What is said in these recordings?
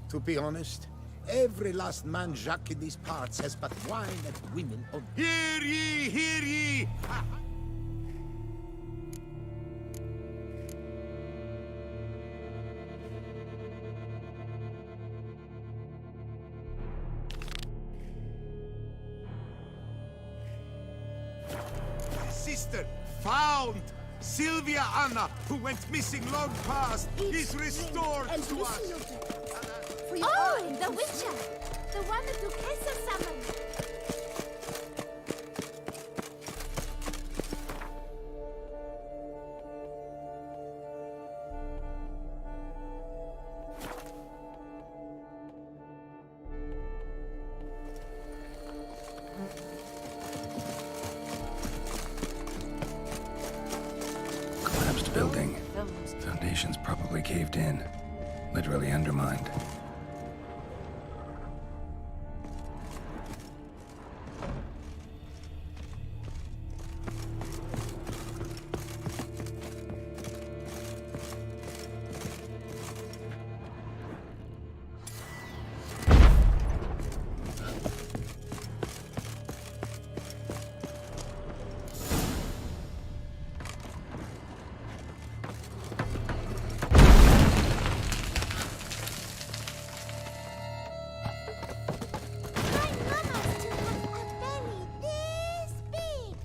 To be honest, every last man Jacques in these parts has but wine and women on. Hear ye, hear ye! Sister, found! Sylvia Anna, who went missing long past, is restored and to us! For your Oh, the Witcher! The one the Duchessa summoned! Collapsed building. Foundations probably caved in. Literally undermined. My mama's to have a belly this big!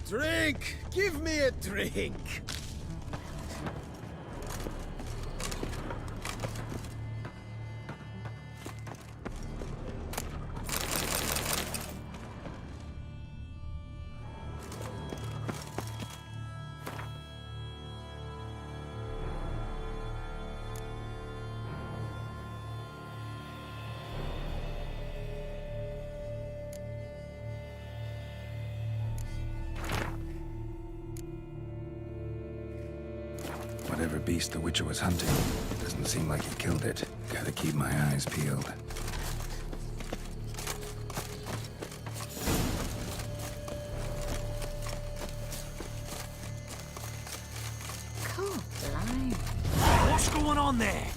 Drink! Give me a drink! Whatever beast the Witcher was hunting, doesn't seem like he killed it. Gotta keep my eyes peeled. cool. Blimey. What's going on there?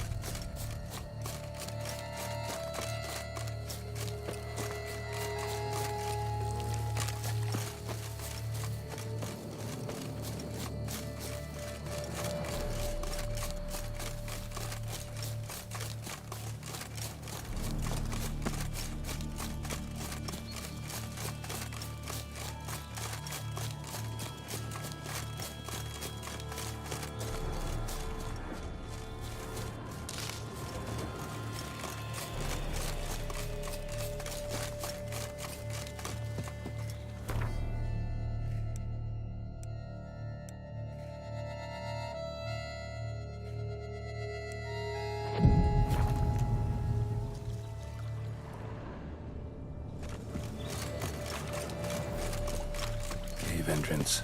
entrance.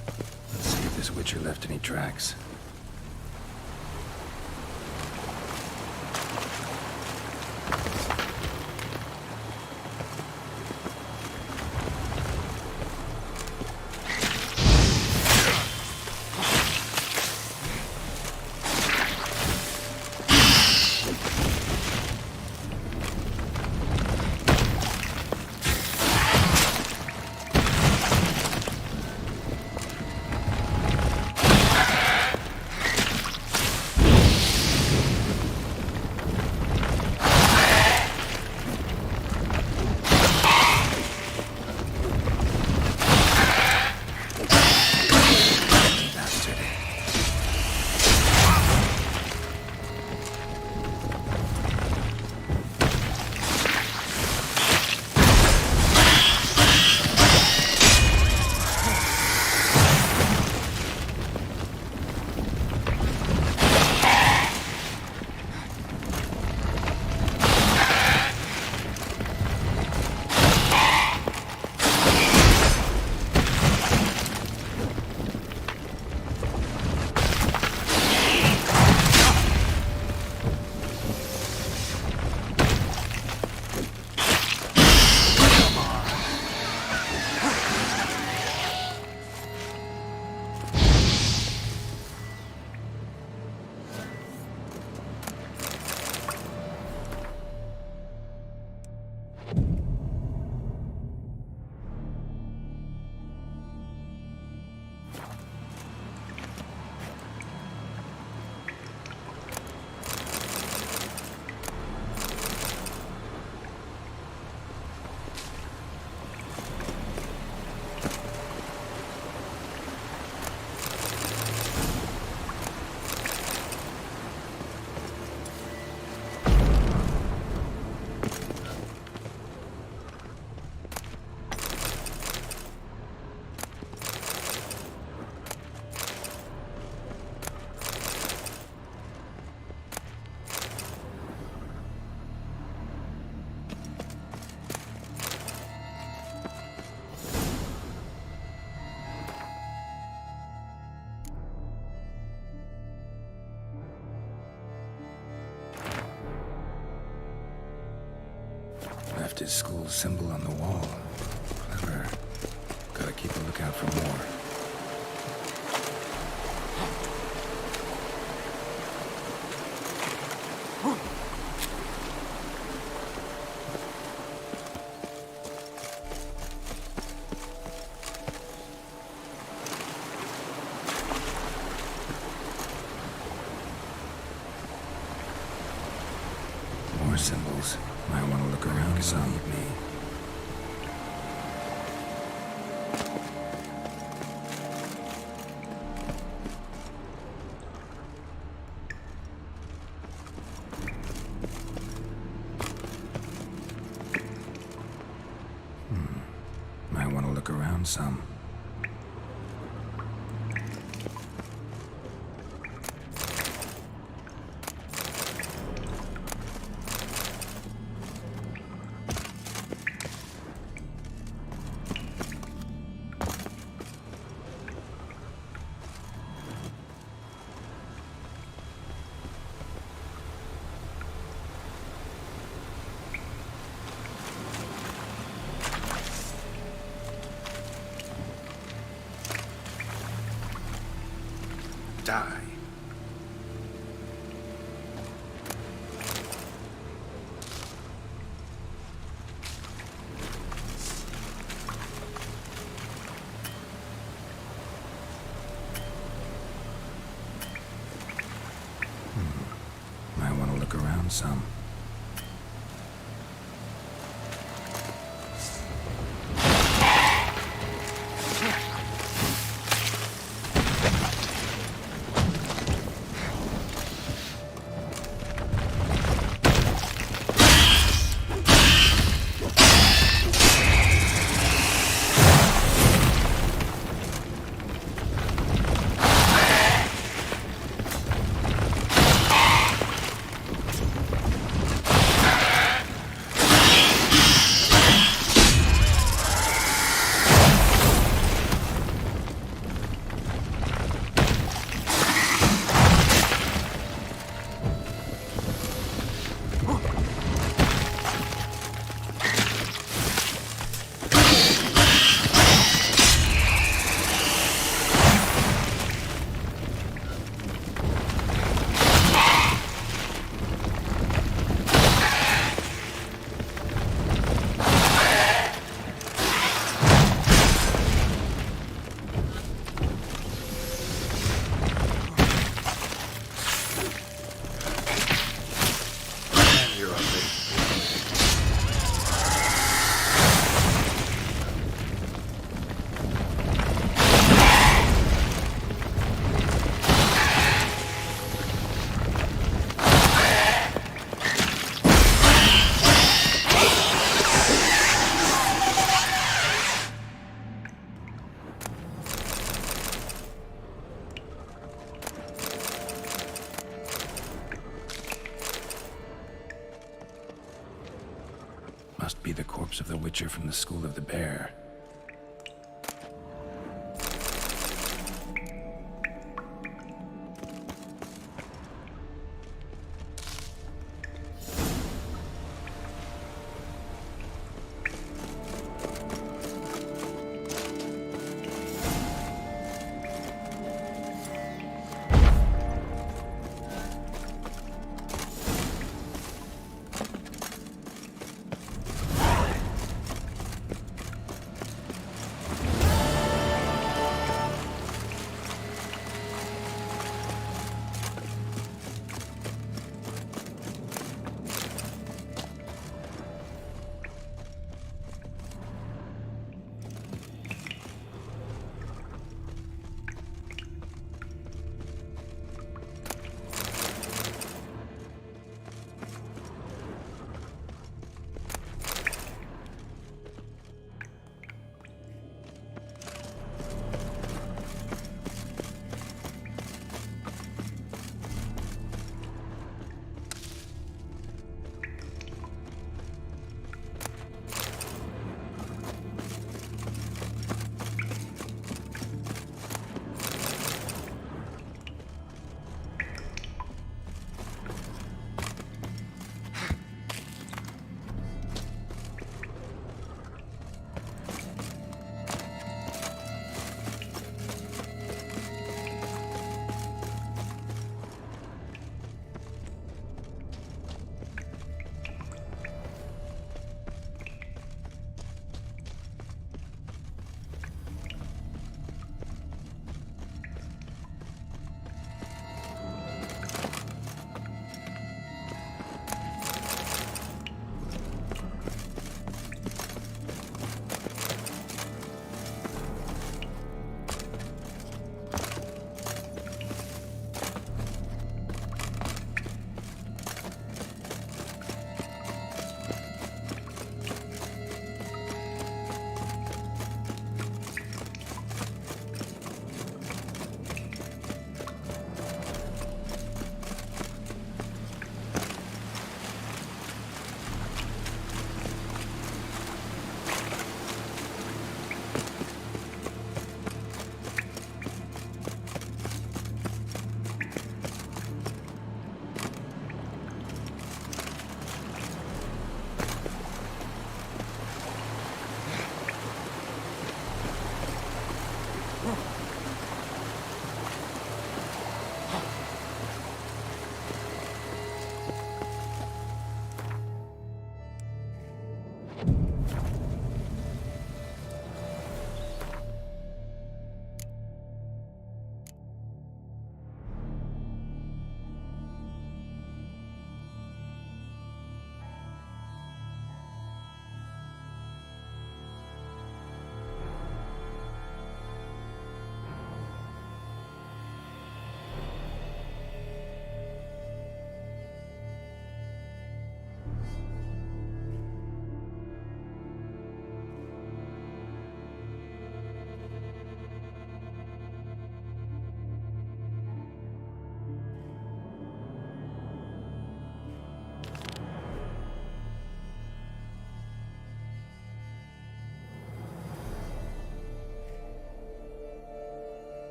Let's see if this Witcher left any tracks. Left his school symbol on the wall. Clever. Gotta keep a lookout for more. More symbols. Might want to look around some. Me. Might want to look around some. Die. Might want to look around some. must be the corpse of the Witcher from the School of the Bear.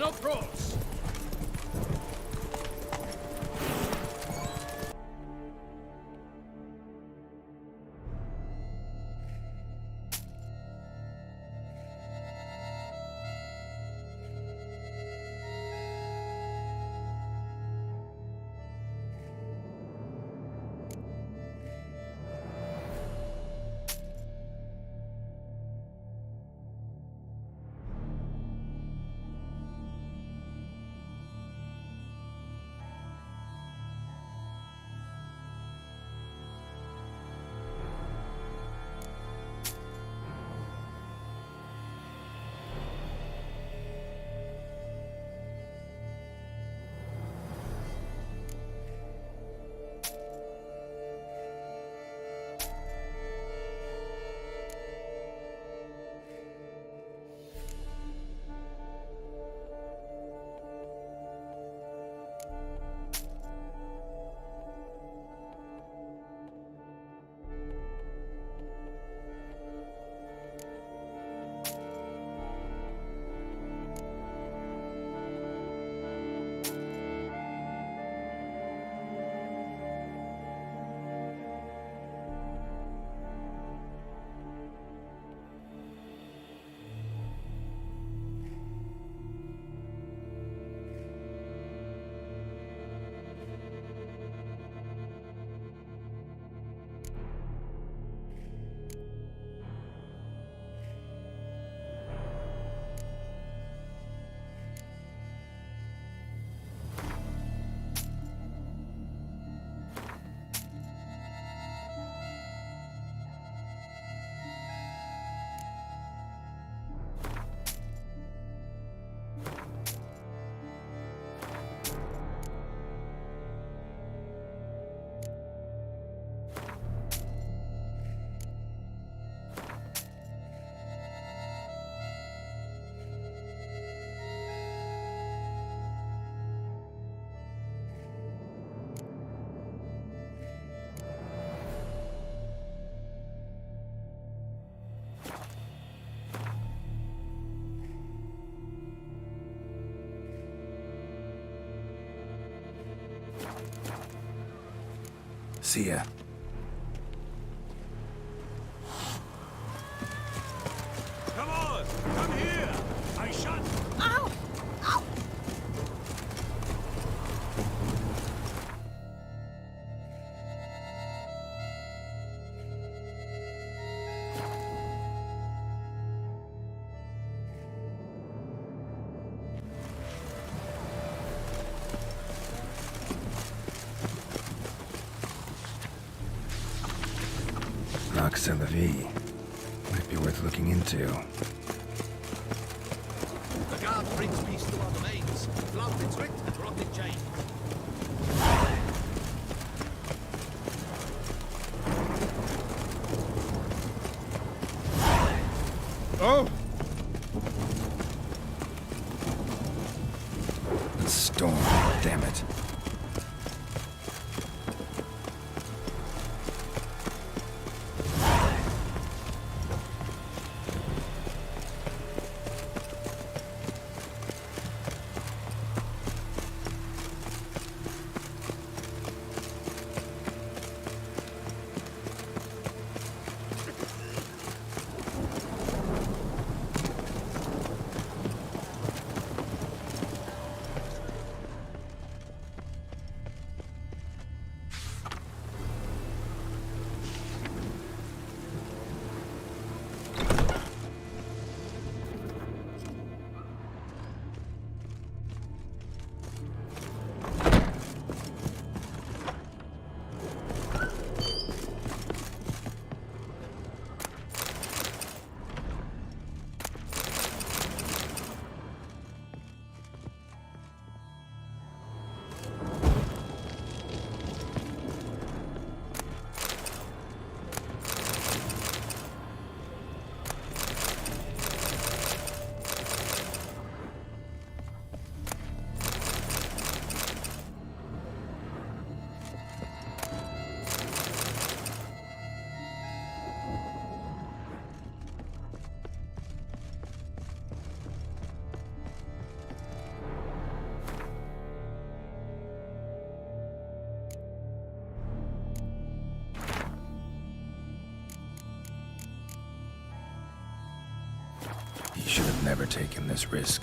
no pros. See ya. Come on, come here. I shot. Ow! Ow! Nox a la vie. Might be worth looking into. The guard brings peace to our domains. Blood restrict, rotting chain. Oh! The storm, damn it. ever taken this risk.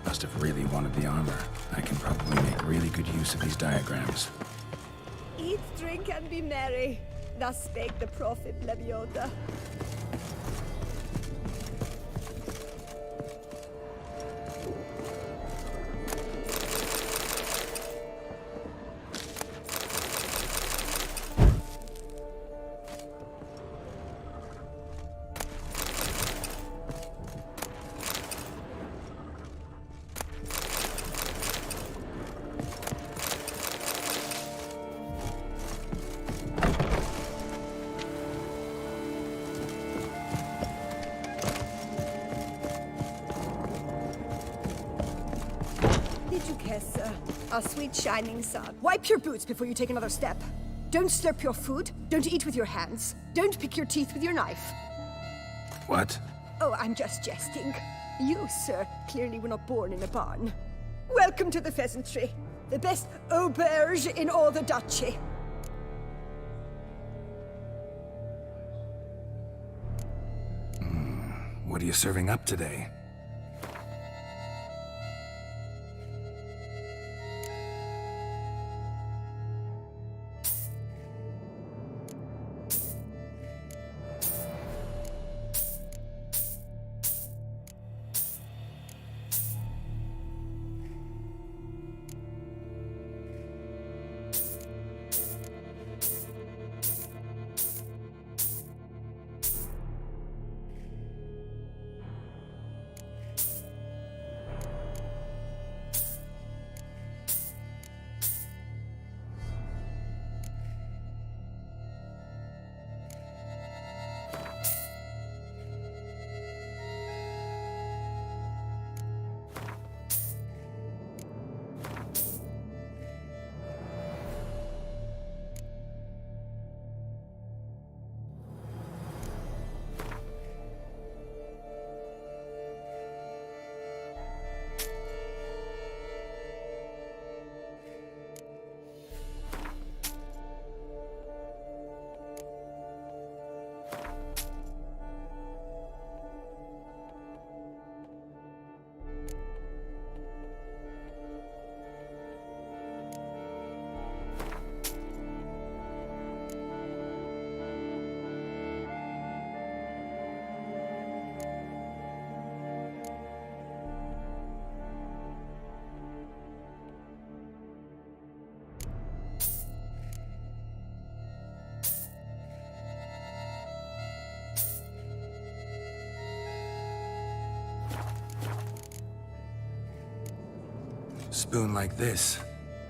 Must have really wanted the armor. I can probably make really good use of these diagrams. Eat, drink, and be merry. Thus spake the prophet Leviota. Our sweet shining sun. Wipe your boots before you take another step. Don't slurp your food. Don't eat with your hands. Don't pick your teeth with your knife. What? Oh, I'm just jesting. You, sir, clearly were not born in a barn. Welcome to the pheasantry. The best auberge in all the duchy. What are you serving up today? Spoon like this.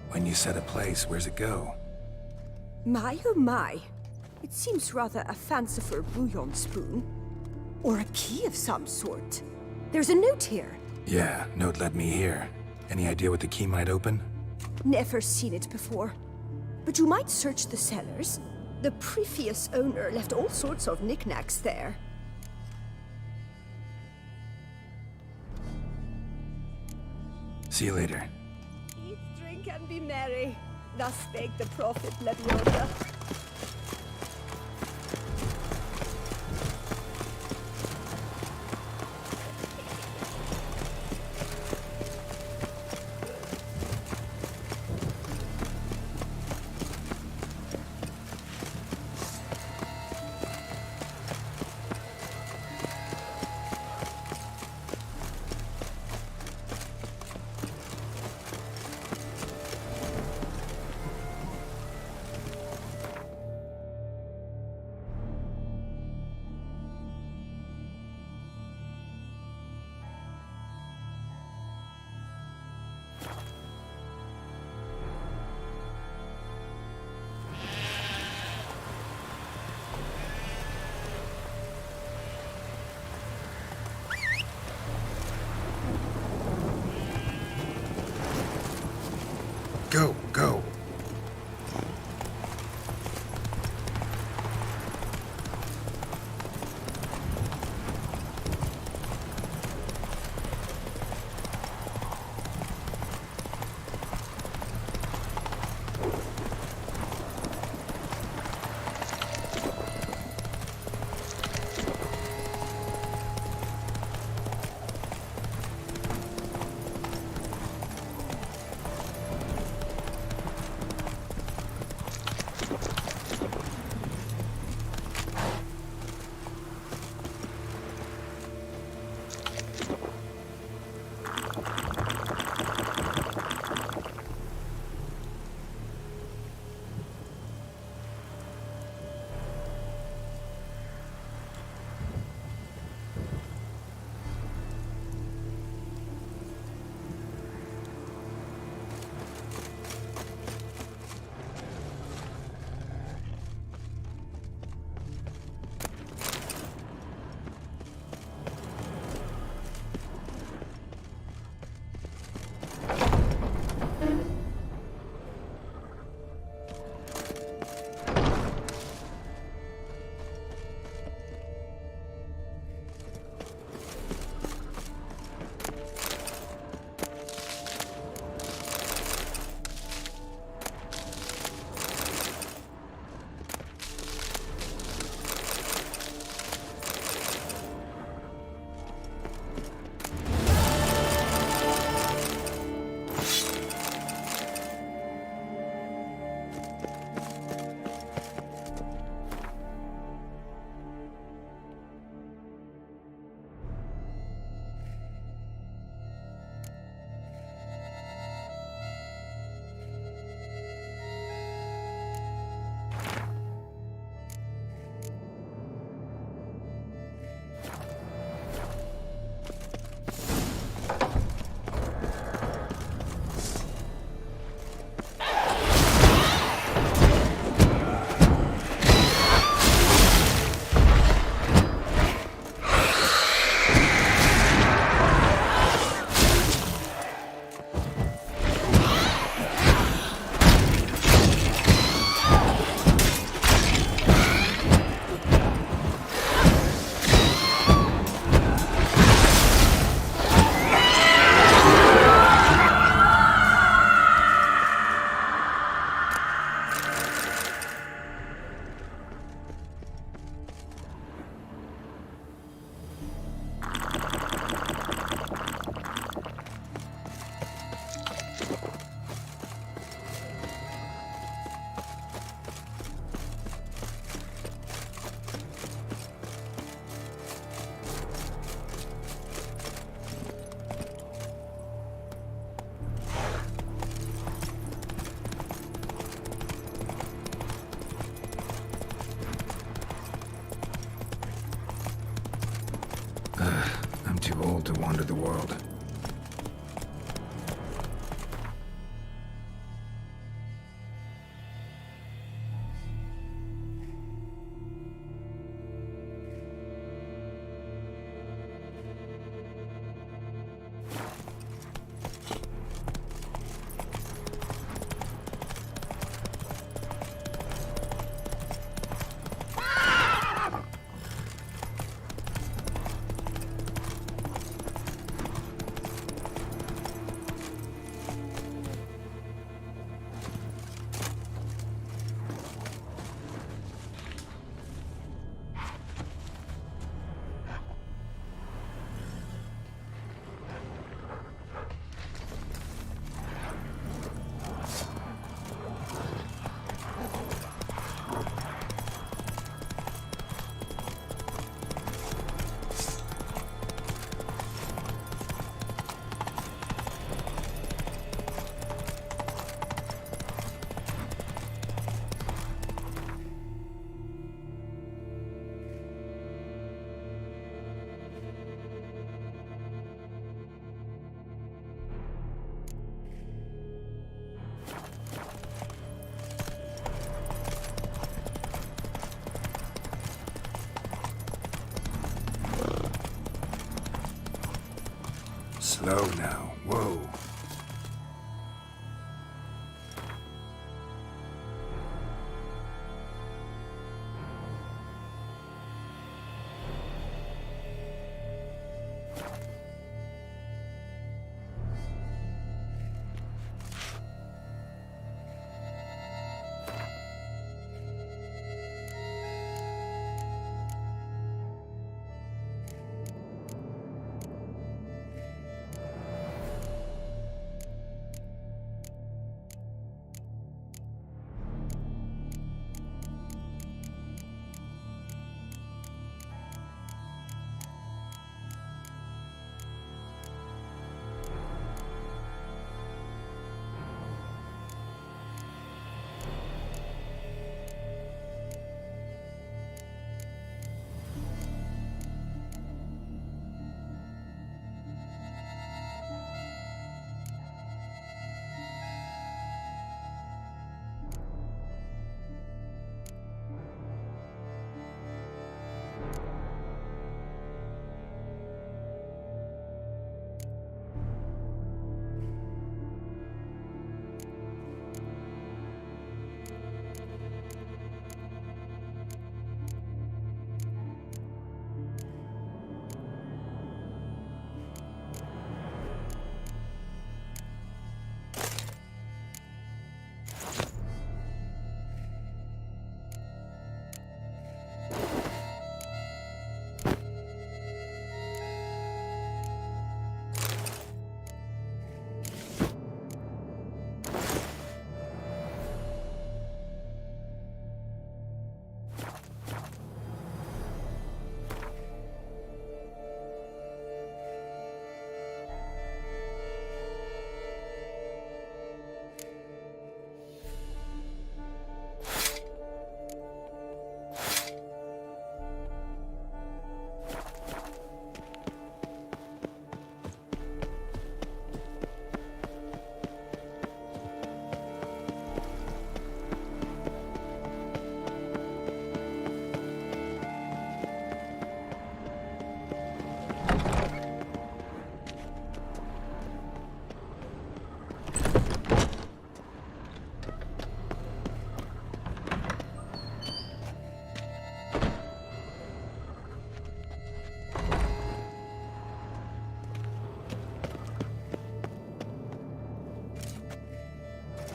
When you set a place, where's it go? My oh my. It seems rather a fanciful bouillon spoon. Or a key of some sort. There's a note here. Yeah, note led me here. Any idea what the key might open? Never seen it before. But you might search the cellars. The previous owner left all sorts of knickknacks there. See you later. Eat, drink, and be merry. Thus spake the prophet Leviota. Go, go. told to wander the world. Slow now. Whoa.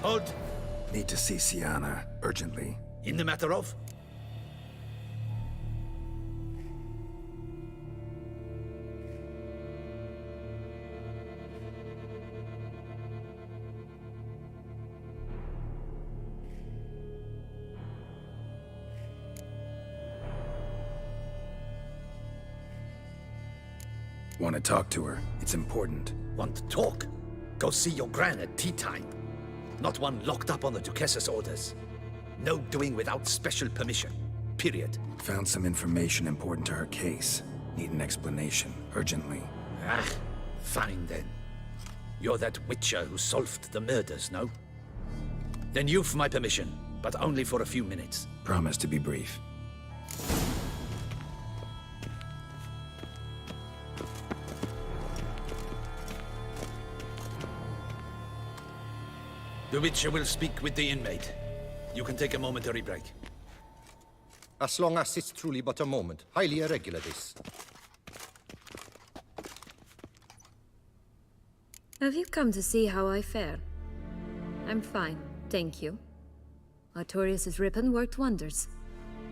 Hold. Need to see Sienna, urgently. In the matter of? Want to talk to her. It's important. Want to talk? Go see your gran at tea time. Not one locked up on the Duchess's orders. No doing without special permission. Period. Found some information important to her case. Need an explanation, urgently. Ah, fine then. You're that witcher who solved the murders, no? Then you've my permission, but only for a few minutes. Promise to be brief. The witcher will speak with the inmate. You can take a momentary break. As long as it's truly but a moment. Highly irregular, this. Have you come to see how I fare? I'm fine, thank you. Artorius' ribbon worked wonders.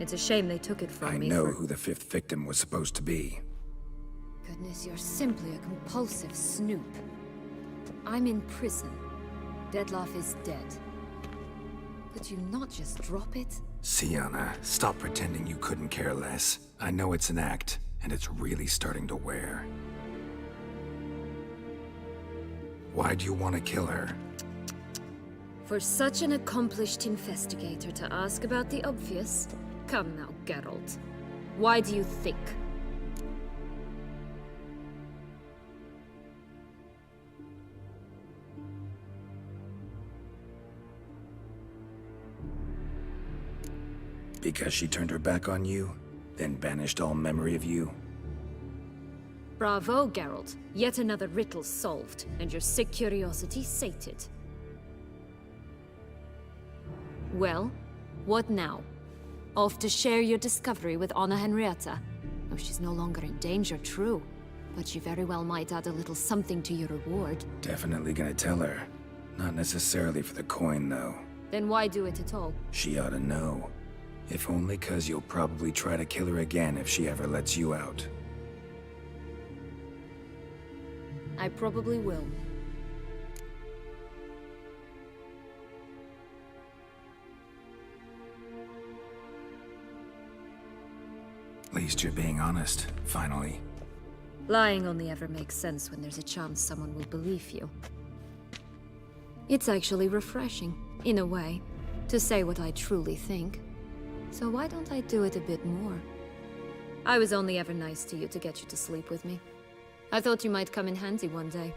It's a shame they took it from I me know for... who the fifth victim was supposed to be. Goodness, you're simply a compulsive snoop. I'm in prison. Deadloff is dead. Could you not just drop it? Sienna, stop pretending you couldn't care less. I know it's an act, and it's really starting to wear. Why do you want to kill her? For such an accomplished investigator to ask about the obvious? Come now, Geralt. Why do you think? Because she turned her back on you, then banished all memory of you? Bravo, Geralt. Yet another riddle solved, and your sick curiosity sated. Well, what now? Off to share your discovery with Anna Henrietta? Oh, she's no longer in danger, true. But she very well might add a little something to your reward. Definitely gonna tell her. Not necessarily for the coin, though. Then why do it at all? She ought to know. If only 'cause you'll probably try to kill her again if she ever lets you out. I probably will. At least you're being honest, finally. Lying only ever makes sense when there's a chance someone will believe you. It's actually refreshing, in a way, to say what I truly think. So why don't I do it a bit more? I was only ever nice to you to get you to sleep with me. I thought you might come in handy one day.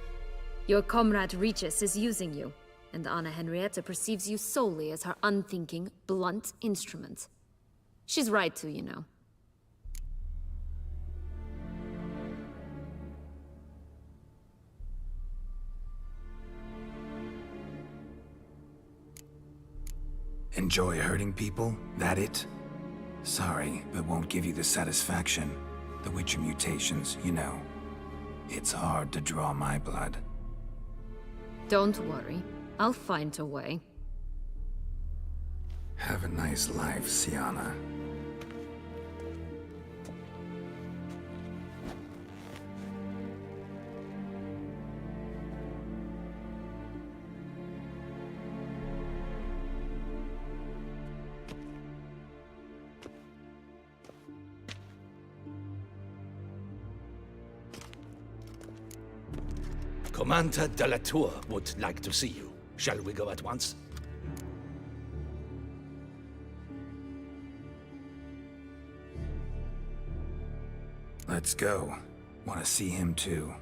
Your comrade Regis is using you, and Anna Henrietta perceives you solely as her unthinking, blunt instrument. She's right to, you know. Enjoy hurting people? That it? Sorry, but won't give you the satisfaction. The Witcher mutations, you know. It's hard to draw my blood. Don't worry. I'll find a way. Have a nice life, Sienna. Commander de la Tour would like to see you. Shall we go at once? Let's go. Want to see him too.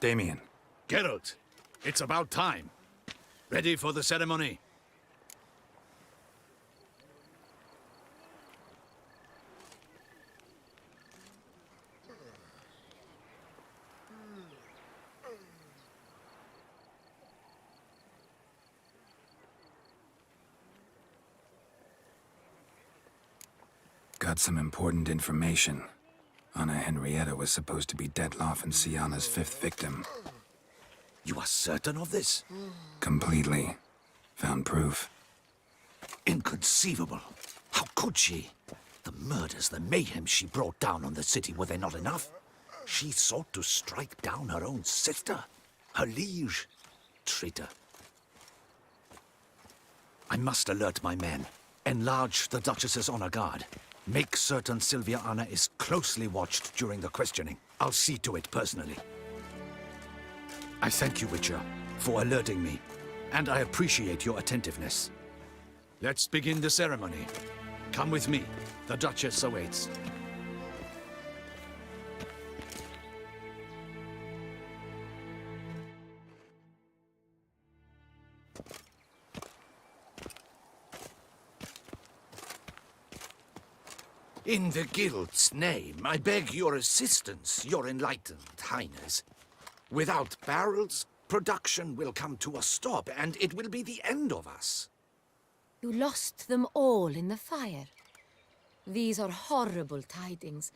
Damien. Geralt, it's about time. Ready for the ceremony? Got some important information. Anna Henrietta was supposed to be Detloff and Sienna's fifth victim. You are certain of this? Completely. Found proof. Inconceivable. How could she? The murders, the mayhem she brought down on the city, were they not enough? She sought to strike down her own sister, her liege. Traitor. I must alert my men. Enlarge the Duchess's honor guard. Make certain Sylvia Anna is closely watched during the questioning. I'll see to it personally. I thank you, Witcher, for alerting me. and I appreciate your attentiveness. Let's begin the ceremony. Come with me. The Duchess awaits. In the Guild's name, I beg your assistance, your enlightened highness. Without barrels, production will come to a stop, and it will be the end of us. You lost them all in the fire. These are horrible tidings.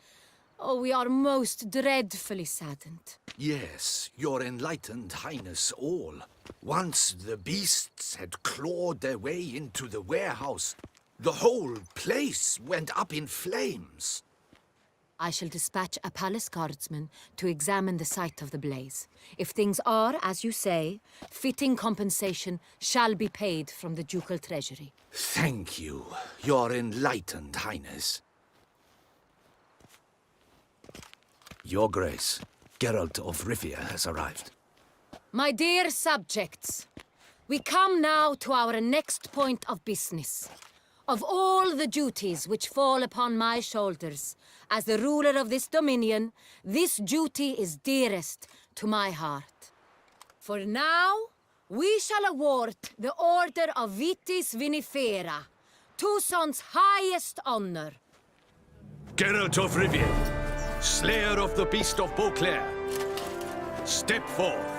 Oh, we are most dreadfully saddened. Yes, your enlightened highness all. Once the beasts had clawed their way into the warehouse, the whole place went up in flames. I shall dispatch a palace guardsman to examine the site of the blaze. If things are, as you say, fitting compensation shall be paid from the ducal treasury. Thank you, your enlightened highness. Your Grace, Geralt of Rivia has arrived. My dear subjects, we come now to our next point of business. Of all the duties which fall upon my shoulders, as the ruler of this dominion, this duty is dearest to my heart. For now, we shall award the Order of Vitis Vinifera, Tucson's highest honor. Geralt of Rivia, Slayer of the Beast of Beauclair, step forth.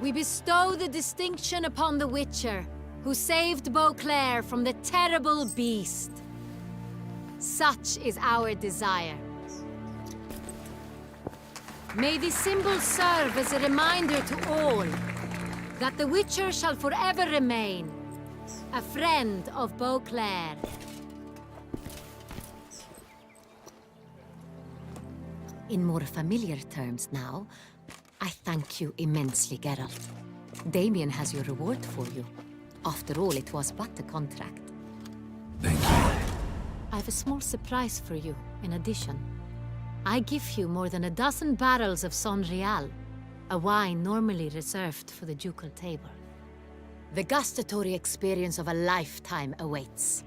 We bestow the distinction upon the Witcher, who saved Beauclair from the terrible beast. Such is our desire. May this symbol serve as a reminder to all that the Witcher shall forever remain a friend of Beauclair. In more familiar terms now, I thank you immensely, Geralt. Damien has your reward for you. After all, it was but a contract. Thank you. I have a small surprise for you, in addition. I give you more than a dozen barrels of Son Real, a wine normally reserved for the ducal table. The gustatory experience of a lifetime awaits.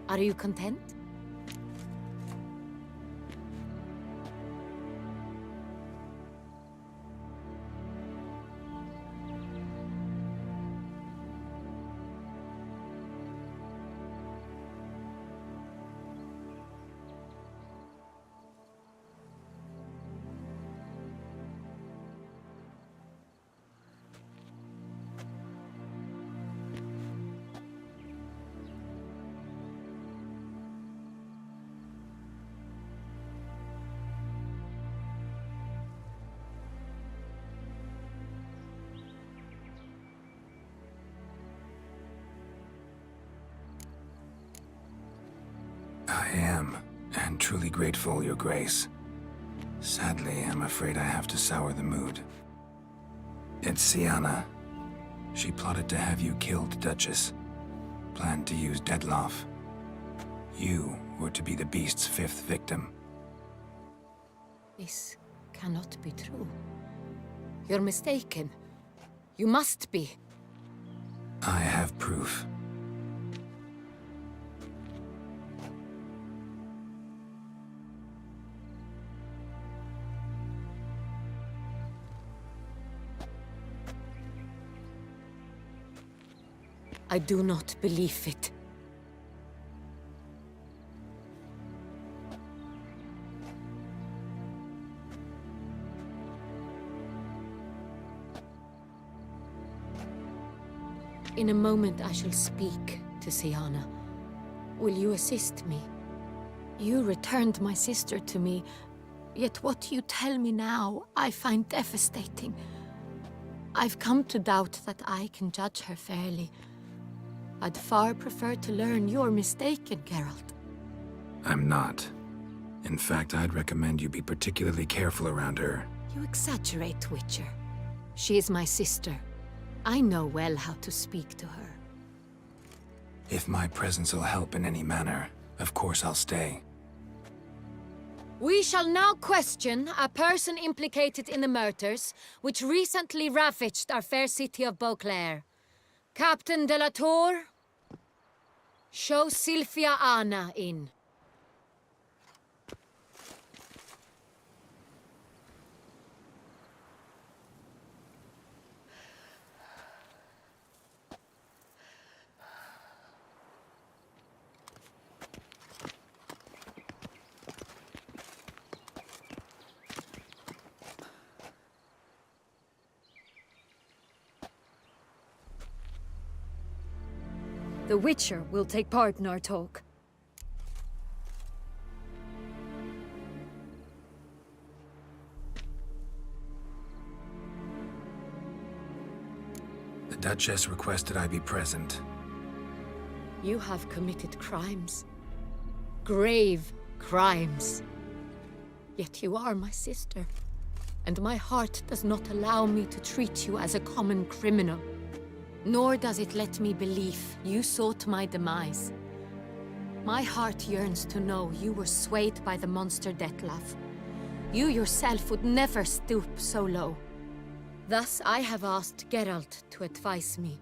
Are you content? I am, and truly grateful, Your Grace. Sadly, I'm afraid I have to sour the mood. It's Sienna. She plotted to have you killed, Duchess. Planned to use Dettlaff. You were to be the beast's fifth victim. This cannot be true. You're mistaken. You must be. I have proof. I do not believe it. In a moment I shall speak to Sienna. Will you assist me? You returned my sister to me, yet what you tell me now I find devastating. I've come to doubt that I can judge her fairly. I'd far prefer to learn you're mistaken, Geralt. I'm not. In fact, I'd recommend you be particularly careful around her. You exaggerate, Witcher. She is my sister. I know well how to speak to her. If my presence will help in any manner, of course I'll stay. We shall now question a person implicated in the murders which recently ravaged our fair city of Beauclair. Captain de la Tour, show Sylvia Anna in. The Witcher will take part in our talk. The Duchess requested I be present. You have committed crimes. Grave crimes. Yet you are my sister, and my heart does not allow me to treat you as a common criminal. Nor does it let me believe you sought my demise. My heart yearns to know you were swayed by the monster Dettlaff. You yourself would never stoop so low. Thus I have asked Geralt to advise me,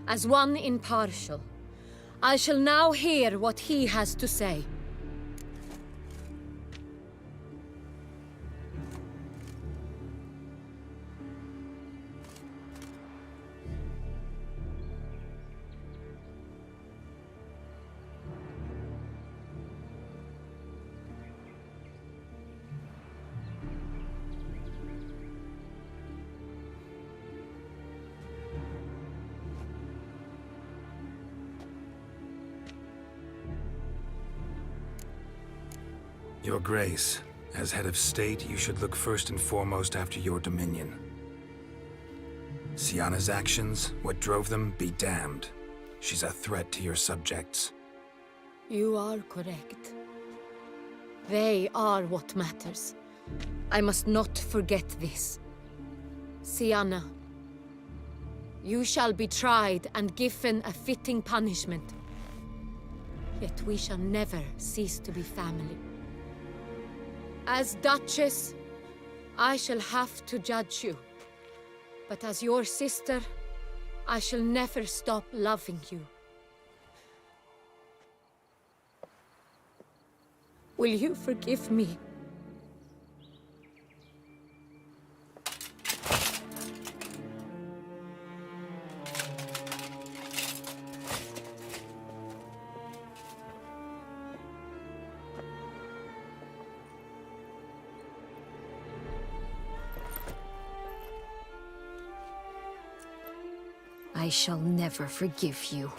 as one impartial. I shall now hear what he has to say. Your Grace, as head of state, you should look first and foremost after your dominion. Sienna's actions, what drove them, be damned. She's a threat to your subjects. You are correct. They are what matters. I must not forget this. Sienna, you shall be tried and given a fitting punishment. Yet we shall never cease to be family. As Duchess, I shall have to judge you. But as your sister, I shall never stop loving you. Will you forgive me? I shall never forgive you.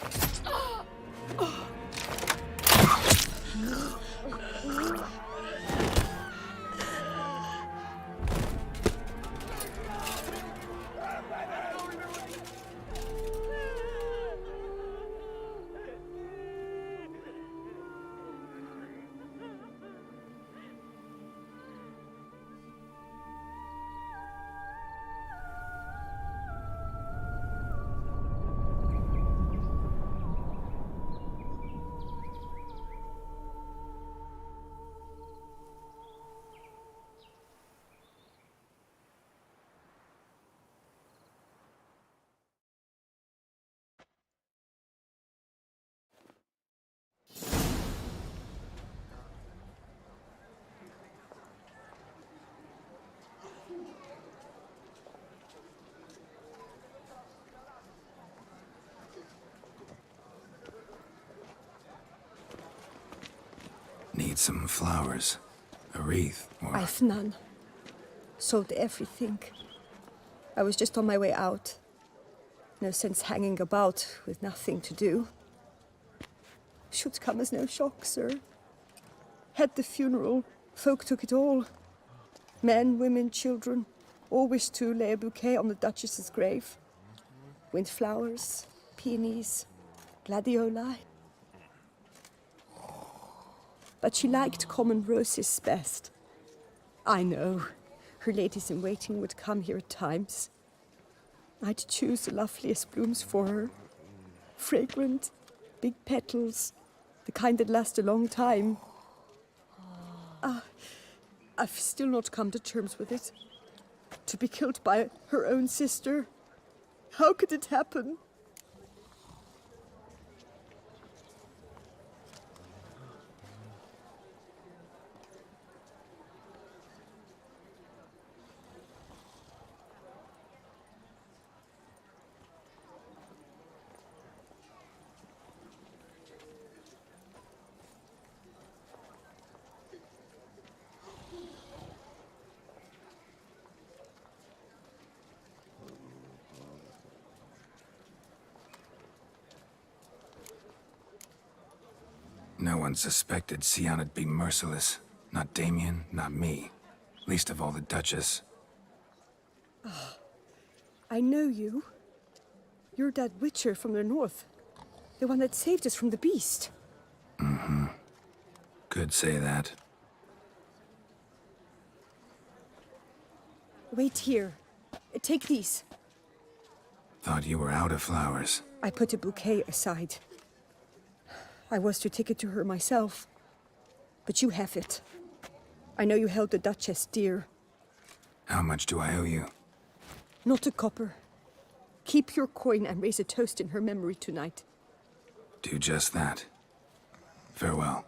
Need some flowers. A wreath, or... I've none. Sold everything. I was just on my way out. No sense hanging about with nothing to do. Should come as no shock, sir. Had the funeral. Folk took it all. Men, women, children. All wished to lay a bouquet on the Duchess's grave. Windflowers, peonies, gladioli. But she liked common roses best. I know. Her ladies-in-waiting would come here at times. I'd choose the loveliest blooms for her. Fragrant, big petals, the kind that last a long time. I've still not come to terms with it. To be killed by her own sister. How could it happen? No one suspected Sianna'd be merciless. Not Damien, not me. Least of all the Duchess. I know you. You're that witcher from the north. The one that saved us from the beast. Could say that. Wait here. Take these. Thought you were out of flowers. I put a bouquet aside. I was to take it to her myself. But you have it. I know you held the Duchess dear. How much do I owe you? Not a copper. Keep your coin and raise a toast in her memory tonight. Do just that. Farewell.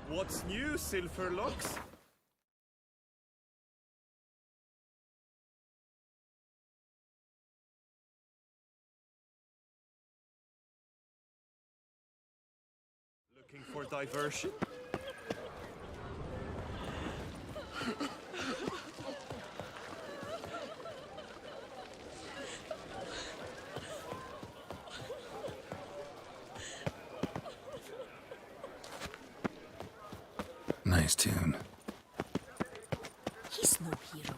What's new, Silverlocks? Looking for diversion? Nice tune. He's no hero.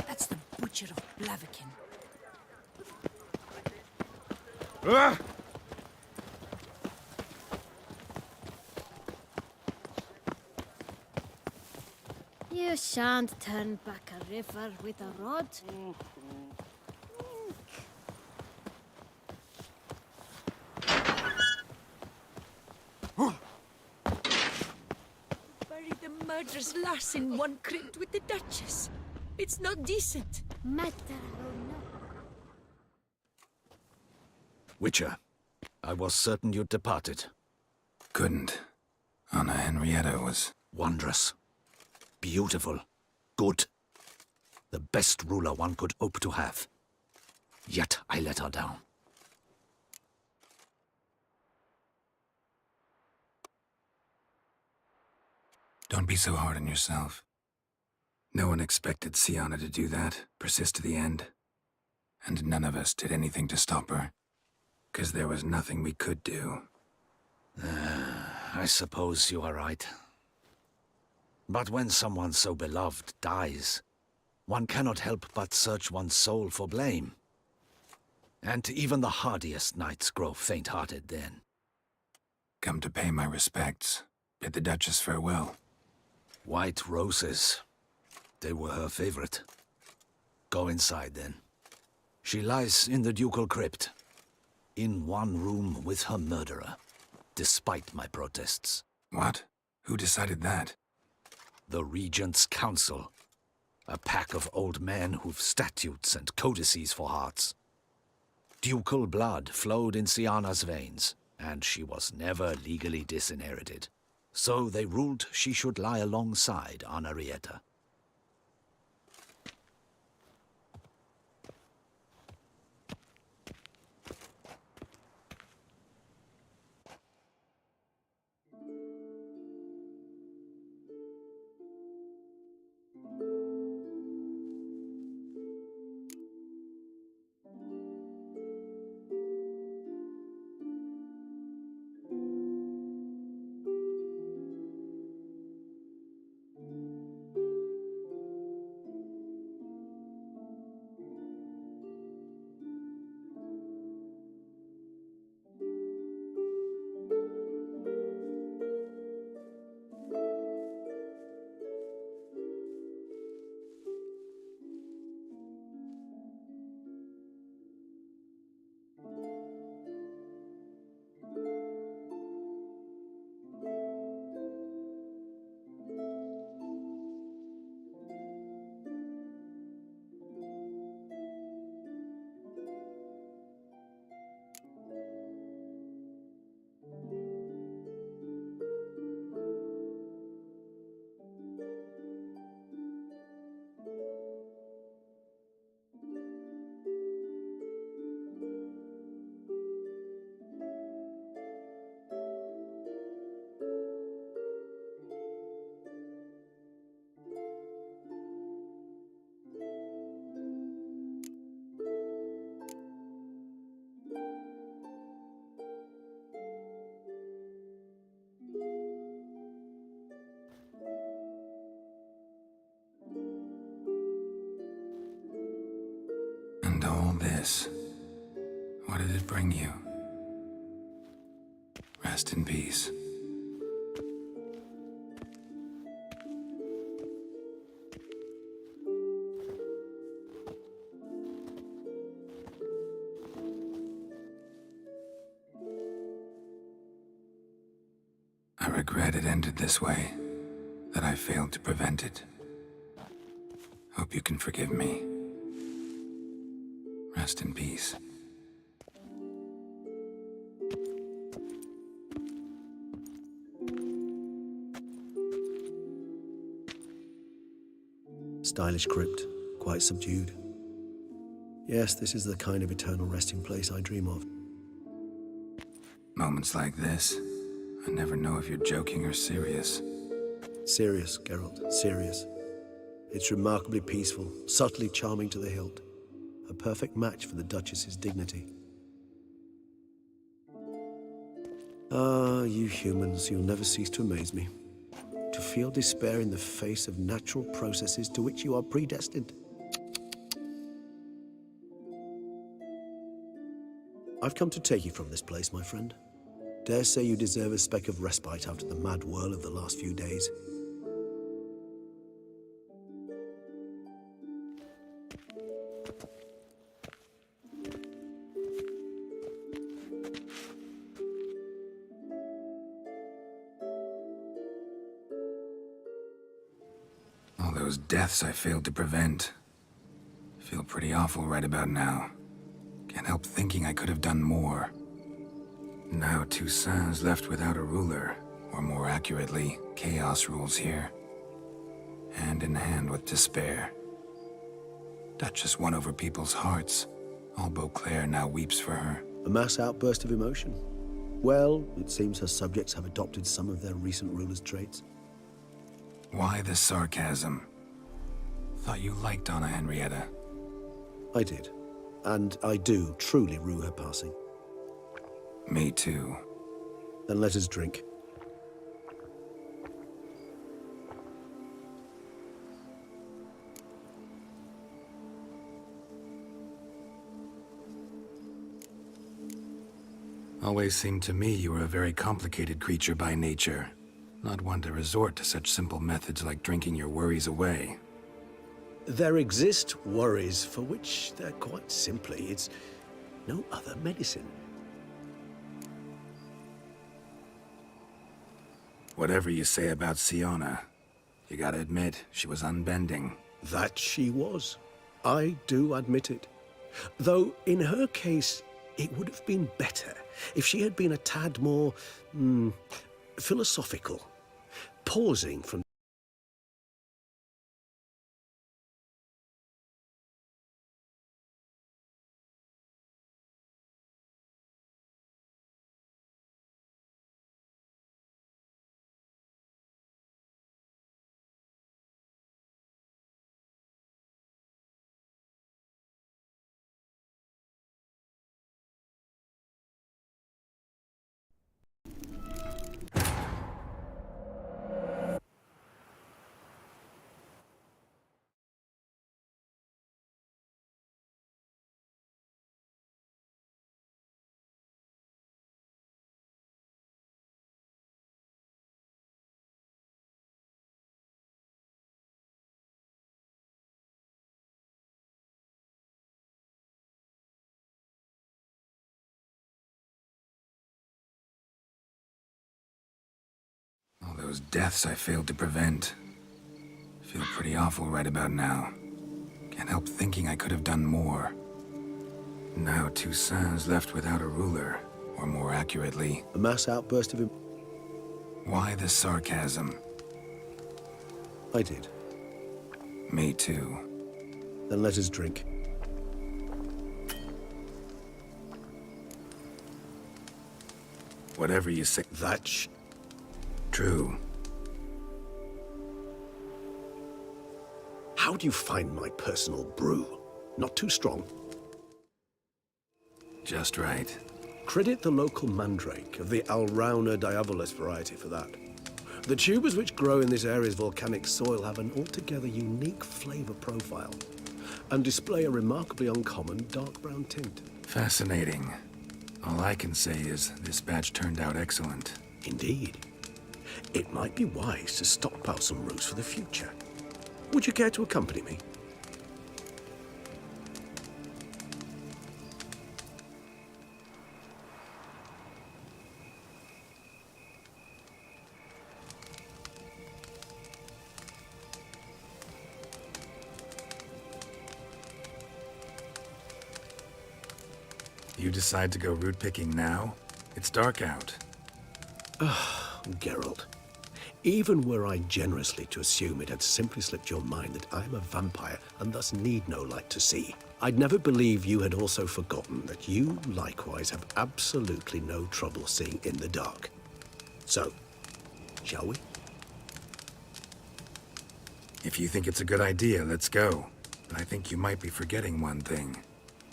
That's the Butcher of Blaviken. You shan't turn back a river with a rod. Bury the murderous lass in one crypt with the Duchess. It's not decent. Matter or no. Witcher, I was certain you'd departed. Couldn't. Anna Henrietta was... Wondrous. Beautiful. Good. The best ruler one could hope to have. Yet I let her down. Don't be so hard on yourself. No one expected Sianna to do that, persist to the end. And none of us did anything to stop her. 'Cause there was nothing we could do. I suppose you are right. But when someone so beloved dies, one cannot help but search one's soul for blame. And even the hardiest knights grow faint-hearted then. Come to pay my respects. Bid the Duchess farewell. White roses. They were her favorite. Go inside then. She lies in the ducal crypt. In one room with her murderer. Despite my protests. What? Who decided that? The Regent's Council. A pack of old men who've statutes and codices for hearts. Ducal blood flowed in Sianna's veins, and she was never legally disinherited. So they ruled she should lie alongside Anarietta. this? What did it bring you? Rest in peace. I regret it ended this way, that I failed to prevent it. Hope you can forgive me. Rest in peace. Stylish crypt, quite subdued. Yes, this is the kind of eternal resting place I dream of. Moments like this, I never know if you're joking or serious. Serious, Geralt, serious. It's remarkably peaceful, subtly charming to the hilt. A perfect match for the Duchess's dignity. Ah, you humans, you'll never cease to amaze me. To feel despair in the face of natural processes to which you are predestined. I've come to take you from this place, my friend. Dare say you deserve a speck of respite after the mad whirl of the last few days. All those deaths I failed to prevent. Feel pretty awful right about now. Can't help thinking I could have done more. Now Toussaint's left without a ruler, or more accurately, chaos rules here. Hand in hand with despair. Duchess won over people's hearts. All Beauclair now weeps for her. A mass outburst of emotion. Well, it seems her subjects have adopted some of their recent ruler's traits. Why the sarcasm? Thought you liked Anna Henrietta. I did. And I do truly rue her passing. Me too. Then let us drink. Always seemed to me you were a very complicated creature by nature. Not one to resort to such simple methods like drinking your worries away. There exist worries for which they're quite simply, it's no other medicine. Whatever you say about Siona, you gotta admit, she was unbending. That she was. I do admit it. Though, in her case, it would have been better if she had been a tad more, philosophical. Pausing from All those deaths I failed to prevent. Feel pretty awful right about now. Can't help thinking I could have done more. Now Toussaint's left without a ruler, or more accurately... a mass outburst of... Why the sarcasm? I did. Me too. Then let us drink. Whatever you say... That's... True. How do you find my personal brew? Not too strong? Just right. Credit the local mandrake of the Alrauna diabolus variety for that. The tubers which grow in this area's volcanic soil have an altogether unique flavor profile. and display a remarkably uncommon dark brown tint. Fascinating. All I can say is this batch turned out excellent. Indeed. It might be wise to stockpile some ruse for the future. Would you care to accompany me? You decide to go root picking now? It's dark out. Geralt, even were I generously to assume it had simply slipped your mind that I am a vampire and thus need no light to see, I'd never believe you had also forgotten that you likewise have absolutely no trouble seeing in the dark. So, shall we? If you think it's a good idea, let's go. But I think you might be forgetting one thing.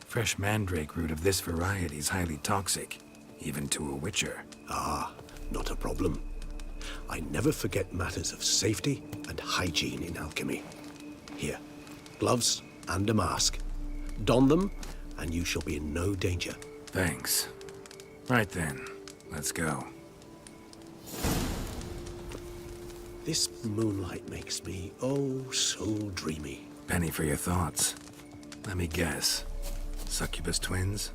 Fresh mandrake root of this variety is highly toxic, even to a witcher. Ah, not a problem. I never forget matters of safety and hygiene in alchemy. Here, gloves and a mask. Don them, and you shall be in no danger. Thanks. Right then, let's go. This moonlight makes me, oh, so dreamy. Penny for your thoughts. Let me guess. Succubus twins?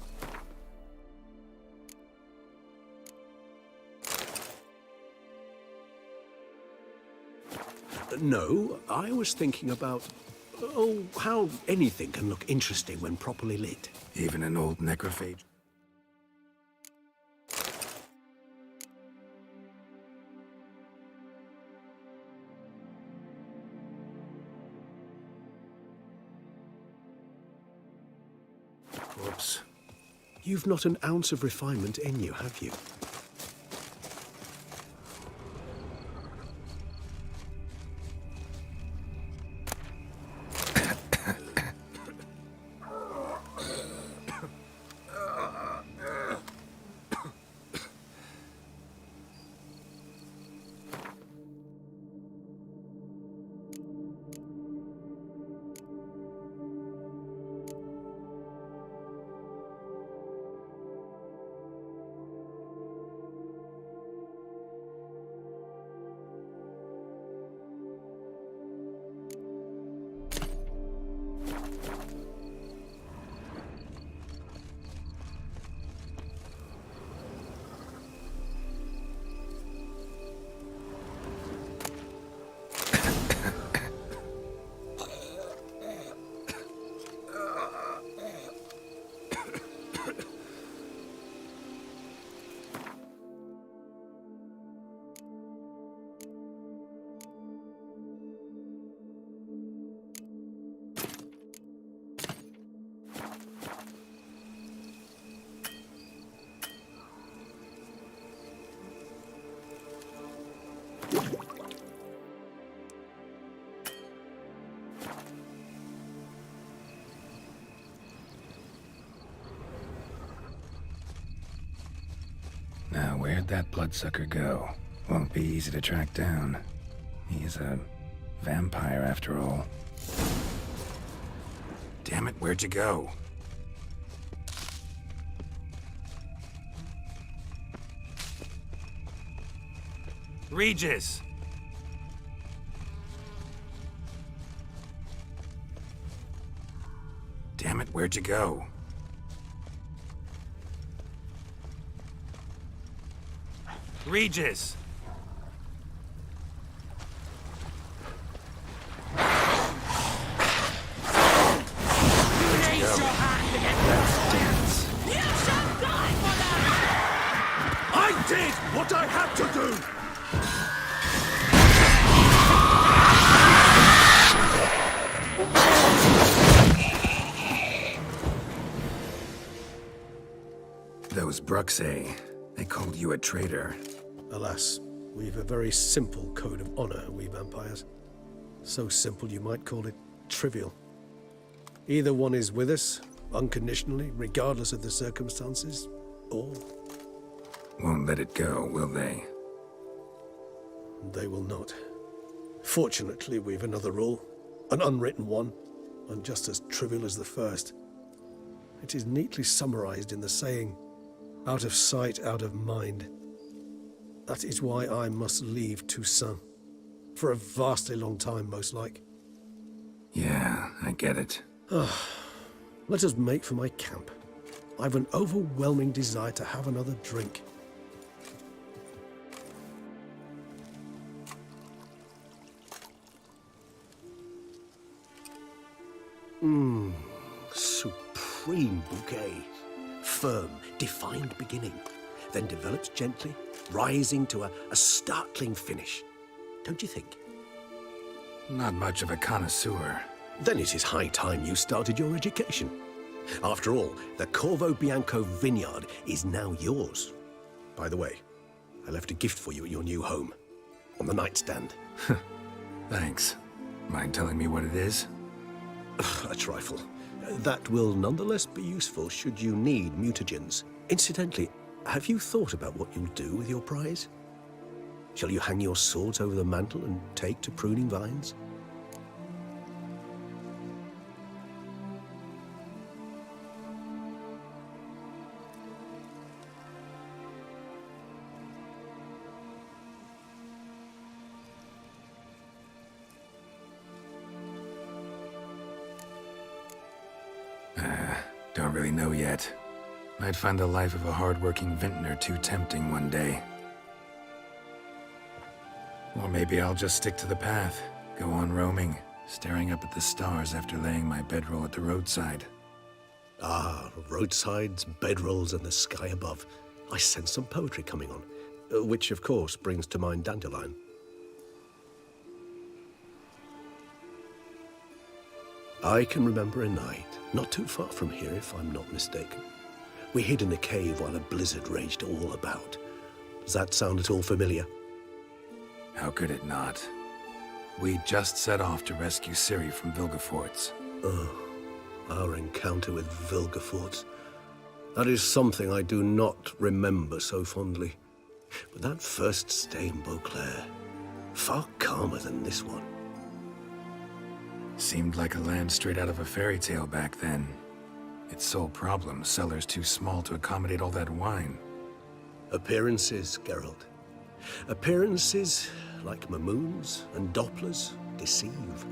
No, I was thinking about, oh, how anything can look interesting when properly lit. Even an old necrophage? Whoops. You've not an ounce of refinement in you, have you? Now, where'd that bloodsucker go? Won't be easy to track down. He's a vampire, after all. Damn it, where'd you go? Regis! Damn it, where'd you go? Regis! Raise your hand against the dance. You shall die for that! I did what I had to do! Those Bruxay, they called you a traitor. Alas, we've a very simple code of honor, we vampires. So simple you might call it trivial. Either one is with us, unconditionally, regardless of the circumstances, or... Won't let it go, will they? They will not. Fortunately, we've another rule, an unwritten one. and just as trivial as the first. It is neatly summarized in the saying, out of sight, out of mind. That is why I must leave Toussaint. For a vastly long time, most like. Yeah, I get it. Let us make for my camp. I've an overwhelming desire to have another drink. Supreme bouquet. Firm, defined beginning, then develops gently, rising to a startling finish. Don't you think? Not much of a connoisseur. Then it is high time you started your education. After all, the Corvo Bianco vineyard is now yours. By the way, I left a gift for you at your new home. On the nightstand. Thanks. Mind telling me what it is? A trifle. That will nonetheless be useful should you need mutagens. Incidentally, have you thought about what you'll do with your prize? Shall you hang your swords over the mantle and take to pruning vines? Don't really know yet. Might find the life of a hard-working vintner too tempting one day. Or maybe I'll just stick to the path, go on roaming, staring up at the stars after laying my bedroll at the roadside. Ah, roadsides, bedrolls, and the sky above. I sense some poetry coming on, which of course brings to mind Dandelion. I can remember a night, not too far from here if I'm not mistaken. We hid in a cave while a blizzard raged all about. Does that sound at all familiar? How could it not? We just set off to rescue Ciri from Vilgefortz. Oh, our encounter with Vilgefortz. That is something I do not remember so fondly. But that first stay in Beauclair, far calmer than this one. Seemed like a land straight out of a fairy tale back then. Its sole problem, cellars too small to accommodate all that wine. Appearances, Geralt. Appearances, like Mamoons and Dopplers, deceive.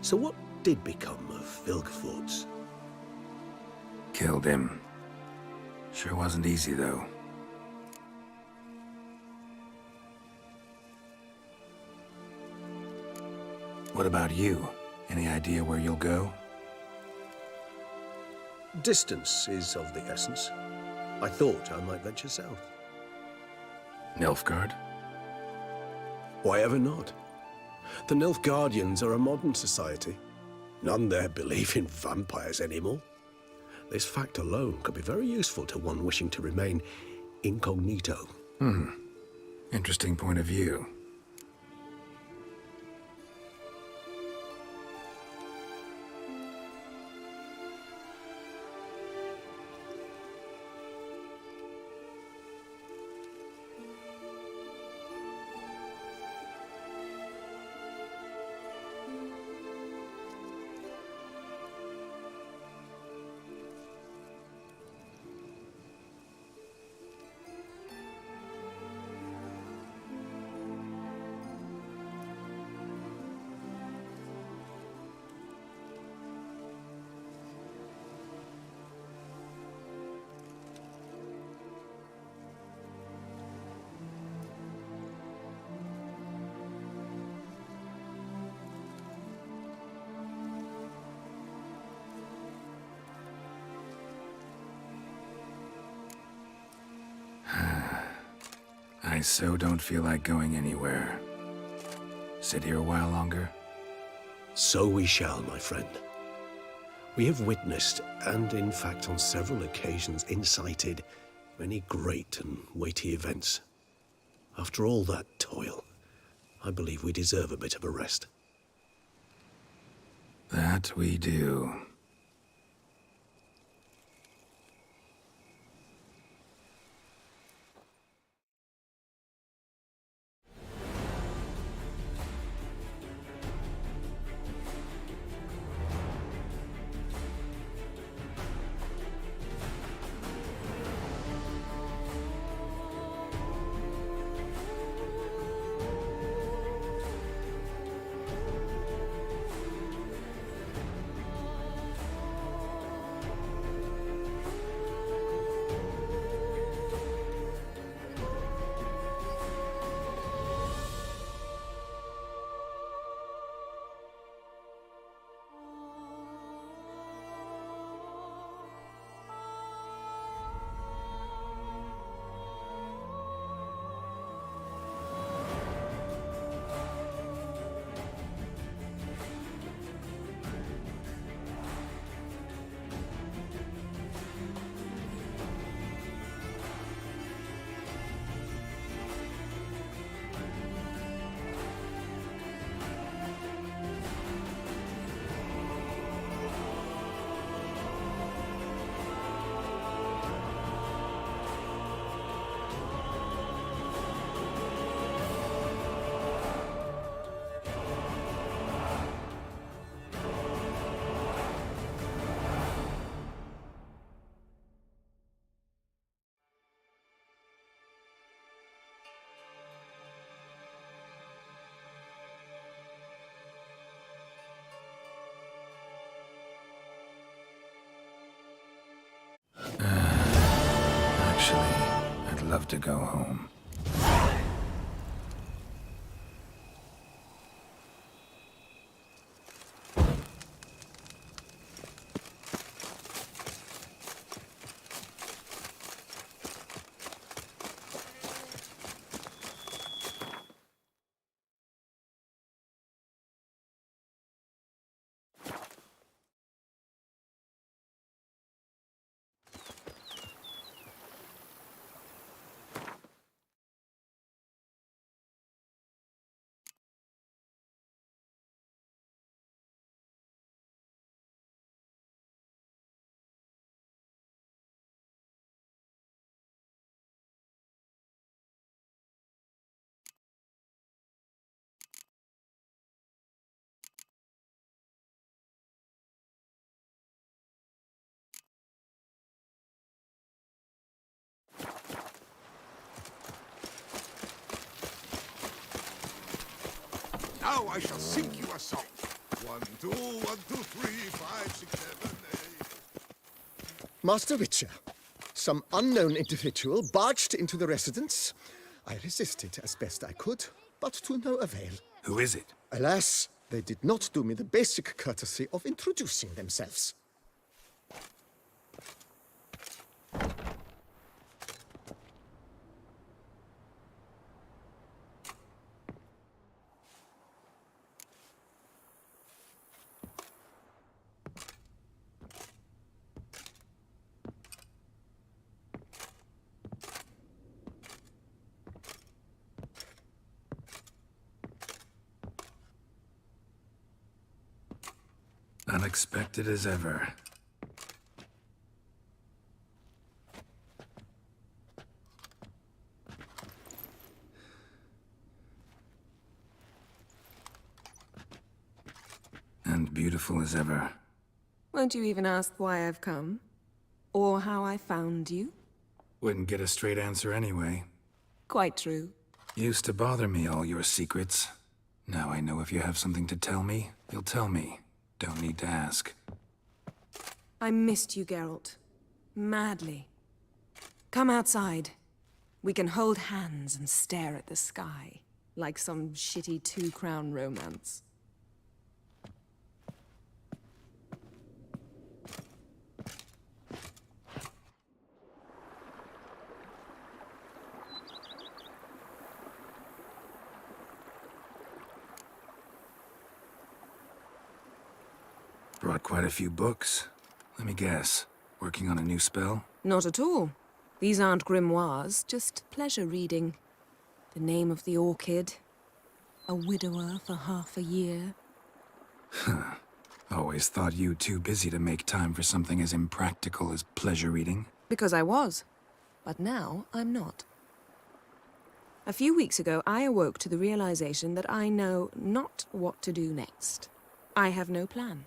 So what did become of Vilgefortz? Killed him. Sure wasn't easy, though. What about you? Any idea where you'll go? Distance is of the essence. I thought I might venture south. Nilfgaard? Why ever not? The Nilfgaardians are a modern society. None there believe in vampires anymore. This fact alone could be very useful to one wishing to remain incognito. Interesting point of view. I so don't feel like going anywhere. Sit here a while longer? So we shall, my friend. We have witnessed, and in fact on several occasions incited, many great and weighty events. After all that toil, I believe we deserve a bit of a rest. That we do. love to go home. Now I shall sing you a song. 1, 2, 1, 2, 3, 5, 6, 7, 8. Master Witcher, some unknown individual barged into the residence. I resisted as best I could, but to no avail. Who is it? Alas, they did not do me the basic courtesy of introducing themselves. Unexpected as ever. And beautiful as ever. Won't you even ask why I've come? Or how I found you? Wouldn't get a straight answer anyway. Quite true. Used to bother me, all your secrets. Now I know if you have something to tell me, you'll tell me. Don't need to ask. I missed you, Geralt. Madly. Come outside. We can hold hands and stare at the sky, like some shitty two-crown romance. Brought quite a few books. Let me guess. Working on a new spell? Not at all. These aren't grimoires, just pleasure reading. The Name of the Orchid. A widower for half a year. Always thought you too busy to make time for something as impractical as pleasure reading. Because I was. But now I'm not. A few weeks ago, I awoke to the realization that I know not what to do next. I have no plan.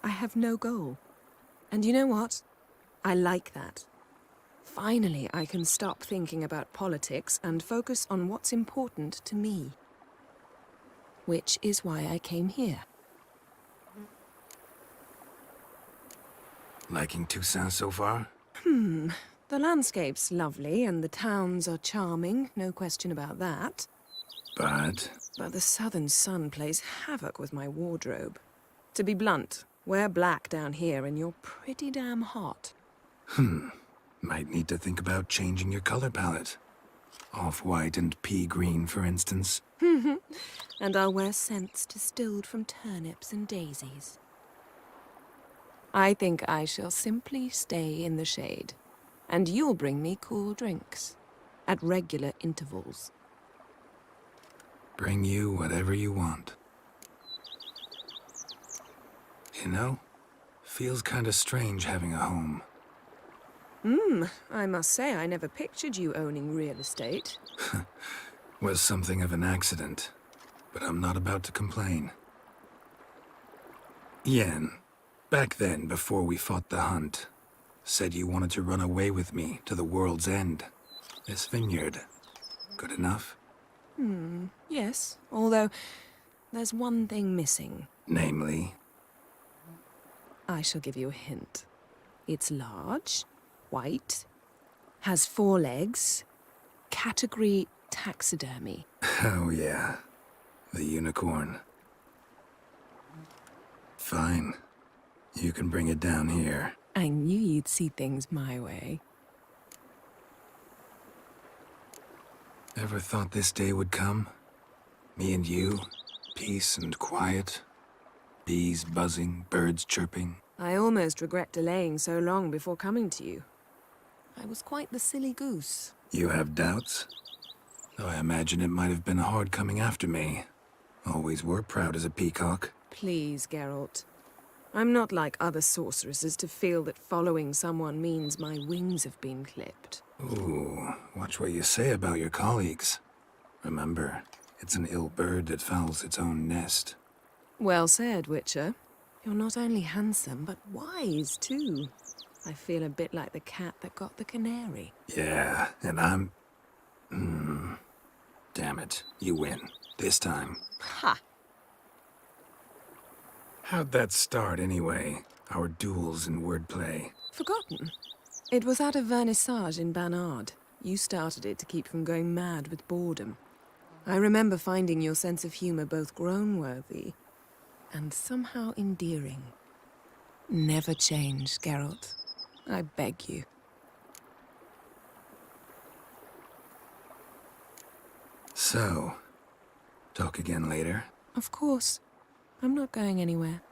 I have no goal. And you know what? I like that. Finally, I can stop thinking about politics and focus on what's important to me. Which is why I came here. Liking Toussaint so far? The landscape's lovely and the towns are charming, no question about that. But the southern sun plays havoc with my wardrobe. To be blunt, wear black down here and you're pretty damn hot. might need to think about changing your color palette. Off-white and pea green, for instance. And I'll wear scents distilled from turnips and daisies. I think I shall simply stay in the shade. And you'll bring me cool drinks. At regular intervals. Bring you whatever you want. You know, feels kinda strange having a home. I must say I never pictured you owning real estate. Was something of an accident, but I'm not about to complain. Yen, back then, before we fought the hunt, said you wanted to run away with me to the world's end. This vineyard, good enough? Yes, although there's one thing missing. Namely? I shall give you a hint. It's large, white, Has 4 legs. Category taxidermy. Oh, yeah. The unicorn. Fine. You can bring it down here. I knew you'd see things my way. Ever thought this day would come? Me and you, peace and quiet. Bees buzzing, birds chirping. I almost regret delaying so long before coming to you. I was quite the silly goose. You have doubts? Though I imagine it might have been hard coming after me. Always were proud as a peacock. Please, Geralt. I'm not like other sorceresses to feel that following someone means my wings have been clipped. Ooh, watch what you say about your colleagues. Remember, it's an ill bird that fouls its own nest. Well said, Witcher. You're not only handsome, but wise, too. I feel a bit like the cat that got the canary. Yeah, and I'm... Damn it, you win. This time. Ha! How'd that start, anyway? Our duels and wordplay. Forgotten. It was at a vernissage in Banard. You started it to keep from going mad with boredom. I remember finding your sense of humor both groan-worthy and somehow endearing. Never change, Geralt. I beg you. So, talk again later? Of course. I'm not going anywhere.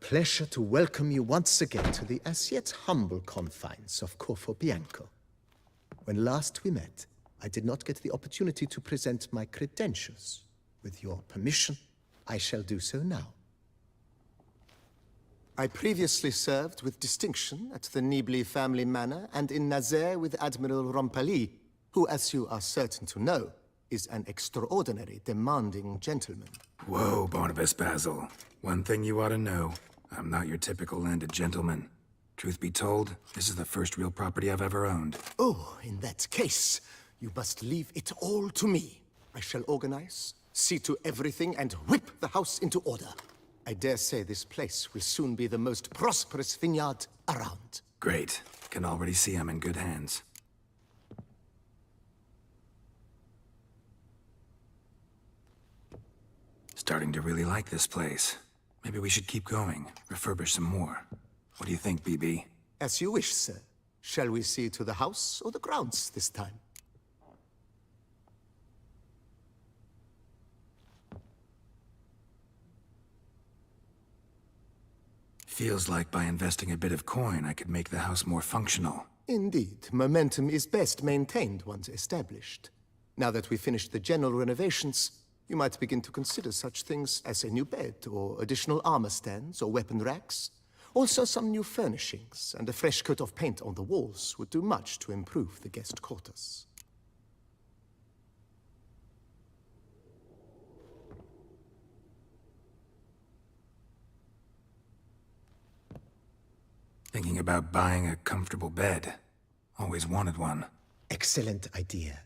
Pleasure to welcome you once again to the as yet humble confines of Corfo Bianco. When last we met, I did not get the opportunity to present my credentials. With your permission, I shall do so now. I previously served with distinction at the Nibli family manor and in Nazaire with Admiral Rompali, who, as you are certain to know, is an extraordinary, demanding gentleman. Whoa, Barnabas Basil. One thing you ought to know. I'm not your typical landed gentleman. Truth be told, this is the first real property I've ever owned. Oh, in that case, you must leave it all to me. I shall organize, see to everything, and whip the house into order. I dare say this place will soon be the most prosperous vineyard around. Great. Can already see I'm in good hands. Starting to really like this place. Maybe we should keep going, refurbish some more. What do you think, BB? As you wish, sir. Shall we see to the house or the grounds this time? Feels like by investing a bit of coin, I could make the house more functional. Indeed, momentum is best maintained once established. Now that we've finished the general renovations, you might begin to consider such things as a new bed, or additional armor stands, or weapon racks. Also, some new furnishings and a fresh coat of paint on the walls would do much to improve the guest quarters. Thinking about buying a comfortable bed. Always wanted one. Excellent idea.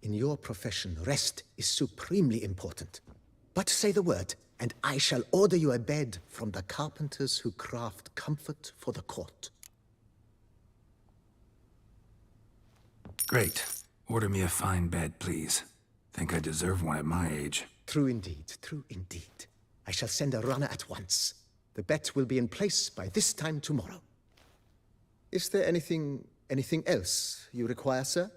In your profession, rest is supremely important. But say the word, and I shall order you a bed from the carpenters who craft comfort for the court. Great. Order me a fine bed, please. Think I deserve one at my age. True indeed, true indeed. I shall send a runner at once. The bet will be in place by this time tomorrow. Is there anything else you require, sir?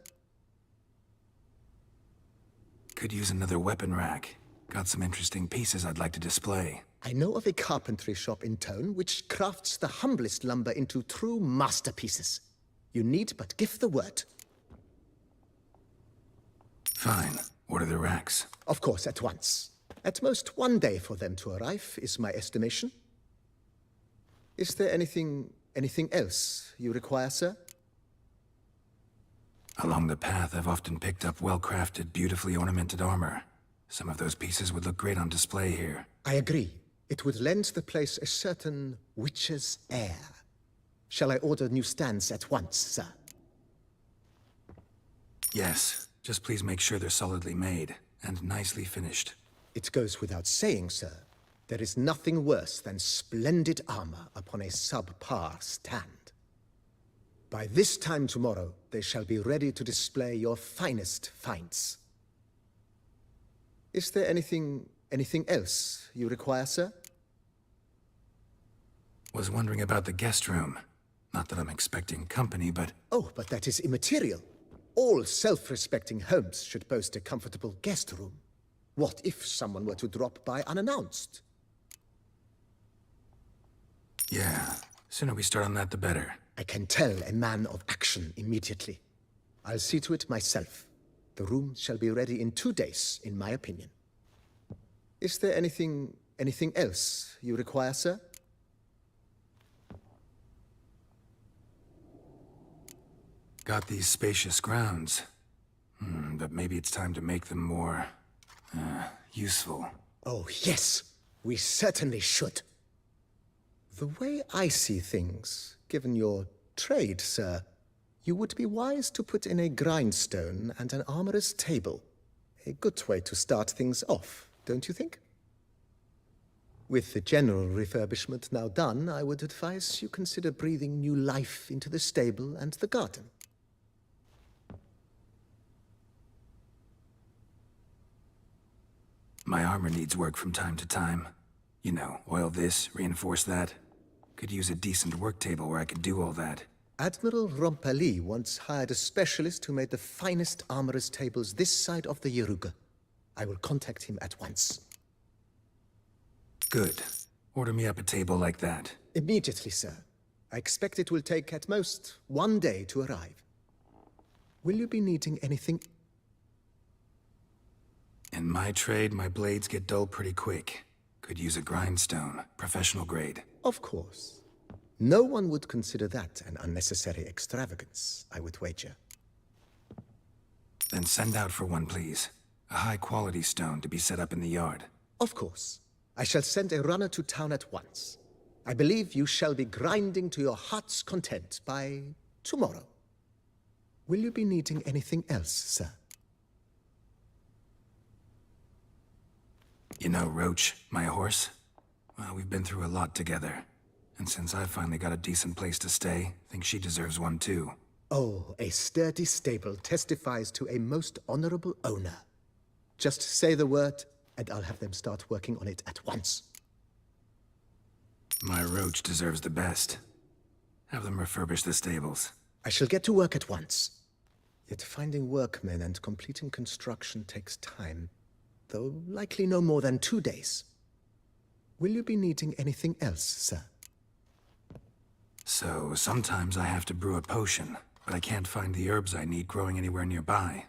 Could use another weapon rack. Got some interesting pieces I'd like to display. I know of a carpentry shop in town which crafts the humblest lumber into true masterpieces. You need but give the word. Fine. Order the racks. Of course, at once. At most 1 day for them to arrive, is my estimation. Is there anything else you require, sir? Along the path, I've often picked up well-crafted, beautifully ornamented armor. Some of those pieces would look great on display here. I agree. It would lend the place a certain witch's air. Shall I order new stands at once, sir? Yes. Just please make sure they're solidly made and nicely finished. It goes without saying, sir. There is nothing worse than splendid armor upon a subpar stand. By this time tomorrow, they shall be ready to display your finest finds. Is there anything else you require, sir? Was wondering about the guest room. Not that I'm expecting company, but... Oh, but that is immaterial. All self-respecting homes should boast a comfortable guest room. What if someone were to drop by unannounced? Yeah, sooner we start on that, the better. I can tell a man of action immediately. I'll see to it myself. The room shall be ready in 2 days, in my opinion. Is there anything else you require, sir? Got these spacious grounds. But maybe it's time to make them more... useful. Oh, yes. We certainly should. The way I see things, given your trade, sir, you would be wise to put in a grindstone and an armorer's table. A good way to start things off, don't you think? With the general refurbishment now done, I would advise you consider breathing new life into the stable and the garden. My armor needs work from time to time. You know, oil this, reinforce that. Could use a decent work table where I could do all that. Admiral Rompali once hired a specialist who made the finest armorer's tables this side of the Yaruga. I will contact him at once. Good. Order me up a table like that. Immediately, sir. I expect it will take at most 1 day to arrive. Will you be needing anything? In my trade, my blades get dull pretty quick. Could use a grindstone, professional grade. Of course. No one would consider that an unnecessary extravagance, I would wager. Then send out for one, please. A high-quality stone to be set up in the yard. Of course. I shall send a runner to town at once. I believe you shall be grinding to your heart's content by tomorrow. Will you be needing anything else, sir? You know, Roach, my horse? Well, we've been through a lot together. And since I've finally got a decent place to stay, I think she deserves one too. Oh, a sturdy stable testifies to a most honorable owner. Just say the word, and I'll have them start working on it at once. My Roach deserves the best. Have them refurbish the stables. I shall get to work at once. Yet finding workmen and completing construction takes time, though likely no more than 2 days. Will you be needing anything else, sir? So, sometimes I have to brew a potion, but I can't find the herbs I need growing anywhere nearby.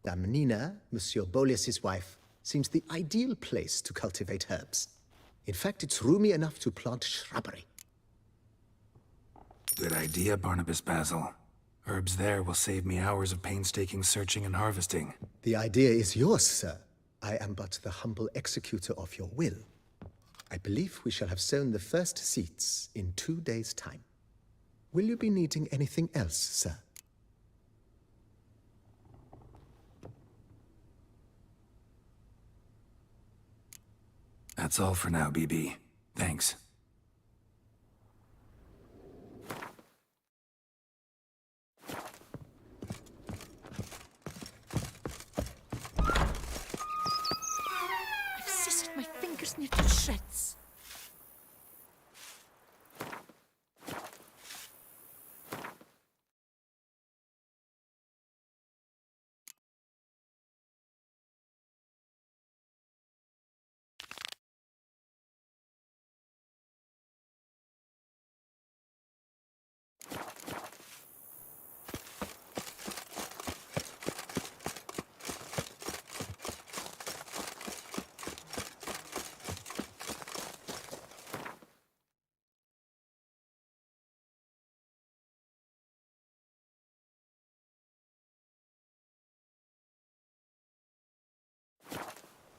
Damnina, Monsieur Bolis's wife, seems the ideal place to cultivate herbs. In fact, it's roomy enough to plant shrubbery. Good idea, Barnabas Basil. Herbs there will save me hours of painstaking searching and harvesting. The idea is yours, sir. I am but the humble executor of your will. I believe we shall have sown the first seeds in 2 days' time. Will you be needing anything else, sir? That's all for now, BB. Thanks. I've scissored my fingers near to shreds.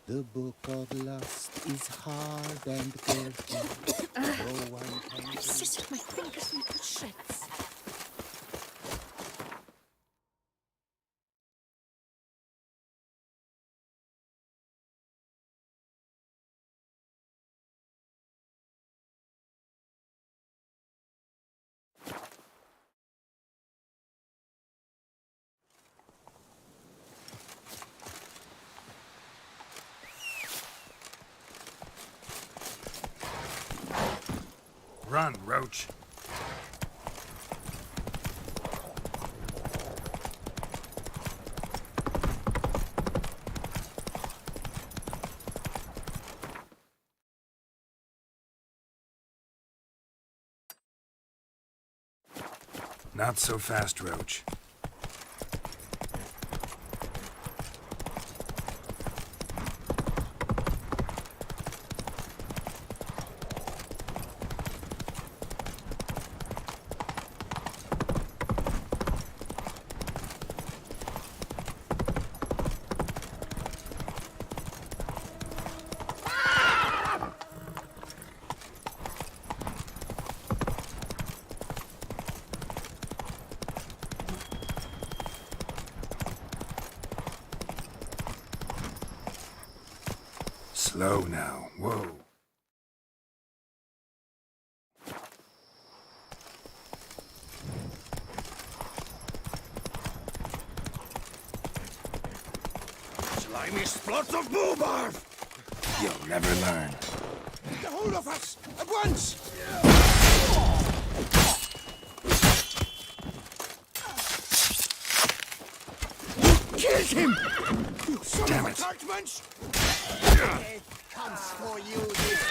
The book of lust is hard and careful. No one can... I've scissored my fingers near to shreds. Run, Roach. Not so fast, Roach. Slow now. Whoa. Slimy splot of boobarf! You'll never learn. The whole of us! At once! Kill him! You son Damn of it. attachments! It comes for you this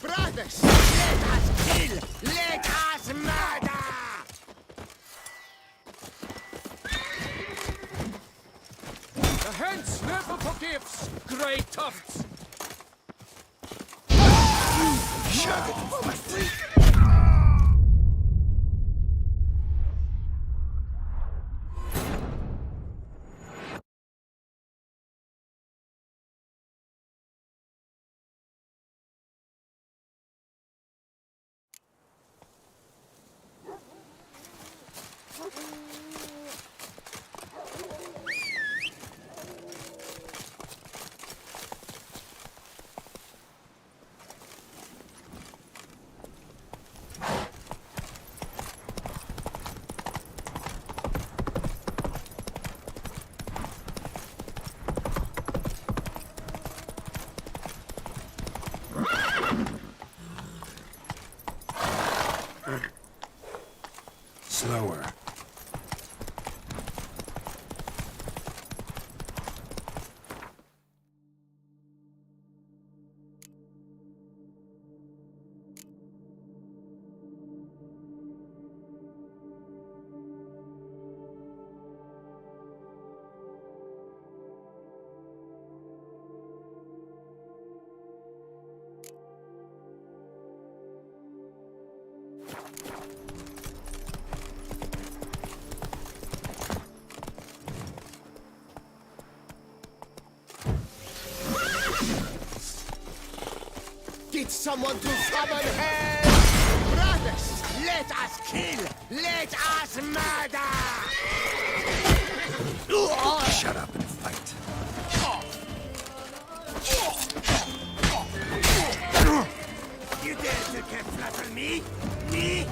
Brothers, let us kill! Let us murder! The hens never forgives, grey tufts! Slower. Get someone to summon help! Brothers, let us kill! Let us murder! Shut up and fight. You dare to get flatter me? Me?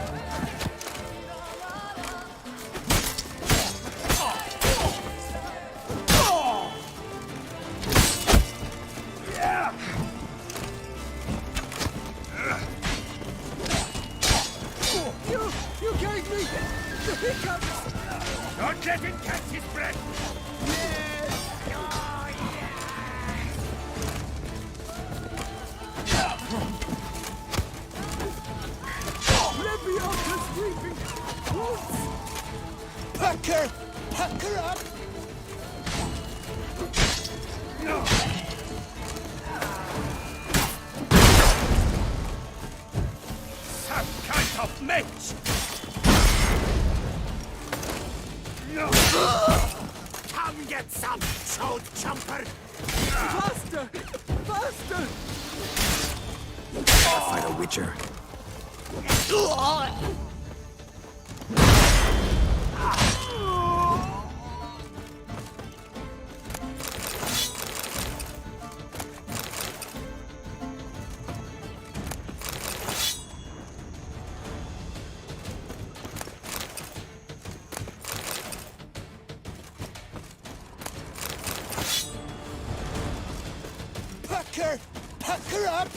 You gave me the hiccups! Don't let him catch his breath! Leviosa's weeping! Pucker! Pucker up! No! Some kind of mate! No! Come get some, chode jumper! Faster! Faster! Gotta fight a witcher. Pucker! Pucker up!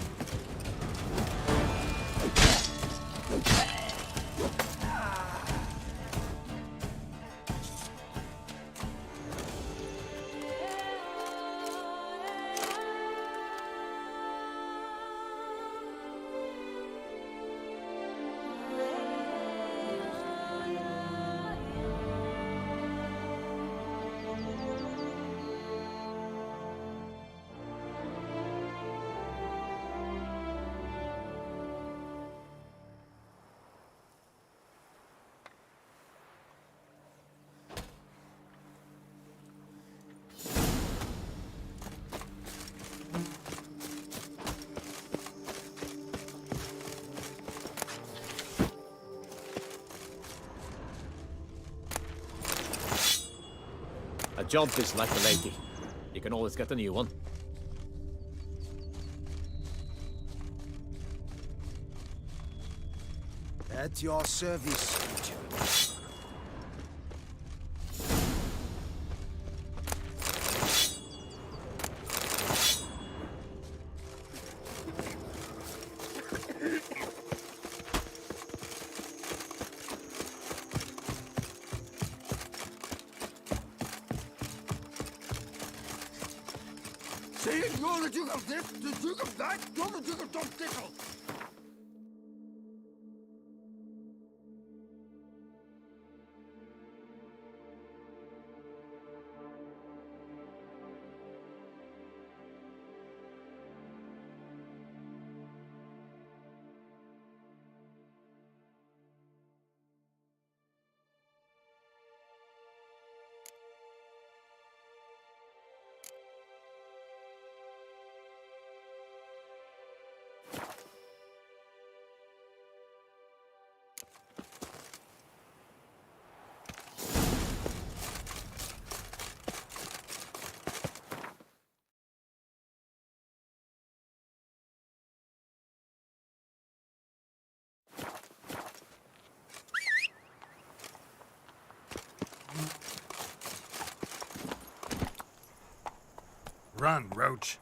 A jump is like a lady. You can always get a new one. At your service, Richard. See? You're the Duke of this, the Duke of that, you're the Duke of Don't Tickle! Run, Roach.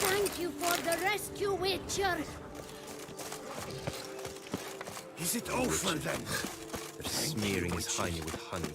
Thank you for the rescue, Witcher. Is it over then? They're smearing his hiney with honey.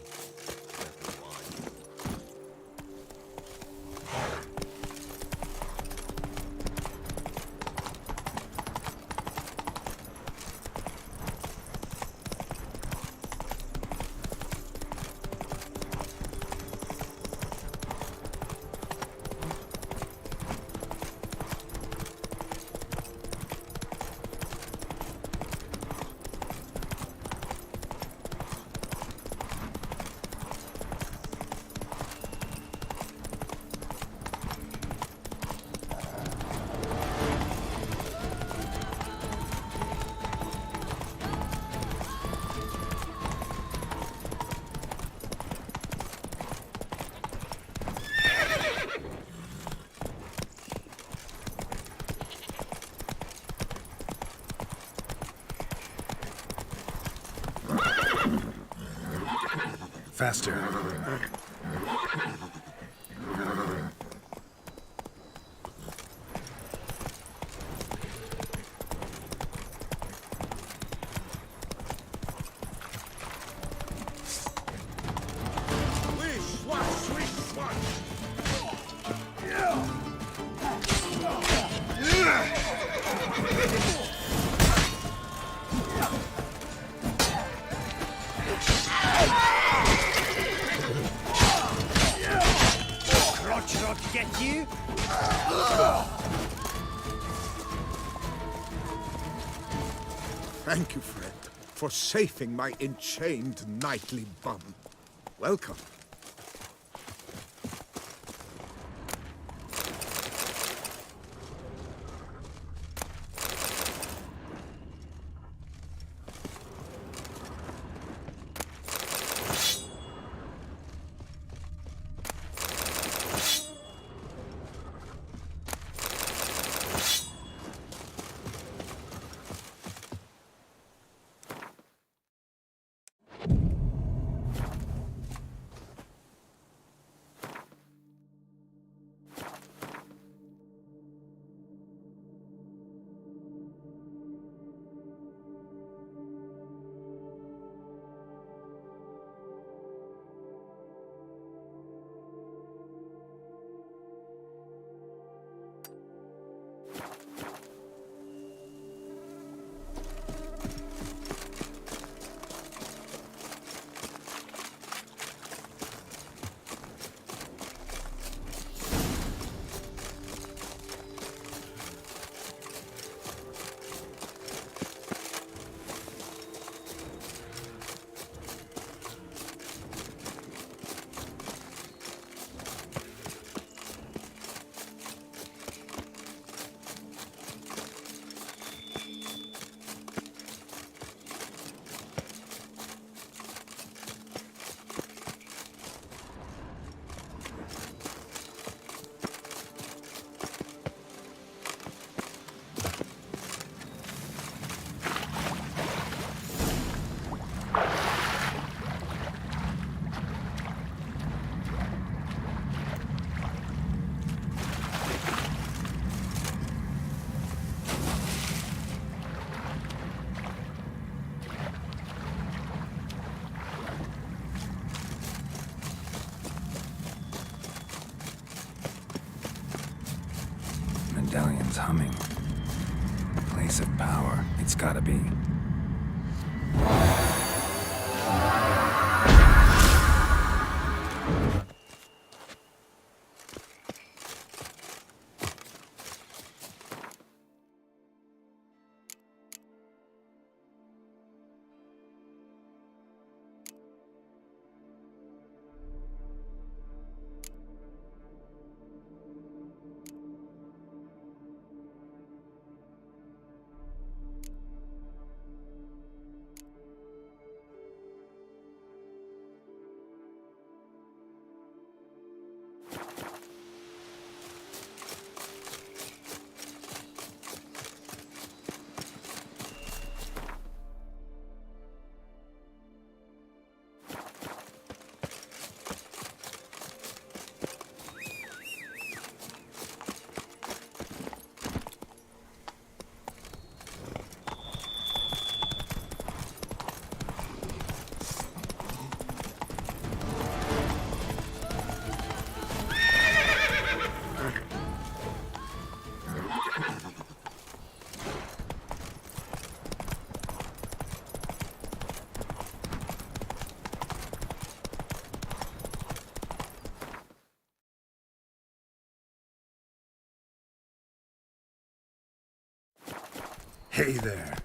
Faster. Get you? Thank you, friend, for saving my enchained knightly bum. Welcome. Medallion's humming. Place of power. It's gotta be. Hey there.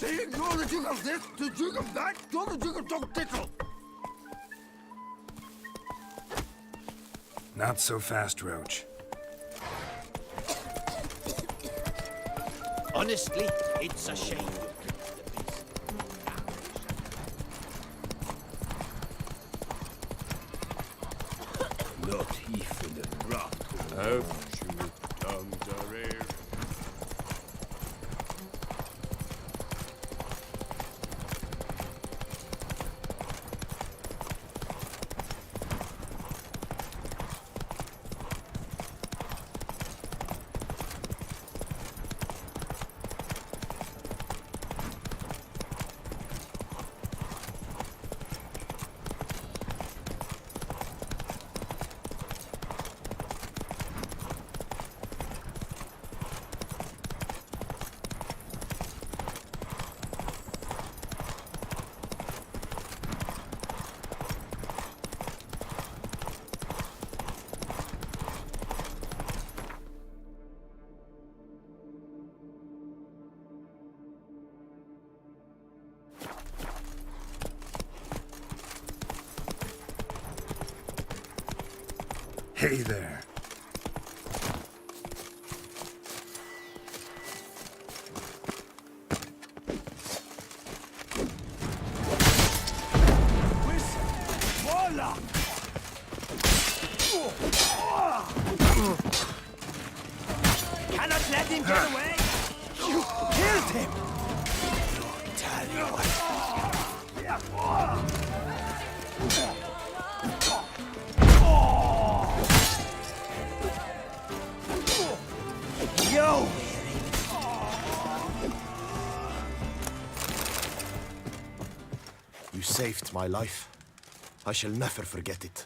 See, you're the Duke of this, the Duke of that, you're the Duke of Don't Tickle. Not so fast, Roach. Honestly, it's a shame. Not even the draft. Hey there. Cannot let him get away! You killed him! Tell you what. Yo! You saved my life. I shall never forget it.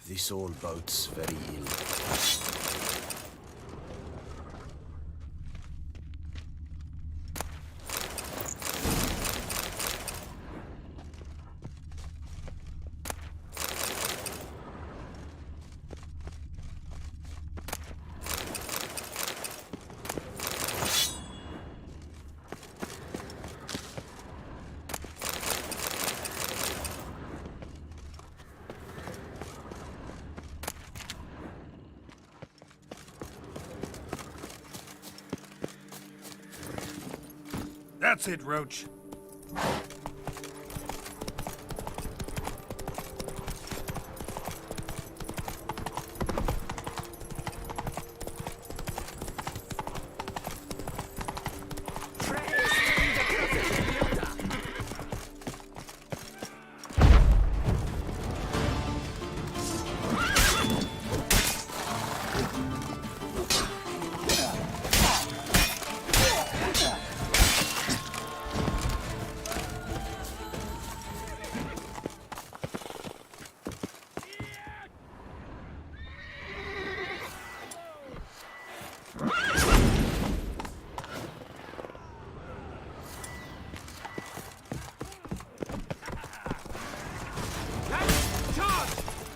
This all bodes very ill. That's it, Roach.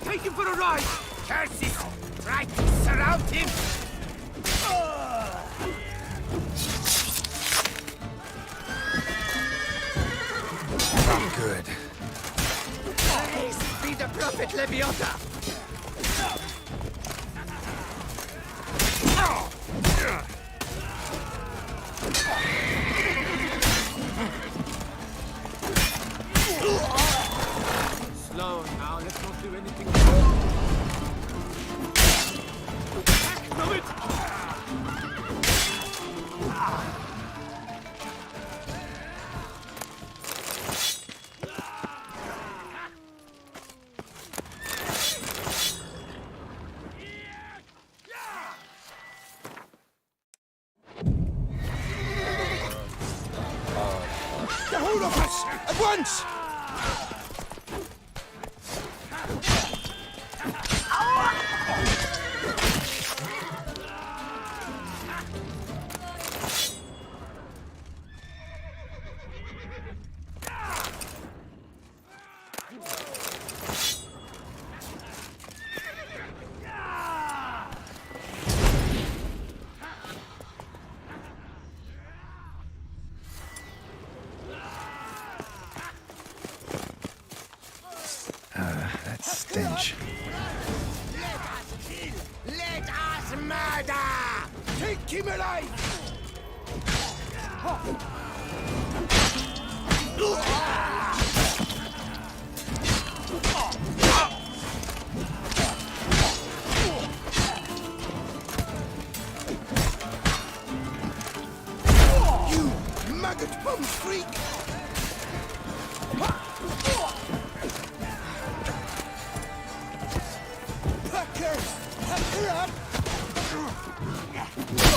Take him for a ride! Curses! Try to surround him! Not good. Praise be the Prophet Leviota! Slow now, let's not do anything. Move it! The whole of us! At once! That stench. Let us kill! Let us murder! Take him alive! You maggot bomb freak!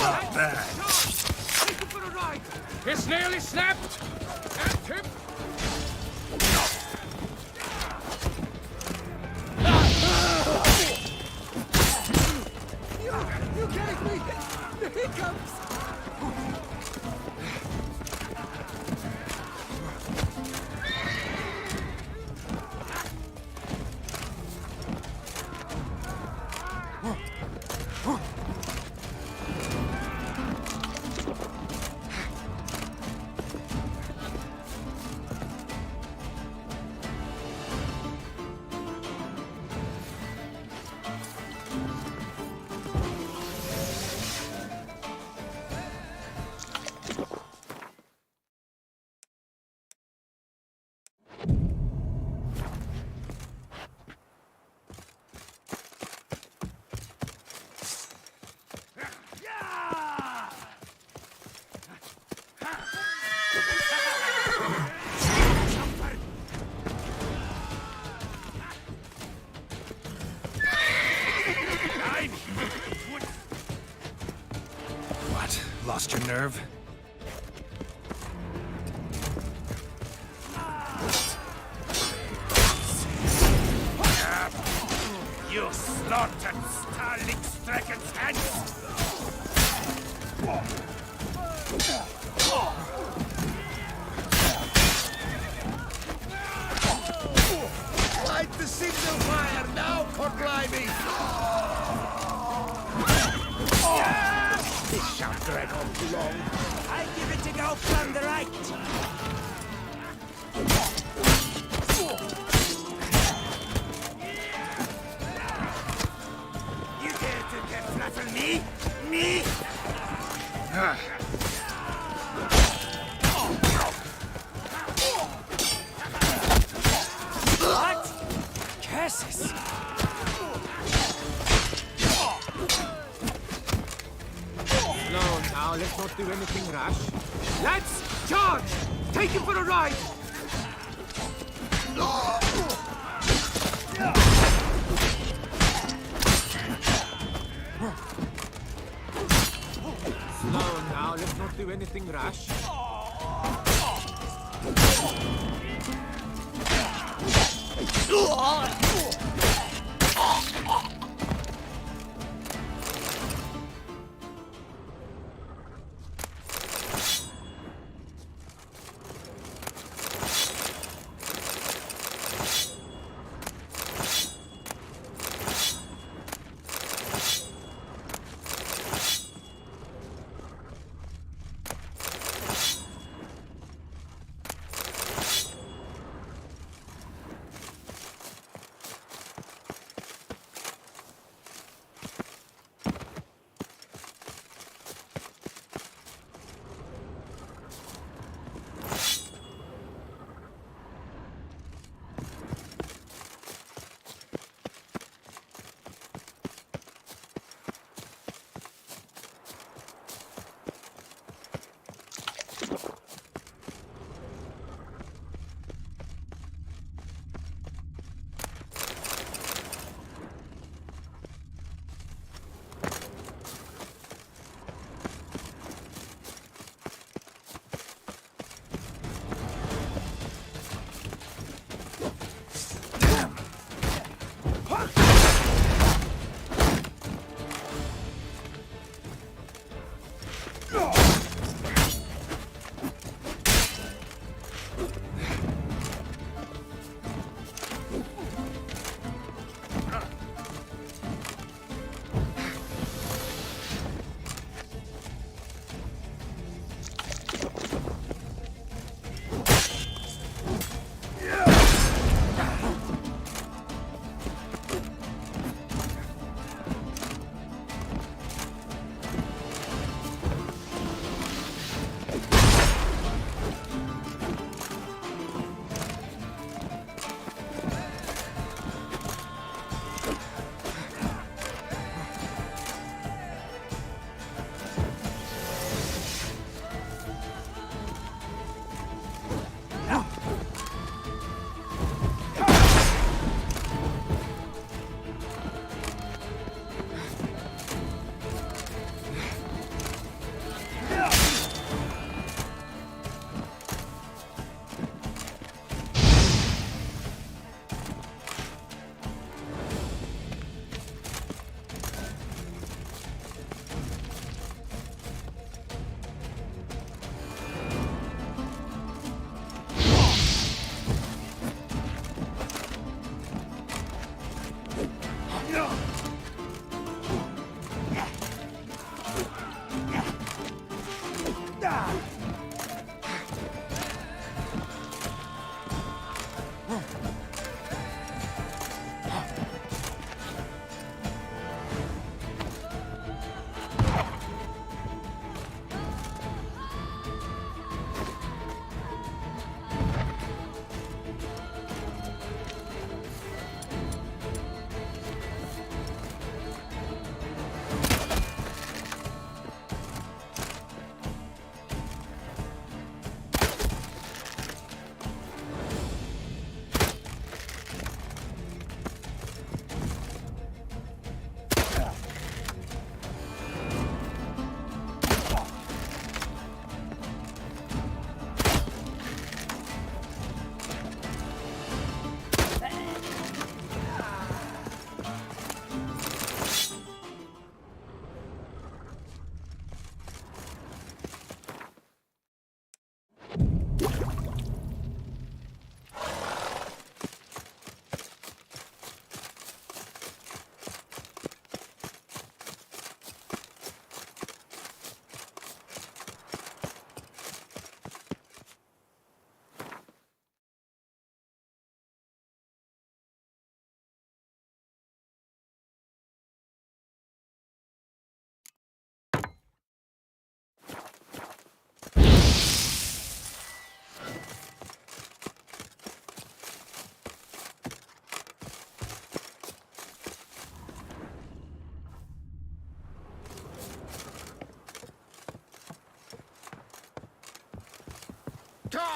Not bad. Take him for a ride! It's nearly snapped! And tip! You gave me the hiccups! lost your nerve? You slaughtered Starling Dragon's heads! Light the signal fire now, Cortlimey! This shan't drag on too long. I give it to go from the right. You dare to get flatter me? Me? What? Curses! No, now, let's not do anything rash. Let's charge! Take him for a ride! Slow now, let's not do anything rash.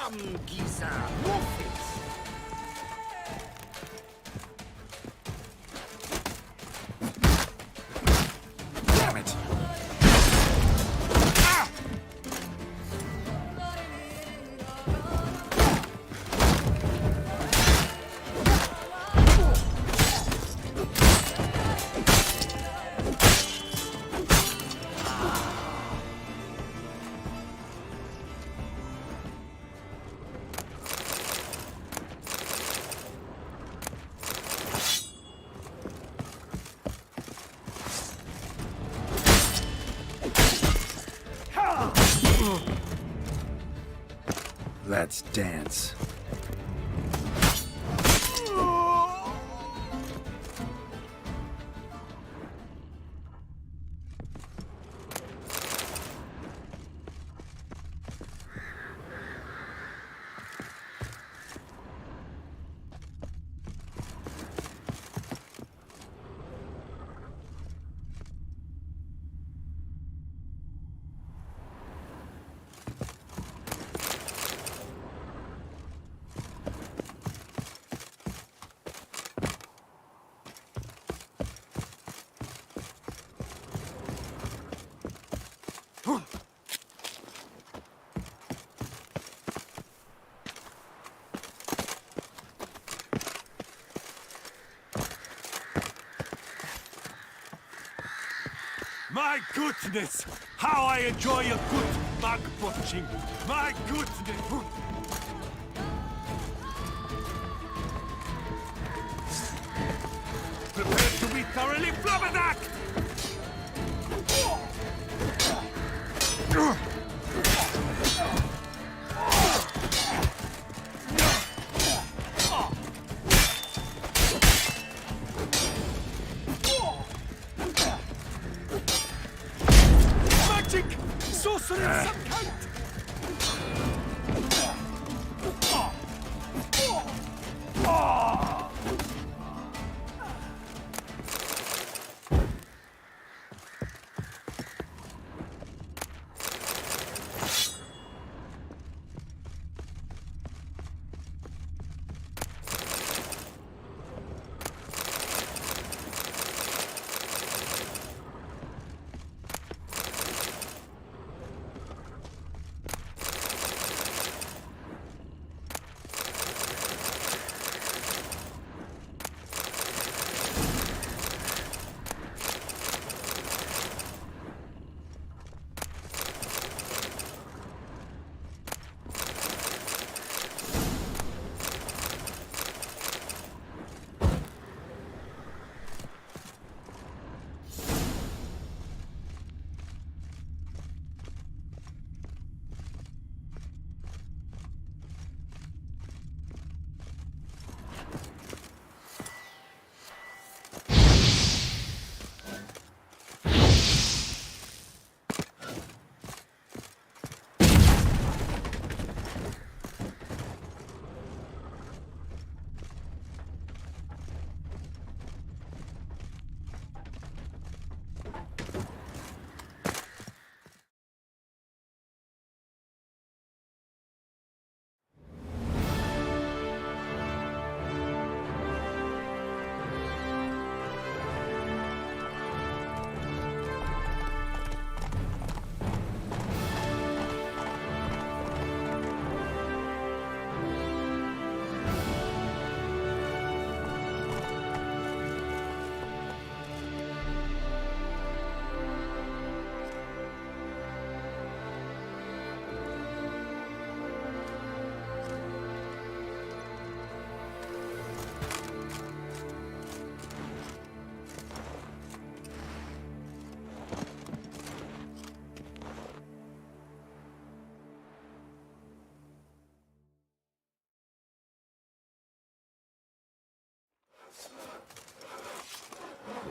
Come, geezer, move it! Damn it! Let's dance. My goodness! How I enjoy a good mug punching! My goodness! Prepare to be thoroughly flabbergasted! Magic! Sorcery of some kind!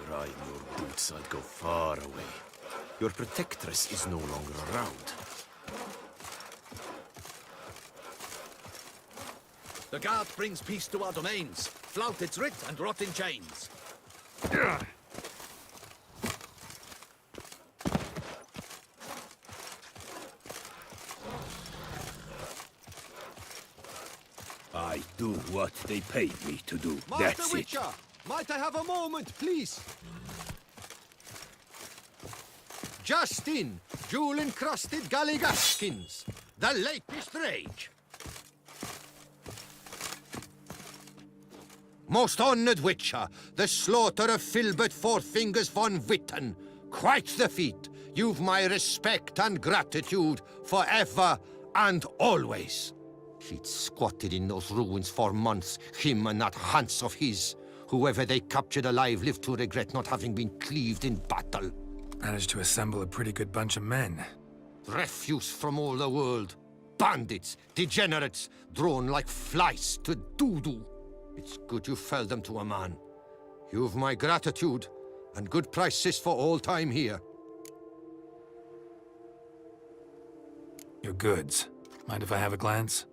Were I in your boots, I'd go far away. Your protectress is no longer around. The guard brings peace to our domains. Flout its writ and rot in chains. I do what they paid me to do. Master That's Witcher, it. might I have a moment, please? Just in, jewel-encrusted galligaskins, the latest rage. Most honored Witcher, the slaughter of Filbert Fourfingers von Witten. Quite the feat. You've my respect and gratitude forever and always. He'd squatted in those ruins for months, him and that Hans of his. Whoever they captured alive lived to regret not having been cleaved in battle. Managed to assemble a pretty good bunch of men. Refuse from all the world. Bandits, degenerates, drawn like flies to doo-doo. It's good you fell them to a man. You've my gratitude, and good prices for all time here. Your goods. Mind if I have a glance?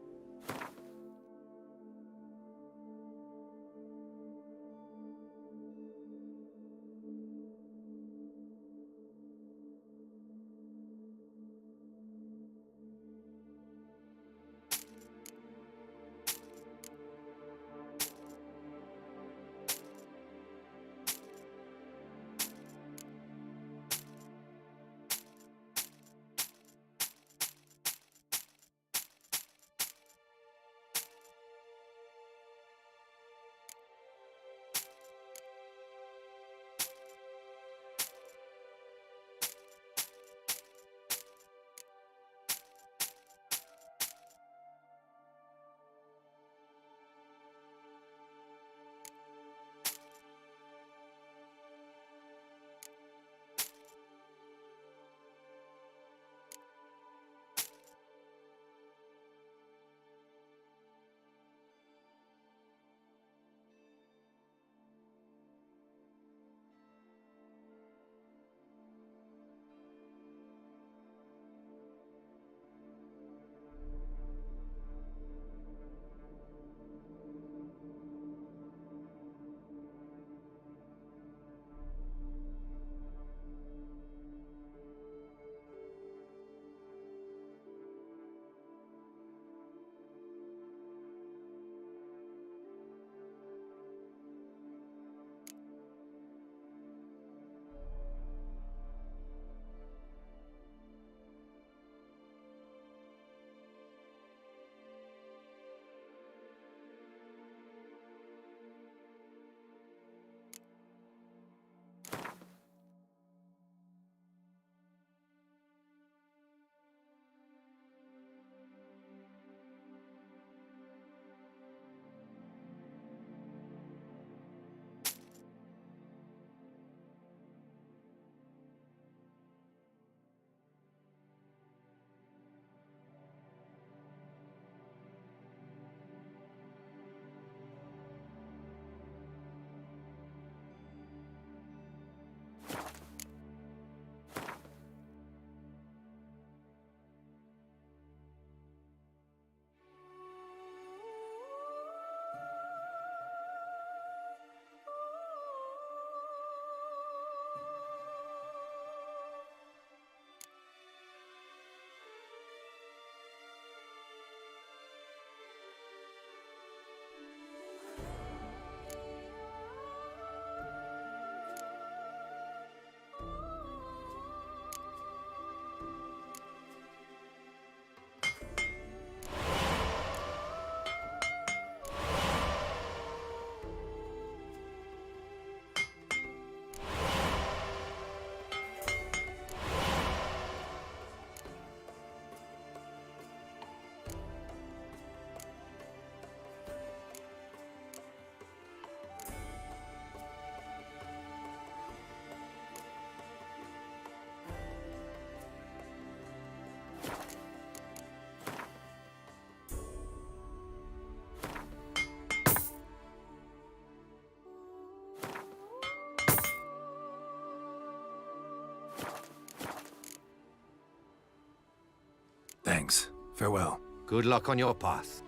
Thanks. Farewell. Good luck on your path.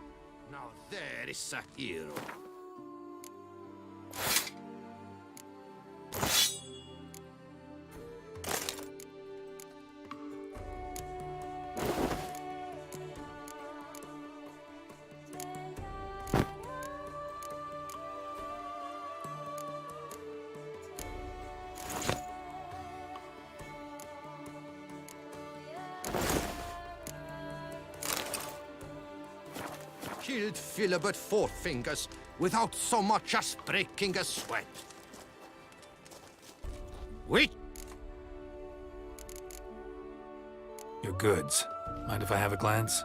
Now there is a hero. killed Philibert Four Fingers without so much as breaking a sweat. Wait! Your goods. Mind if I have a glance?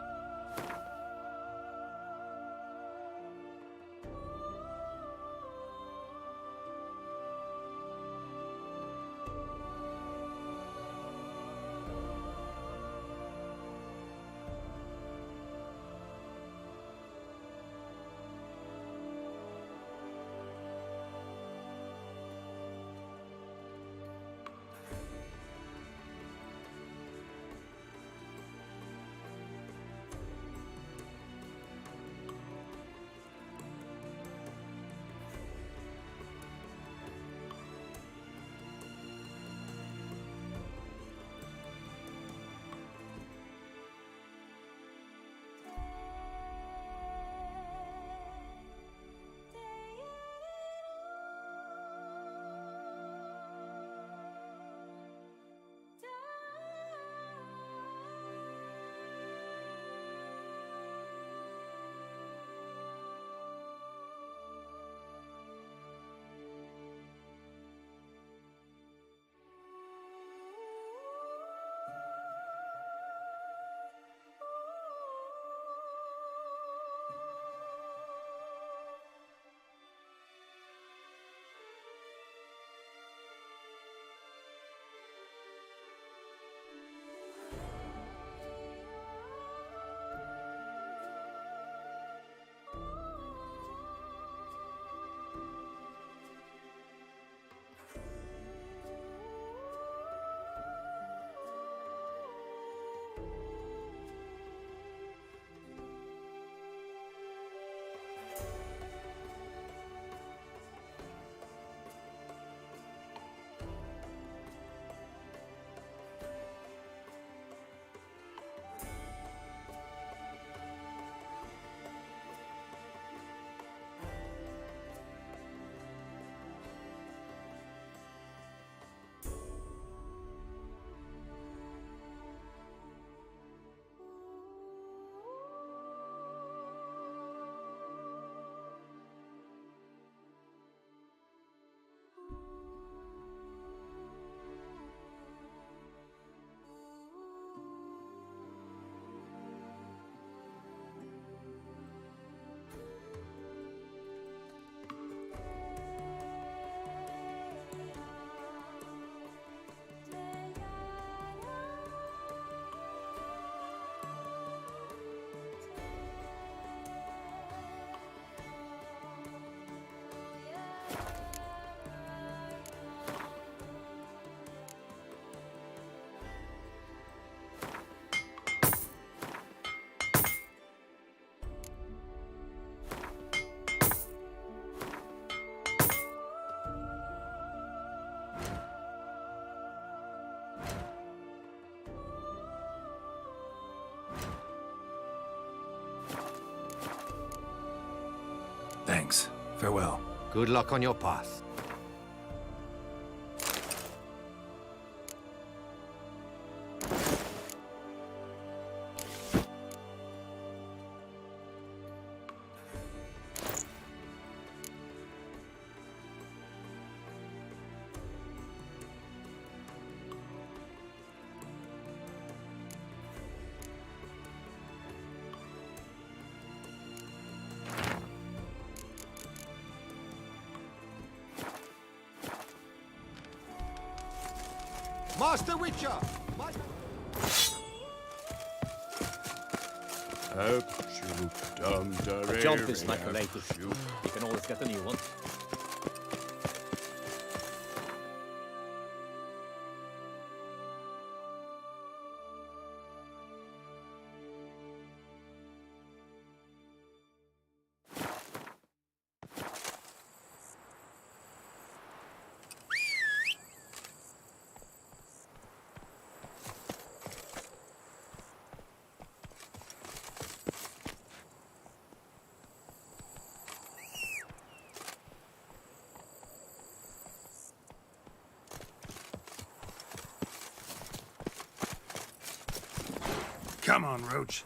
Thanks. Farewell. Good luck on your path. Master Witcher! A jump is like a lady. You can always get a new one. Come on, Roach.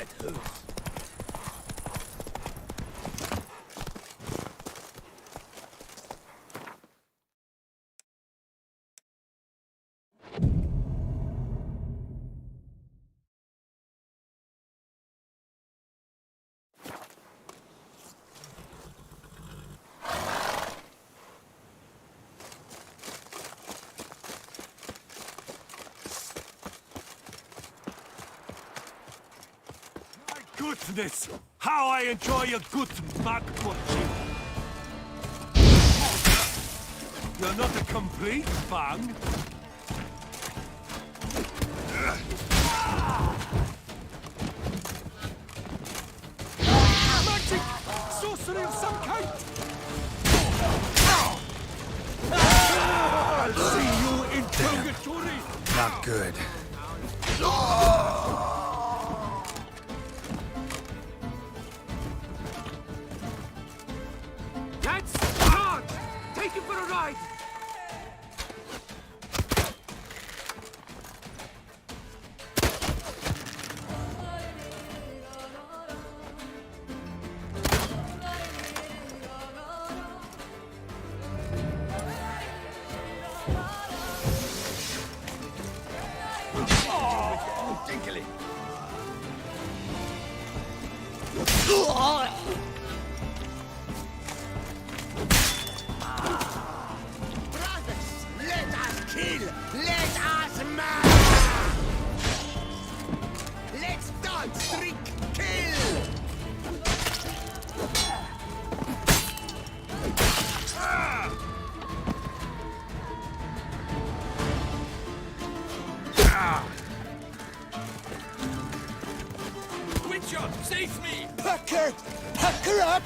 That hurts. Goodness, how I enjoy a good mug punching. You're not a complete bang. Magic! Sorcery of some kind! I'll see you in purgatory! Not good. Let's charge! Take him for a ride! Tinkly. Brothers, let us kill! Let us murder! Let's dance, drink, kill! Witcher, save me! Pucker! Pucker up!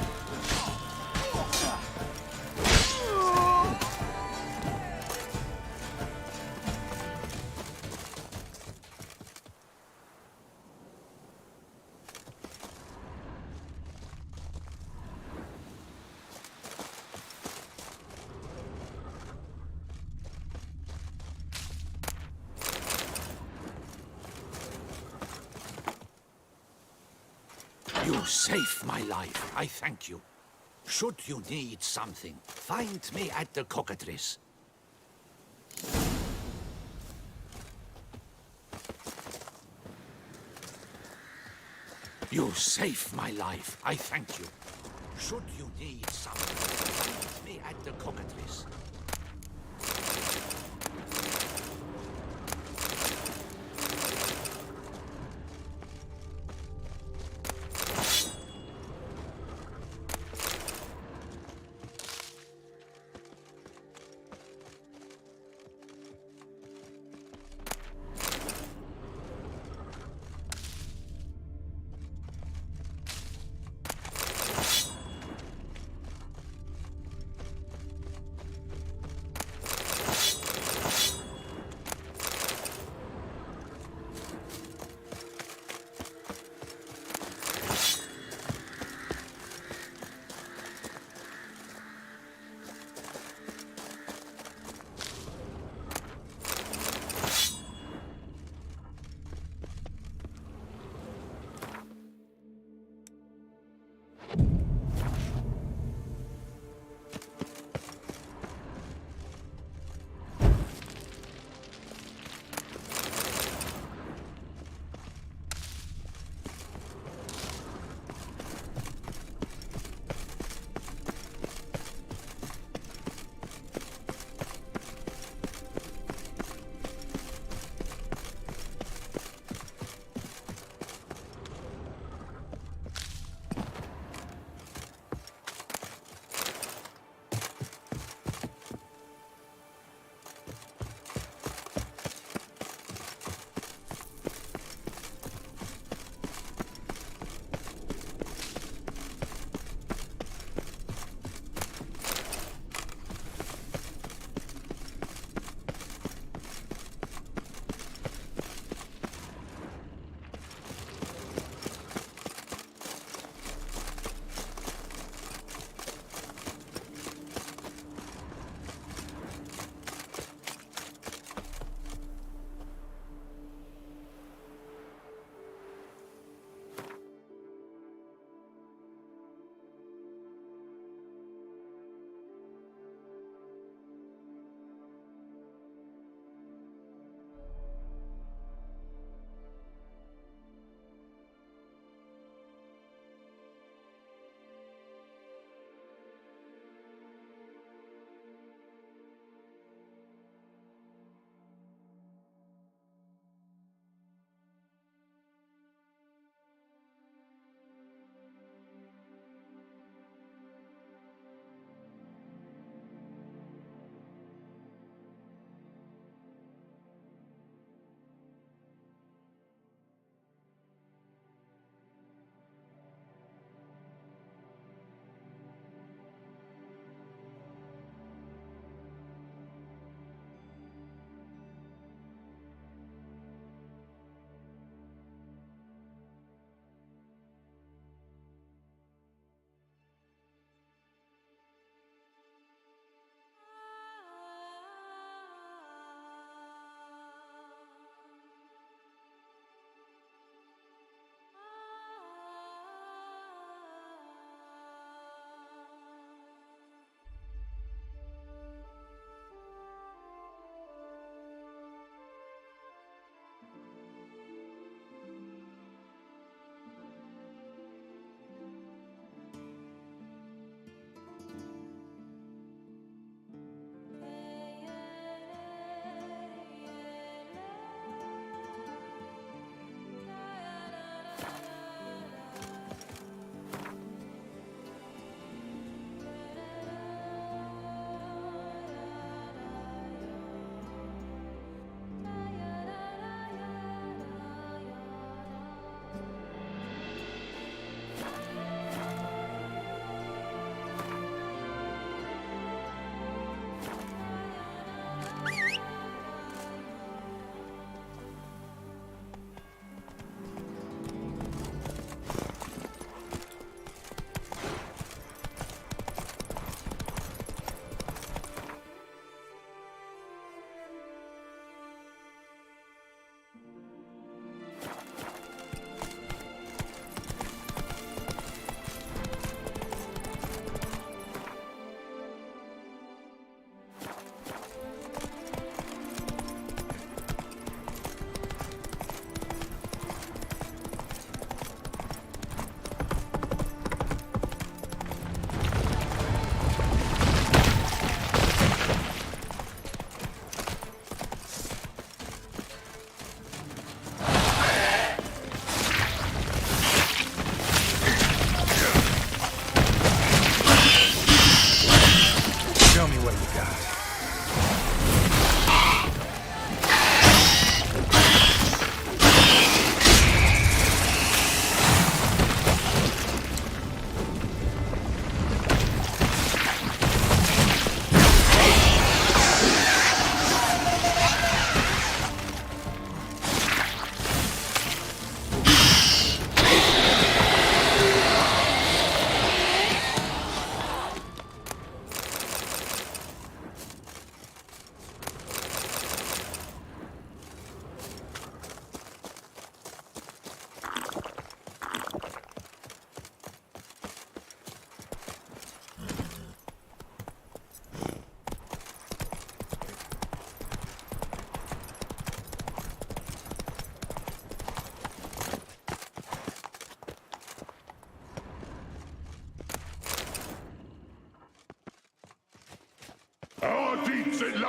You saved my life. I thank you. Should you need something, find me at the cockatrice. You saved my life. I thank you. Should you need something, find me at the cockatrice.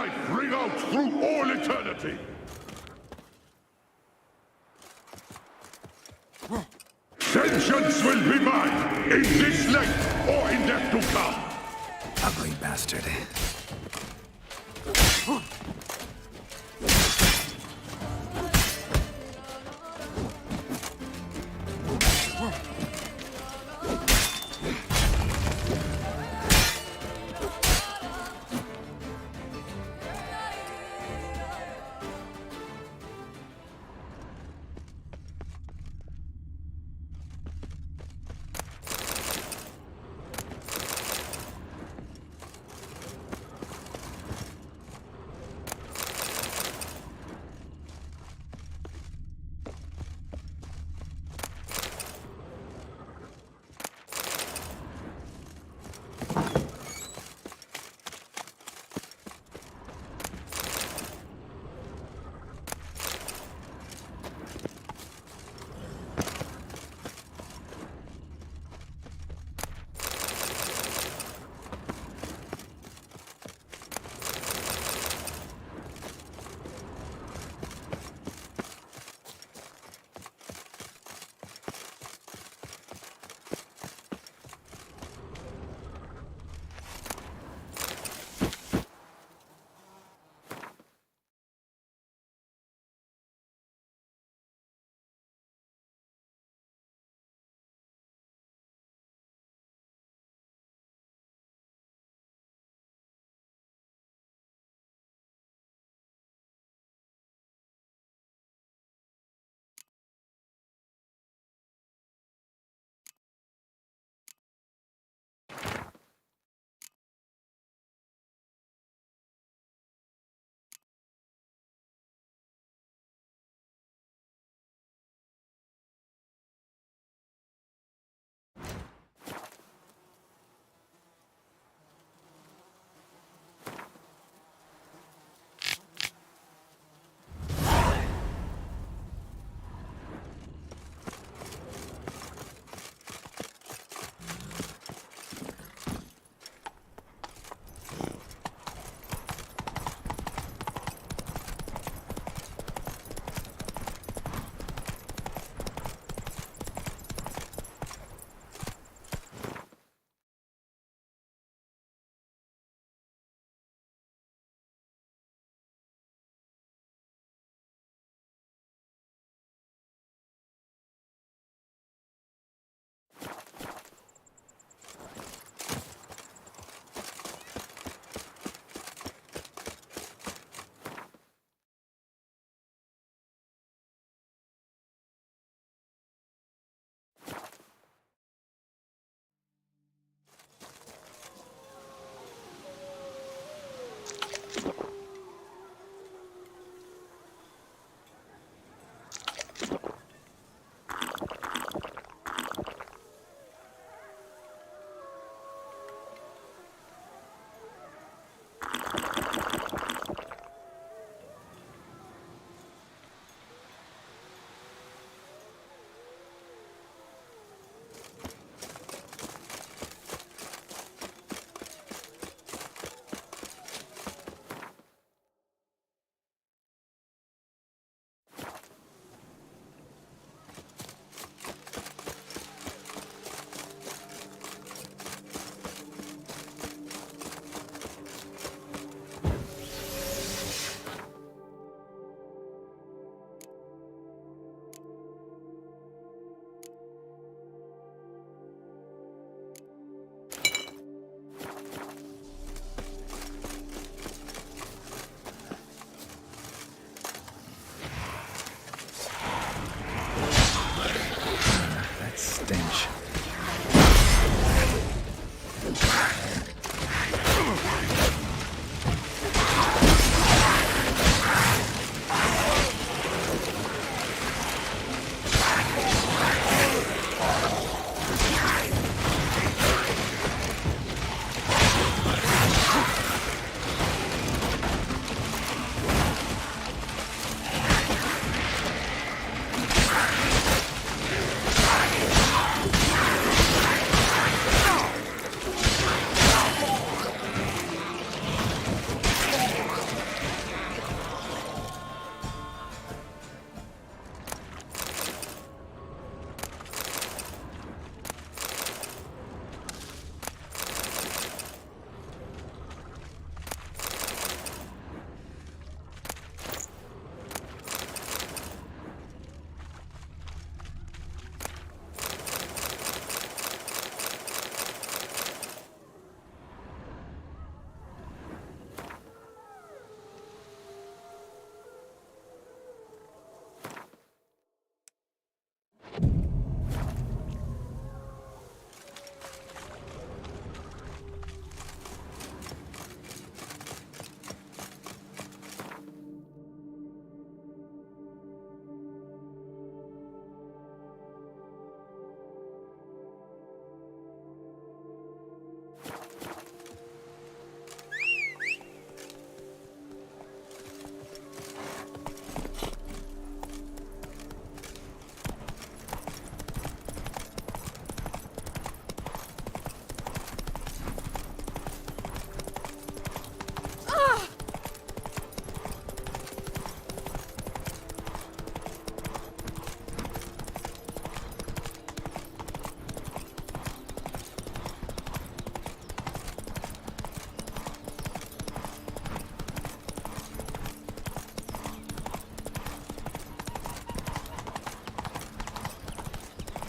light ring out through all eternity! Vengeance will be mine, in this life or in death to come! Ugly bastard.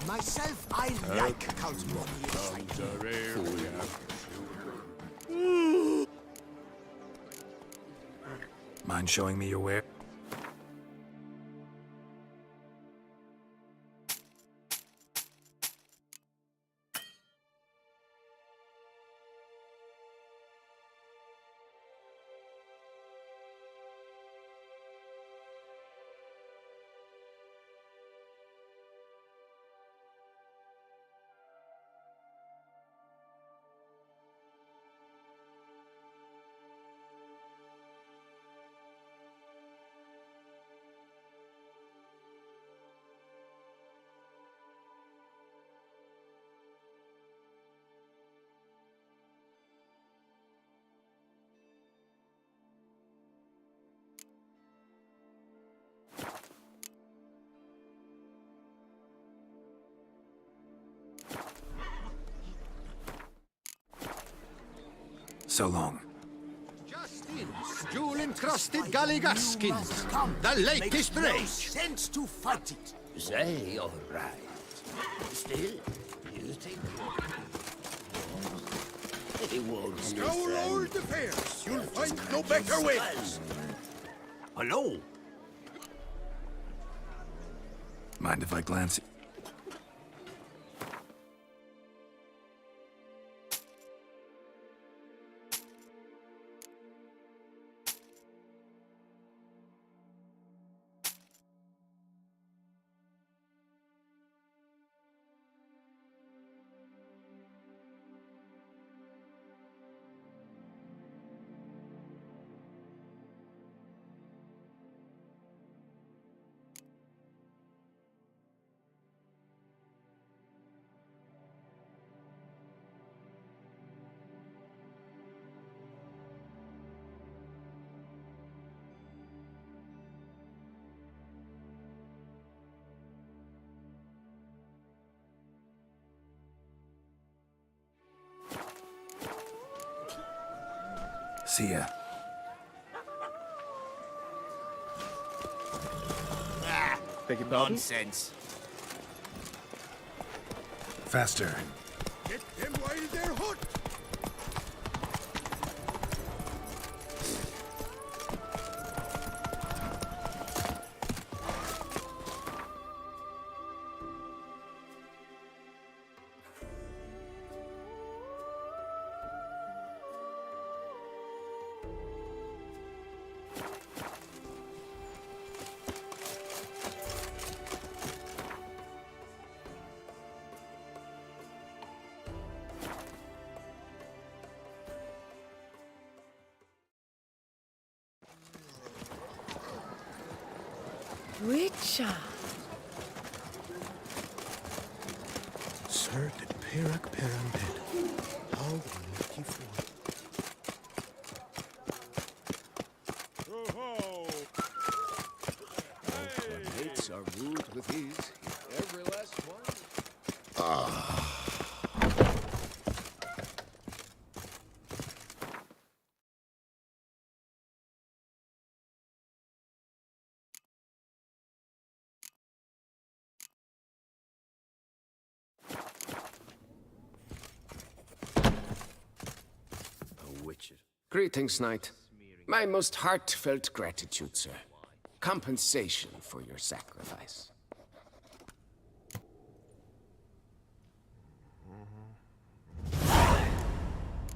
Myself, I like Count Monius. Mind showing me your where? So long. Just in, jewel-encrusted galligaskins. The latest No rage. sense to fight it. Say, all right. Still, you think it won't Scour all the fairs. You'll find no better way. Hello? Mind if I glance? See ya. Beg your pardon? Nonsense. Faster. Get them while they're hot. Richard! Sir de Perak Perambed. How lucky for My mates are moved with ease. Every last one. Greetings, Knight. My most heartfelt gratitude, sir. Compensation for your sacrifice.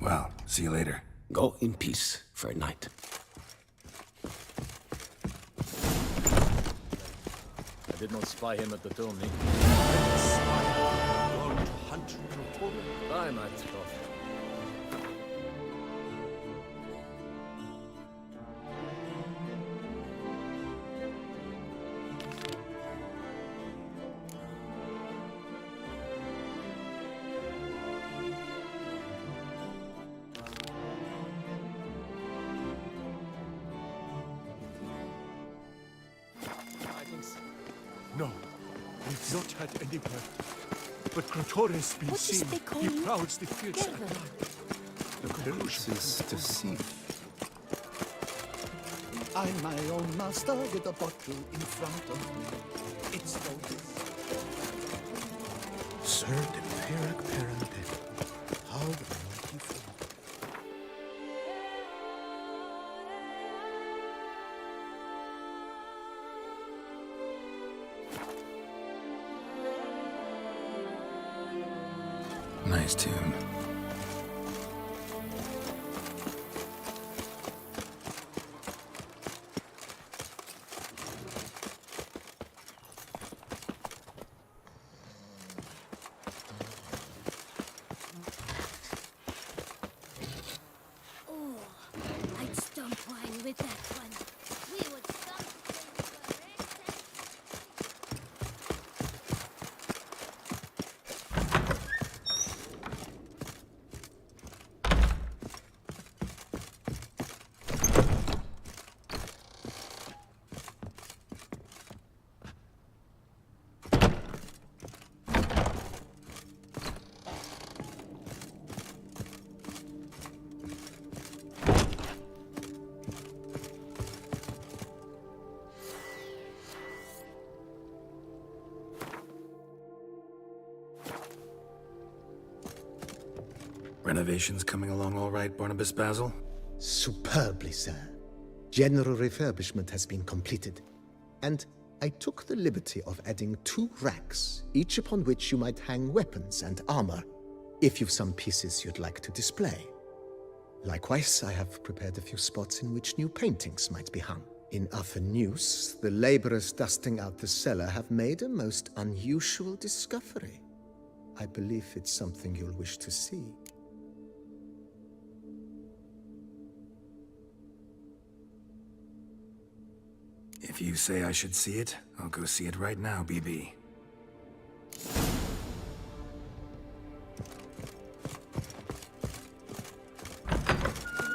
Well, see you later. Go in peace, Fair Knight. I did not spy him at the tourney. I might, Prof. No, we've not had any word. But Crotores been What is seen. they call He you? prowls the fields at Gervin. night. The prince is deceived. I'm my own master with a bottle in front of me. It's no good. Sir de Perak Peranden. How the mighty fall. Nice tune. Oh, I'd stomp wine with that one. We would stomp Renovations coming along all right, Barnabas Basil? Superbly, sir. General refurbishment has been completed. And I took the liberty of adding 2 racks, each upon which you might hang weapons and armor, if you've some pieces you'd like to display. Likewise, I have prepared a few spots in which new paintings might be hung. In other news, the laborers dusting out the cellar have made a most unusual discovery. I believe it's something you'll wish to see. If you say I should see it, I'll go see it right now, BB.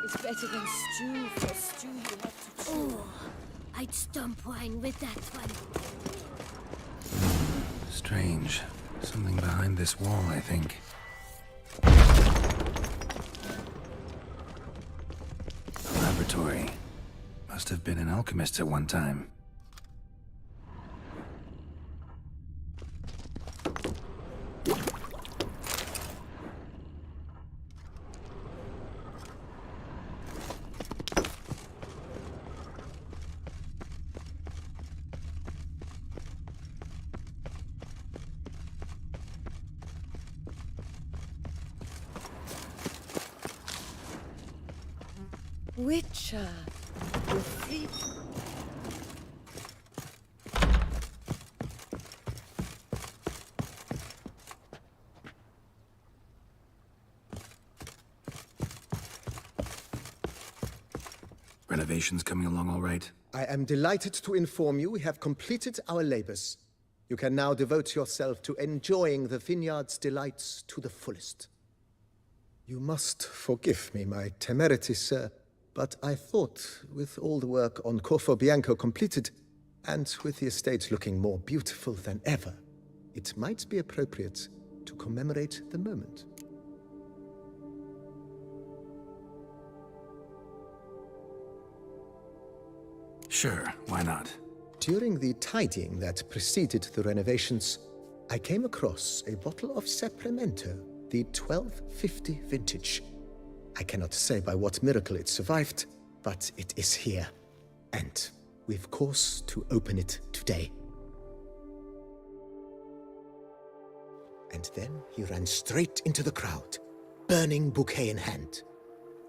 It's better than stew. For stew, you have to chew. Oh, I'd stomp wine with that one. Strange. Something behind this wall, I think. A laboratory. Must have been an alchemist at one time. Witcher. The thief. Renovations coming along all right? I am delighted to inform you we have completed our labors. You can now devote yourself to enjoying the vineyard's delights to the fullest. You must forgive me my temerity, sir, but I thought, with all the work on Corfo Bianco completed, and with the estate looking more beautiful than ever, it might be appropriate to commemorate the moment. Sure, why not? During the tidying that preceded the renovations, I came across a bottle of Sapramento, the 1250 vintage. I cannot say by what miracle it survived, but it is here. And we've cause to open it today. And then he ran straight into the crowd, burning bouquet in hand.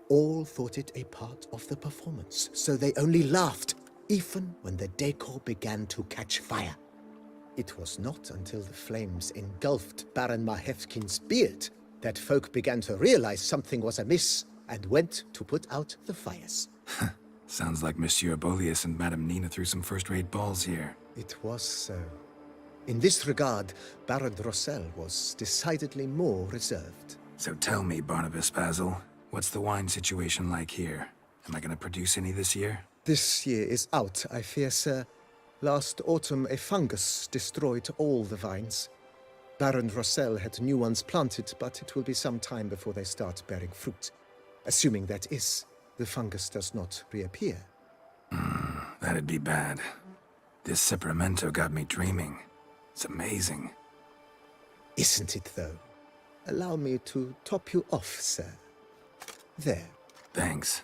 All thought it a part of the performance, so they only laughed, even when the decor began to catch fire. It was not until the flames engulfed Baron Mahevkin's beard that folk began to realize something was amiss and went to put out the fires. Sounds like Monsieur Bolius and Madame Nina threw some first-rate balls here. It was so. In this regard, Baron Rossel was decidedly more reserved. So tell me, Barnabas Basil, what's the wine situation like here? Am I gonna produce any this year? This year is out, I fear, sir. Last autumn, a fungus destroyed all the vines. Baron Rossel had new ones planted, but it will be some time before they start bearing fruit. Assuming that is, the fungus does not reappear. That'd be bad. This Sacramento got me dreaming. It's amazing. Isn't it, though? Allow me to top you off, sir. There. Thanks.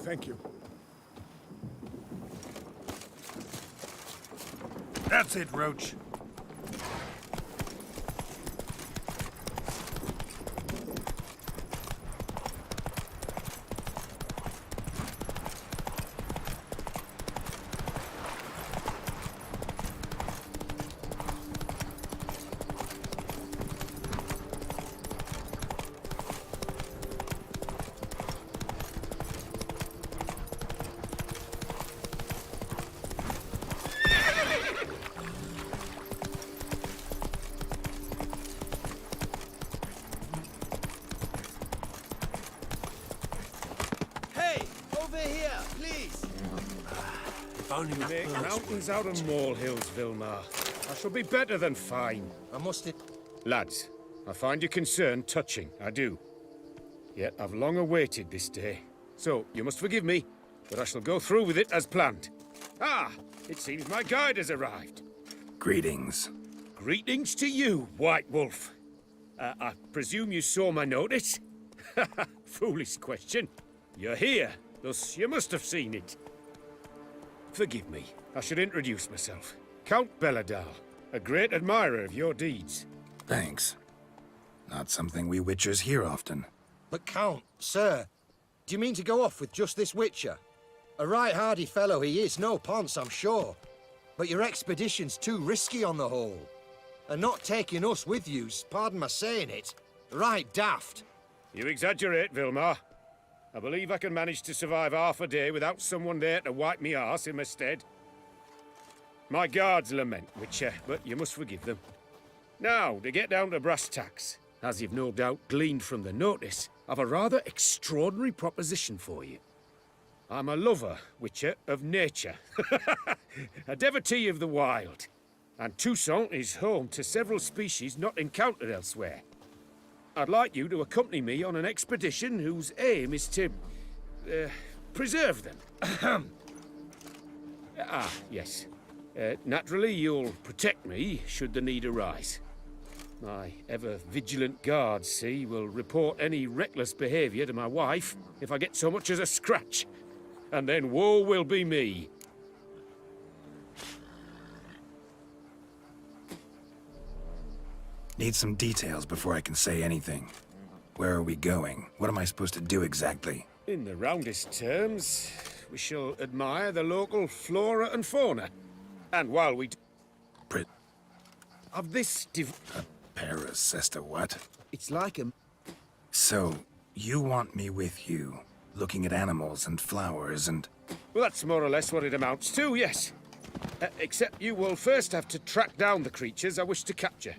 Thank you. That's it, Roach. Make mountains out of molehills, Vilmar. I shall be better than fine. I must... Lads, I find your concern touching, I do. Yet I've long awaited this day. So, you must forgive me, but I shall go through with it as planned. Ah, it seems my guide has arrived. Greetings. Greetings to you, White Wolf. I presume you saw my notice? Foolish question. You're here, thus you must have seen it. Forgive me, I should introduce myself. Count Belladar, a great admirer of your deeds. Thanks. Not something we Witchers hear often. But Count, sir, do you mean to go off with just this Witcher? A right hardy fellow he is, no ponce, I'm sure. But your expedition's too risky on the whole. And not taking us with you's, pardon my saying it, right daft. You exaggerate, Vilmar. I believe I can manage to survive half a day without someone there to wipe me arse in my stead. My guards lament, Witcher, but you must forgive them. Now, to get down to brass tacks, as you've no doubt gleaned from the notice, I've a rather extraordinary proposition for you. I'm a lover, Witcher, of nature. A devotee of the wild. And Toussaint is home to several species not encountered elsewhere. I'd like you to accompany me on an expedition whose aim is to... preserve them. Yes. Naturally, you'll protect me should the need arise. My ever-vigilant guards, see, will report any reckless behaviour to my wife if I get so much as a scratch. And then woe will be me. Need some details before I can say anything. Where are we going? What am I supposed to do exactly? In the roundest terms, we shall admire the local flora and fauna. And while we... of this Paris as to what? It's like a... So, you want me with you, looking at animals and flowers and... Well, that's more or less what it amounts to, yes. Except you will first have to track down the creatures I wish to capture.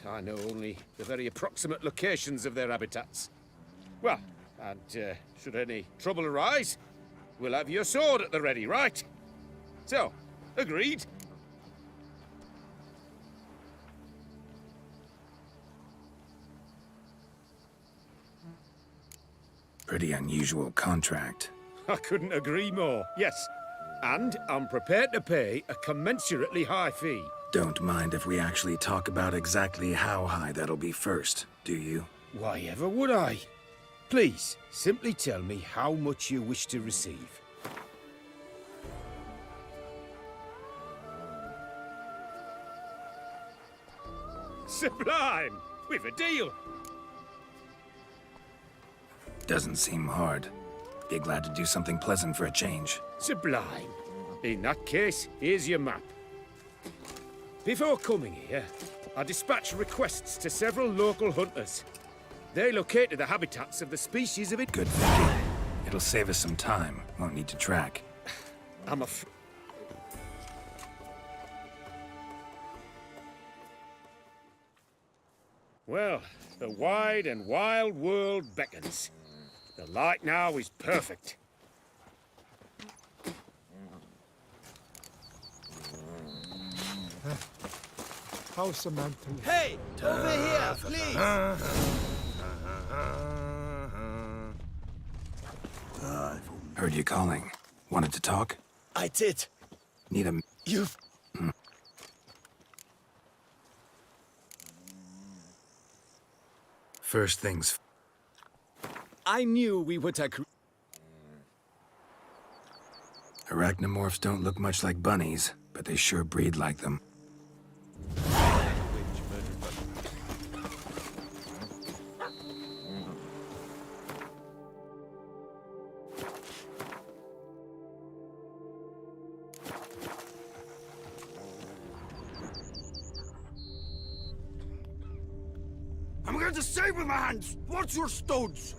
I know only the very approximate locations of their habitats. Well, and should any trouble arise, we'll have your sword at the ready, right? So, agreed? Pretty unusual contract. I couldn't agree more, yes. And I'm prepared to pay a commensurately high fee. Don't mind if we actually talk about exactly how high that'll be first, do you? Why ever would I? Please, simply tell me how much you wish to receive. Sublime! We've a deal! Doesn't seem hard. Be glad to do something pleasant for a change. Sublime. In that case, here's your map. Before coming here, I dispatched requests to several local hunters. They located the habitats of the species of it. Good thinking. It'll save us some time. Won't need to track. I'm Well, the wide and wild world beckons. The light now is perfect. How's Samantha? Hey! Over here, please! Heard you calling. Wanted to talk? I did. Need a... You've... First things... I knew we would agree. Arachnomorphs don't look much like bunnies, but they sure breed like them. I'm going to save with my hands! What's your stones?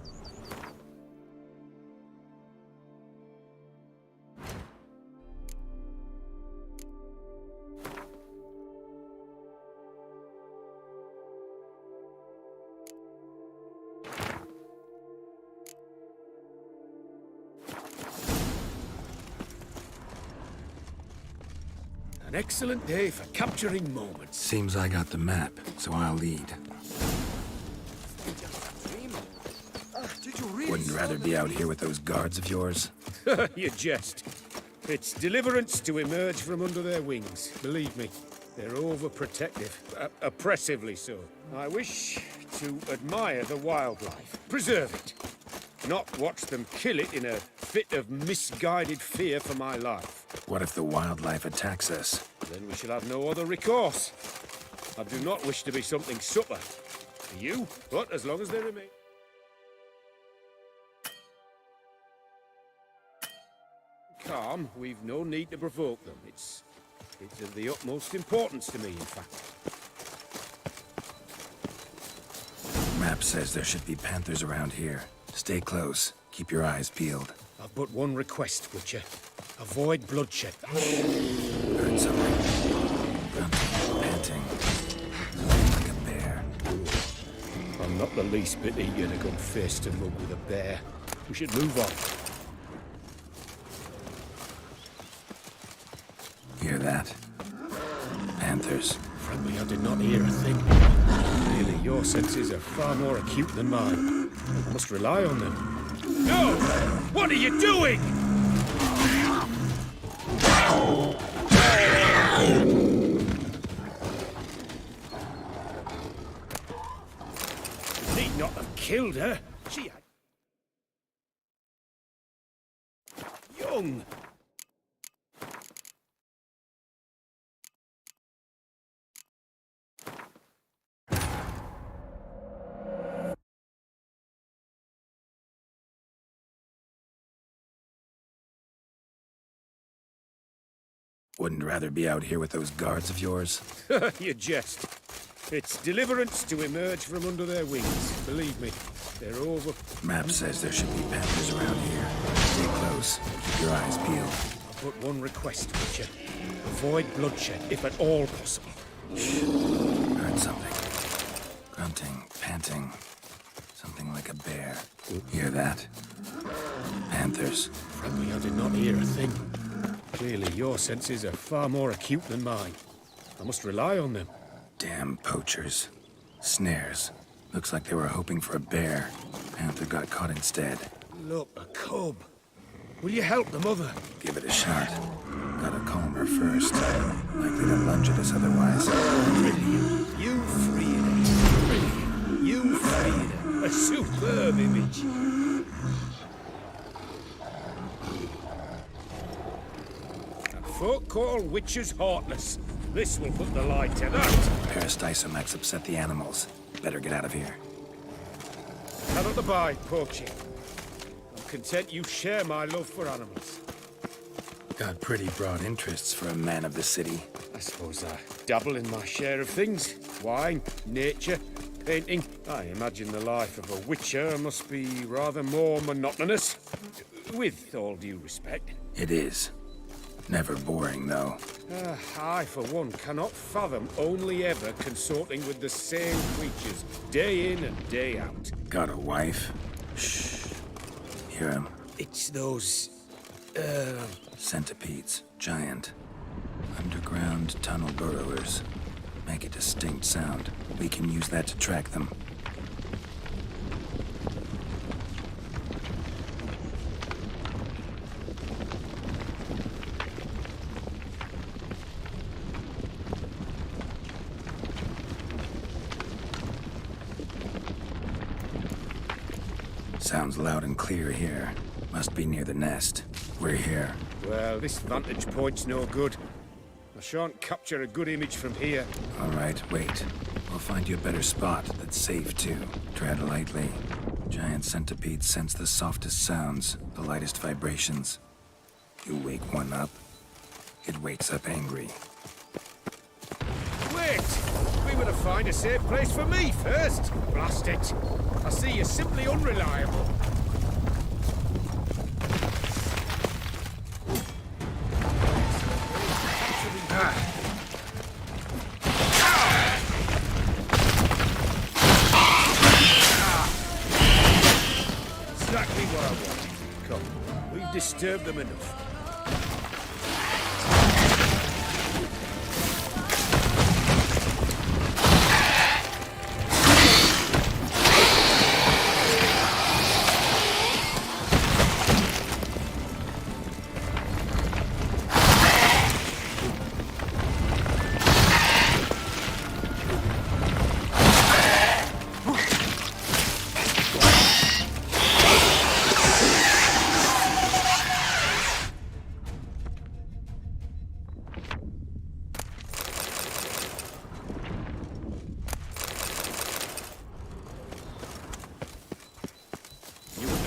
An excellent day for capturing moments. Seems I got the map, so I'll lead. Wouldn't rather be out here with those guards of yours? You jest. It's deliverance to emerge from under their wings. Believe me, they're overprotective. Oppressively so. I wish to admire the wildlife. Preserve it. Not watch them kill it in a fit of misguided fear for my life. What if the wildlife attacks us? Then we shall have no other recourse. I do not wish to be something supper to you, but as long as they remain... calm, we've no need to provoke them. It's of the utmost importance to me, in fact. Map says there should be panthers around here. Stay close. Keep your eyes peeled. I've but one request, Witcher. Avoid bloodshed. Heard something. Grunting, panting. Like a bear. I'm not the least bit eager to go face to mug with a bear. We should move on. Hear that? Panthers. Friendly, I did not hear a thing. Really, your senses are far more acute than mine. I must rely on them. No! What are you doing? You need not have killed her. She had... young. Wouldn't rather be out here with those guards of yours? You jest. It's deliverance to emerge from under their wings. Believe me, they're over. Map says there should be panthers around here. Stay close. Keep your eyes peeled. I've but one request, Witcher. Avoid bloodshed, if at all possible. Heard something. Grunting, panting. Something like a bear. Hear that? Panthers. Friendly, I did not hear a thing. Clearly, your senses are far more acute than mine. I must rely on them. Damn poachers. Snares. Looks like they were hoping for a bear. Panther got caught instead. Look, a cub. Will you help the mother? Give it a shot. Gotta calm her first. Likely to lunge at us otherwise. Brilliant. You freed it. Brilliant. You freed it. A superb image. Folk call witches heartless. This will put the light to that. Peristysomax upset the animals. Better get out of here. Cannot abide poaching. I'm content you share my love for animals. Got pretty broad interests for a man of the city. I suppose I dabble in my share of things. Wine, nature, painting. I imagine the life of a witcher must be rather more monotonous. With all due respect. It is. Never boring, though. I, for one, cannot fathom only ever consorting with the same creatures, day in and day out. Got a wife? Shh. Hear him? It's those... Centipedes. Giant. Underground tunnel burrowers. Make a distinct sound. We can use that to track them. Sounds loud and clear here. Must be near the nest. We're here. Well, this vantage point's no good. I shan't capture a good image from here. All right, wait. We'll find you a better spot that's safe, too. Tread lightly. Giant centipedes sense the softest sounds, the lightest vibrations. You wake one up, it wakes up angry. Wait! We were to find a safe place for me first. Blast it. I see you're simply unreliable. Exactly what I wanted. Come, we've disturbed them enough.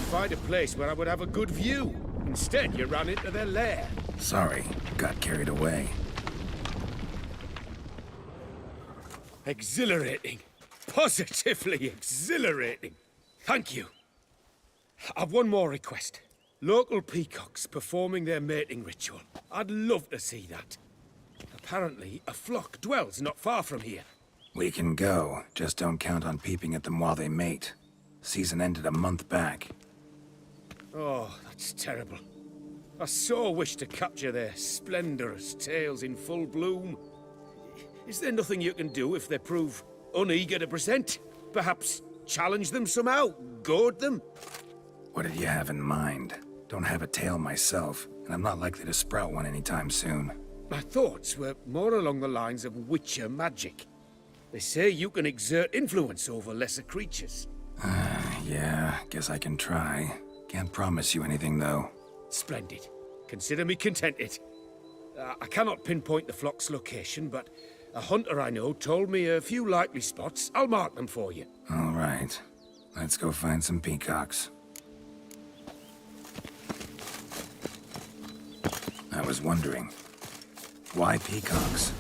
Find a place where I would have a good view. Instead, you ran into their lair. Sorry, got carried away. Exhilarating. Positively exhilarating. Thank you. I've one more request. Local peacocks performing their mating ritual. I'd love to see that. Apparently, a flock dwells not far from here. We can go, just don't count on peeping at them while they mate. Season ended a month back. Oh, that's terrible. I so wish to capture their splendorous tails in full bloom. Is there nothing you can do if they prove uneager to present? Perhaps challenge them somehow? Goad them? What did you have in mind? Don't have a tail myself, and I'm not likely to sprout one anytime soon. My thoughts were more along the lines of witcher magic. They say you can exert influence over lesser creatures. Yeah, guess I can try. Can't promise you anything, though. Splendid. Consider me contented. I cannot pinpoint the flock's location, but a hunter I know told me a few likely spots. I'll mark them for you. All right. Let's go find some peacocks. I was wondering, why peacocks?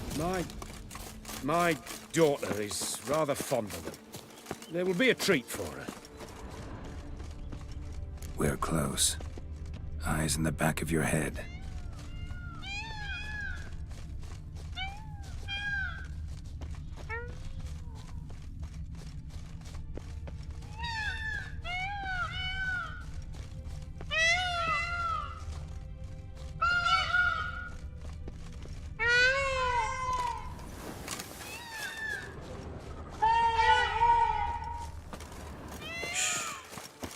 My daughter is rather fond of them. They will be a treat for her. We're close. Eyes in the back of your head.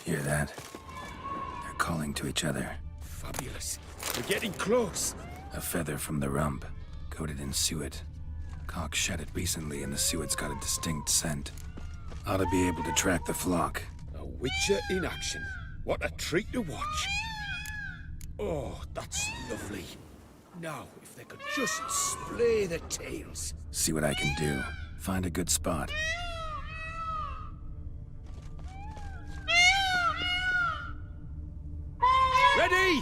Hear that? They're calling to each other. Fabulous. We're getting close. A feather from the rump, coated in suet. Cock shed it recently and the suet's got a distinct scent. Ought to be able to track the flock. A witcher in action. What a treat to watch. Oh, that's lovely. Now, if they could just splay their tails. See what I can do. Find a good spot. Ready?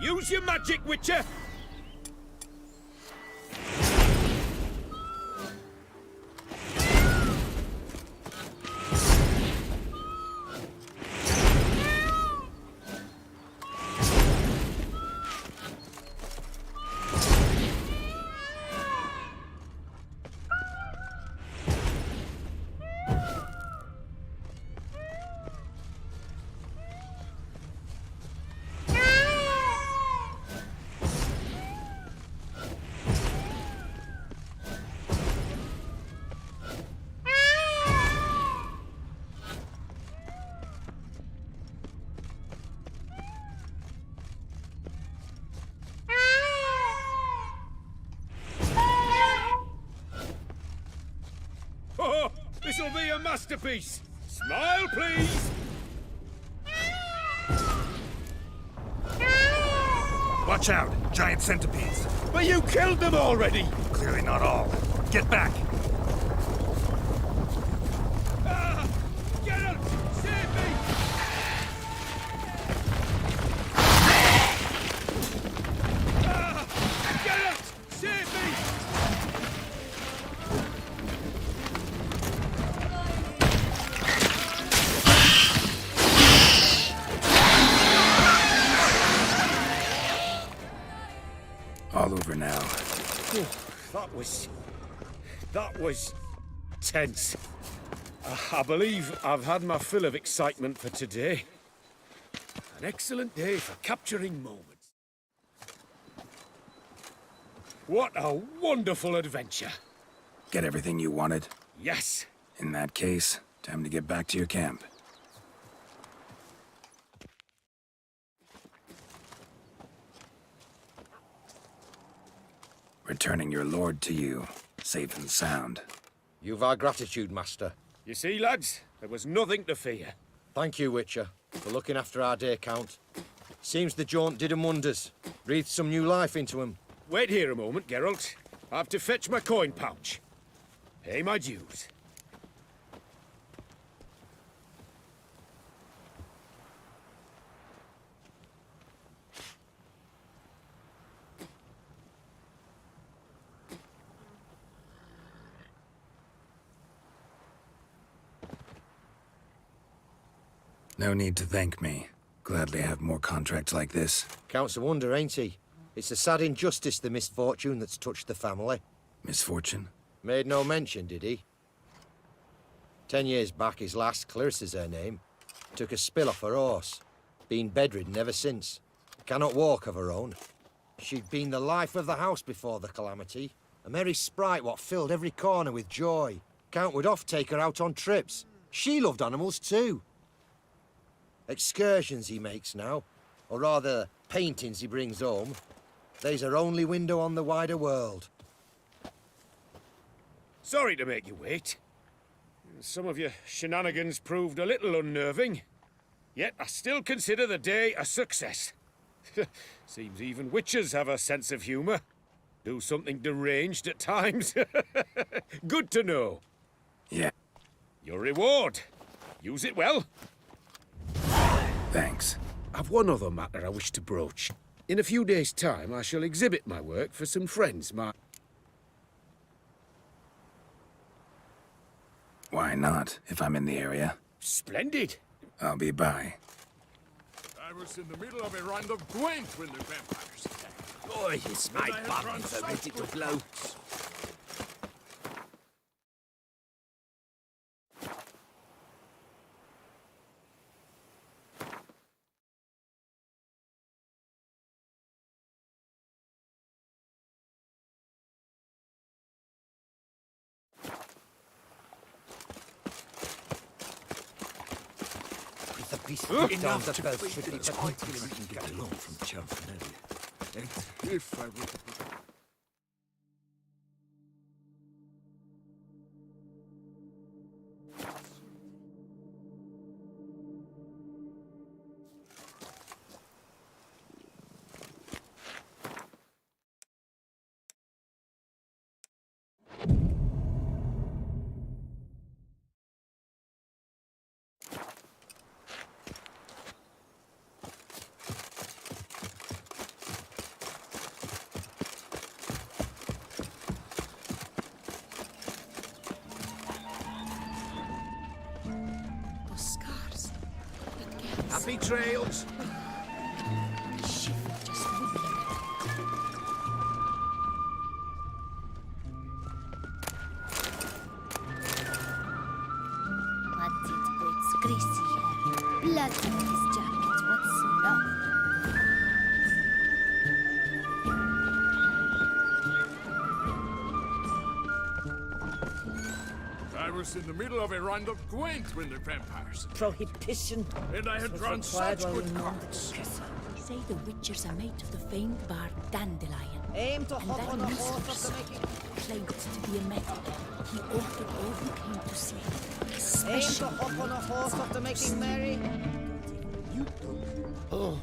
Use your magic, Witcher! Oh, this'll be a masterpiece! Smile, please! Watch out! Giant centipedes! But you killed them already! Clearly not all. Get back! Ah! Geralt! Save me! Ah! Geralt! Save me! All over now. Oh, that was tense. I believe I've had my fill of excitement for today. An excellent day for capturing moments. What a wonderful adventure. Get everything you wanted? Yes. In that case, time to get back to your camp. Returning your lord to you, safe and sound. You've our gratitude, Master. You see, lads, there was nothing to fear. Thank you, Witcher, for looking after our day count. Seems the jaunt did 'em wonders. Breathed some new life into 'em. Wait here a moment, Geralt. I have to fetch my coin pouch. Pay my dues. No need to thank me. Gladly have more contracts like this. Counts a wonder, ain't he? It's a sad injustice, the misfortune that's touched the family. Misfortune? Made no mention, did he? 10 years back, his last, Clarissa's her name, took a spill off her horse. Been bedridden ever since. Cannot walk of her own. She'd been the life of the house before the calamity. A merry sprite what filled every corner with joy. Count would oft take her out on trips. She loved animals too. Excursions he makes now, or rather, paintings he brings home. They's her only window on the wider world. Sorry to make you wait. Some of your shenanigans proved a little unnerving. Yet I still consider the day a success. Seems even witches have a sense of humour. Do something deranged at times. Good to know. Yeah. Your reward. Use it well. Thanks. I've one other matter I wish to broach. In a few days' time, I shall exhibit my work for some friends. Why not, if I'm in the area? Splendid. I'll be by. I was in the middle of a round of Gwent when the vampires attacked. Boy, it's my bum if I ready to blow. Enough to belt should be quite we can get along from Champanelli. And if I were to... Happy trails. What it puts greasy hair, blood on his jacket, what's love? I was in the middle of a round of Gwent when the vampires attacked. Prohibition. And I had drawn such good cards. They say the witchers are made of the famed bark dandelion. Aim to and hop that on a Mistress horse after making... claimed to be a method he ordered all who came to see him. Aim to Especially hop on a horse after making merry. Oh.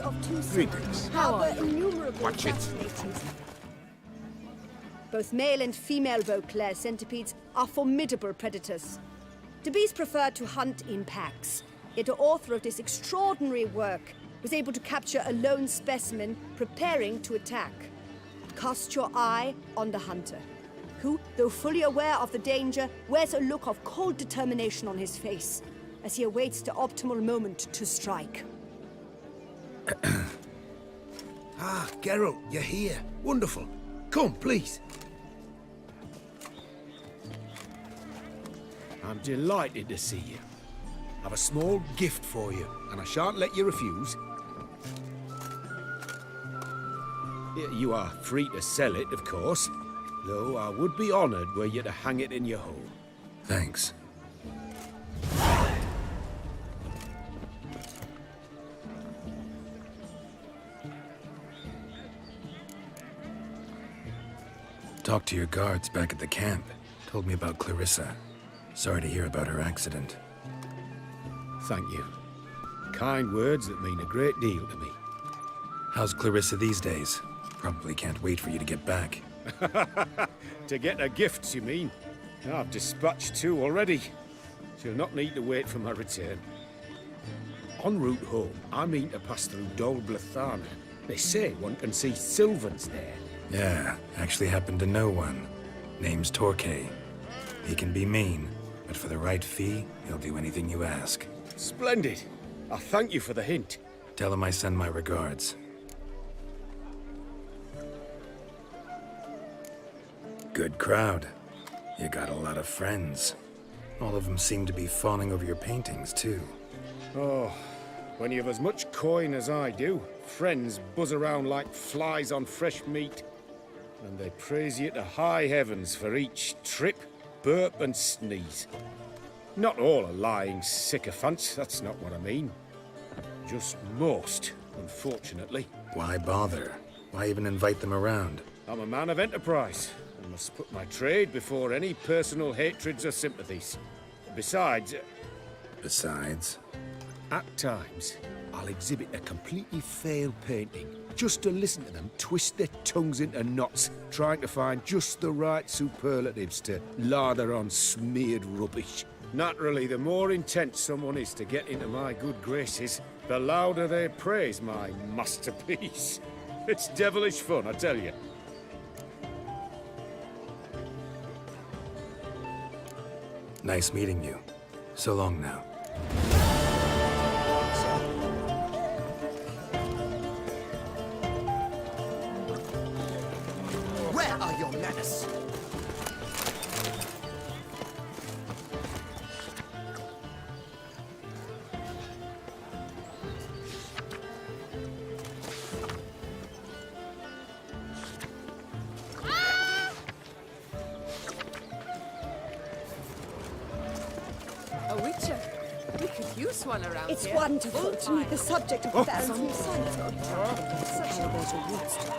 Of two Greetings. harbor innumerable Watch it. fascinators. Both male and female Beauclair centipedes are formidable predators. The bees prefer to hunt in packs, yet the author of this extraordinary work was able to capture a lone specimen preparing to attack. Cast your eye on the hunter, who, though fully aware of the danger, wears a look of cold determination on his face as he awaits the optimal moment to strike. Ah, Geralt, you're here. Wonderful. Come, please. I'm delighted to see you. I've a small gift for you, and I shan't let you refuse. You are free to sell it, of course, though I would be honoured were you to hang it in your home. Thanks. Talked to your guards back at the camp. Told me about Clarissa. Sorry to hear about her accident. Thank you. Kind words that mean a great deal to me. How's Clarissa these days? Probably can't wait for you to get back. To get her gifts, you mean? I've dispatched 2 already. She'll not need to wait for my return. En route home, I mean to pass through Dol Blathana. They say one can see Sylvans there. Yeah, actually happen to know one. Name's Torquay. He can be mean, but for the right fee, he'll do anything you ask. Splendid. I thank you for the hint. Tell him I send my regards. Good crowd. You got a lot of friends. All of them seem to be fawning over your paintings, too. Oh, when you have as much coin as I do, friends buzz around like flies on fresh meat. And they praise you to high heavens for each trip, burp and sneeze. Not all are lying sycophants, that's not what I mean. Just most, unfortunately. Why bother? Why even invite them around? I'm a man of enterprise. I must put my trade before any personal hatreds or sympathies. Besides... Besides? At times, I'll exhibit a completely failed painting, just to listen to them twist their tongues into knots, trying to find just the right superlatives to lather on smeared rubbish. Naturally, the more intent someone is to get into my good graces, the louder they praise my masterpiece. It's devilish fun, I tell you. Nice meeting you. So long now. Where are your manners? A witcher. We could use one around It's here. wonderful to meet the subject of the Baron's new sonnet. Such a roots to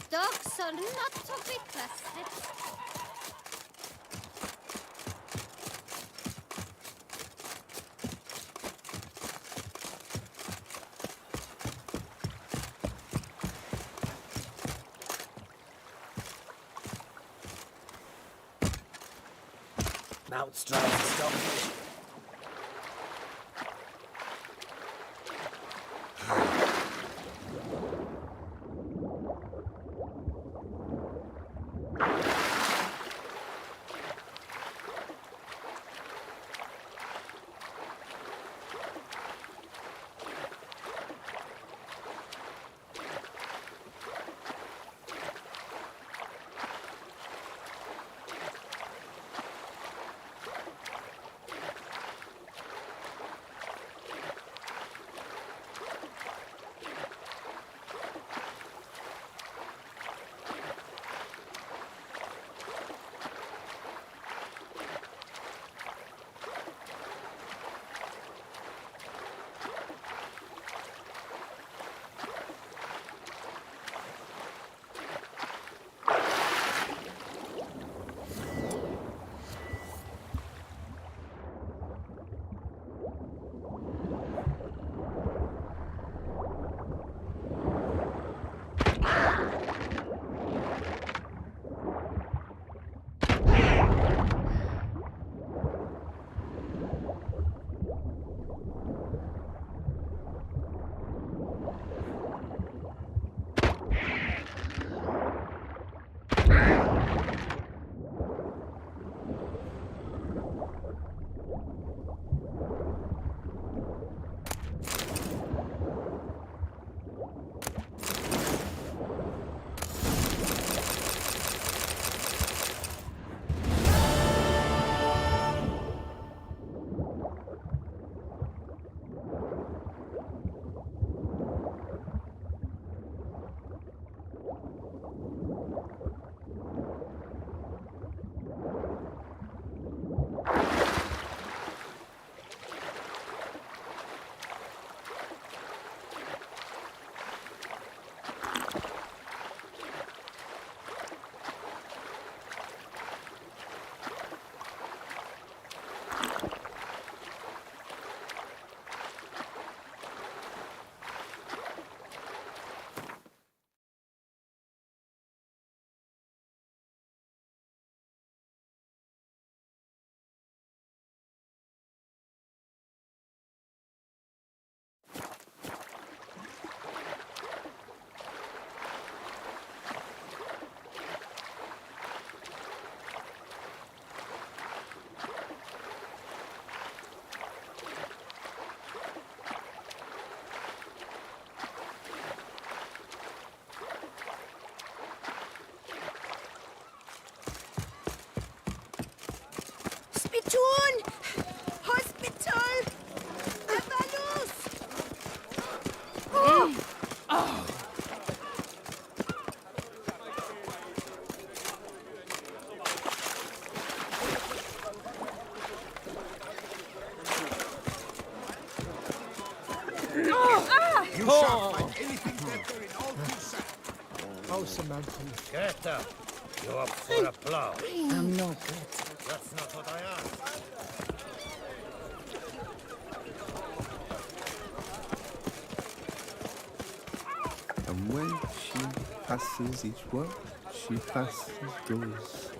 Dogs are not to be trusted. Mount's trying to stop me. Spittoon! Hospital! Evalus! You shan't find anything better in all Tucson. Oh, Samantha. Greta, you up for a plow? I'm no good. That's not what I asked. And when she passes each word, she passes those.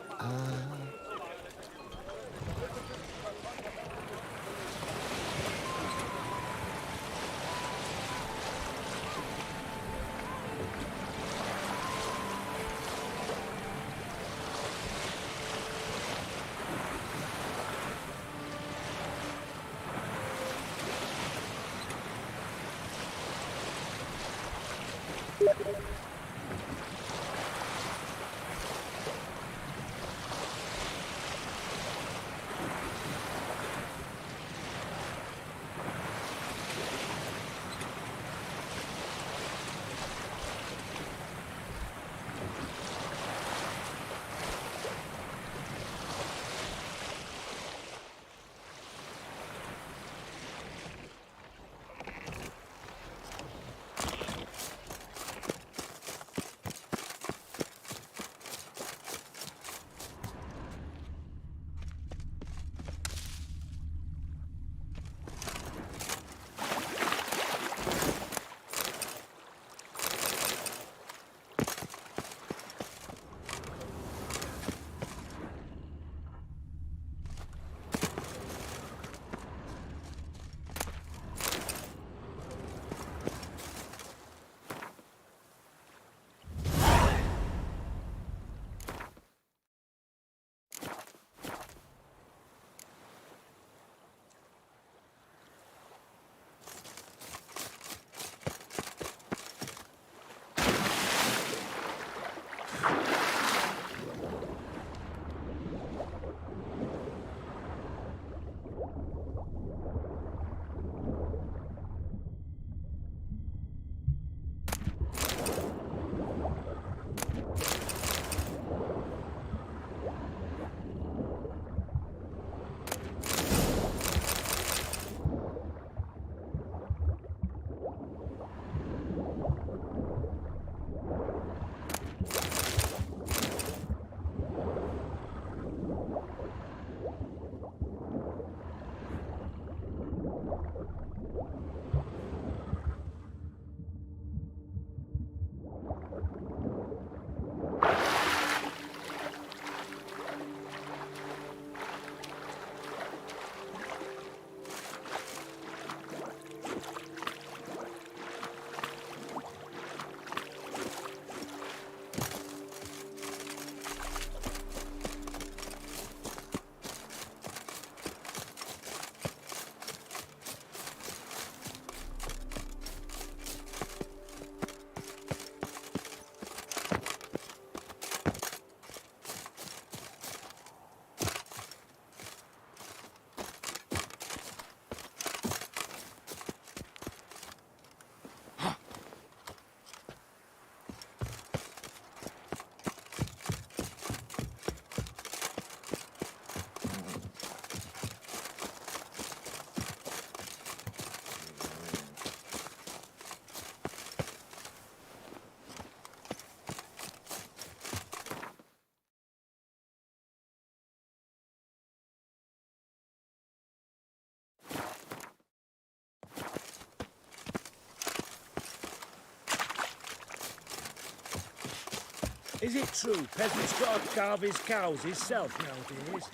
Is it true peasants got to carve his cows himself nowadays?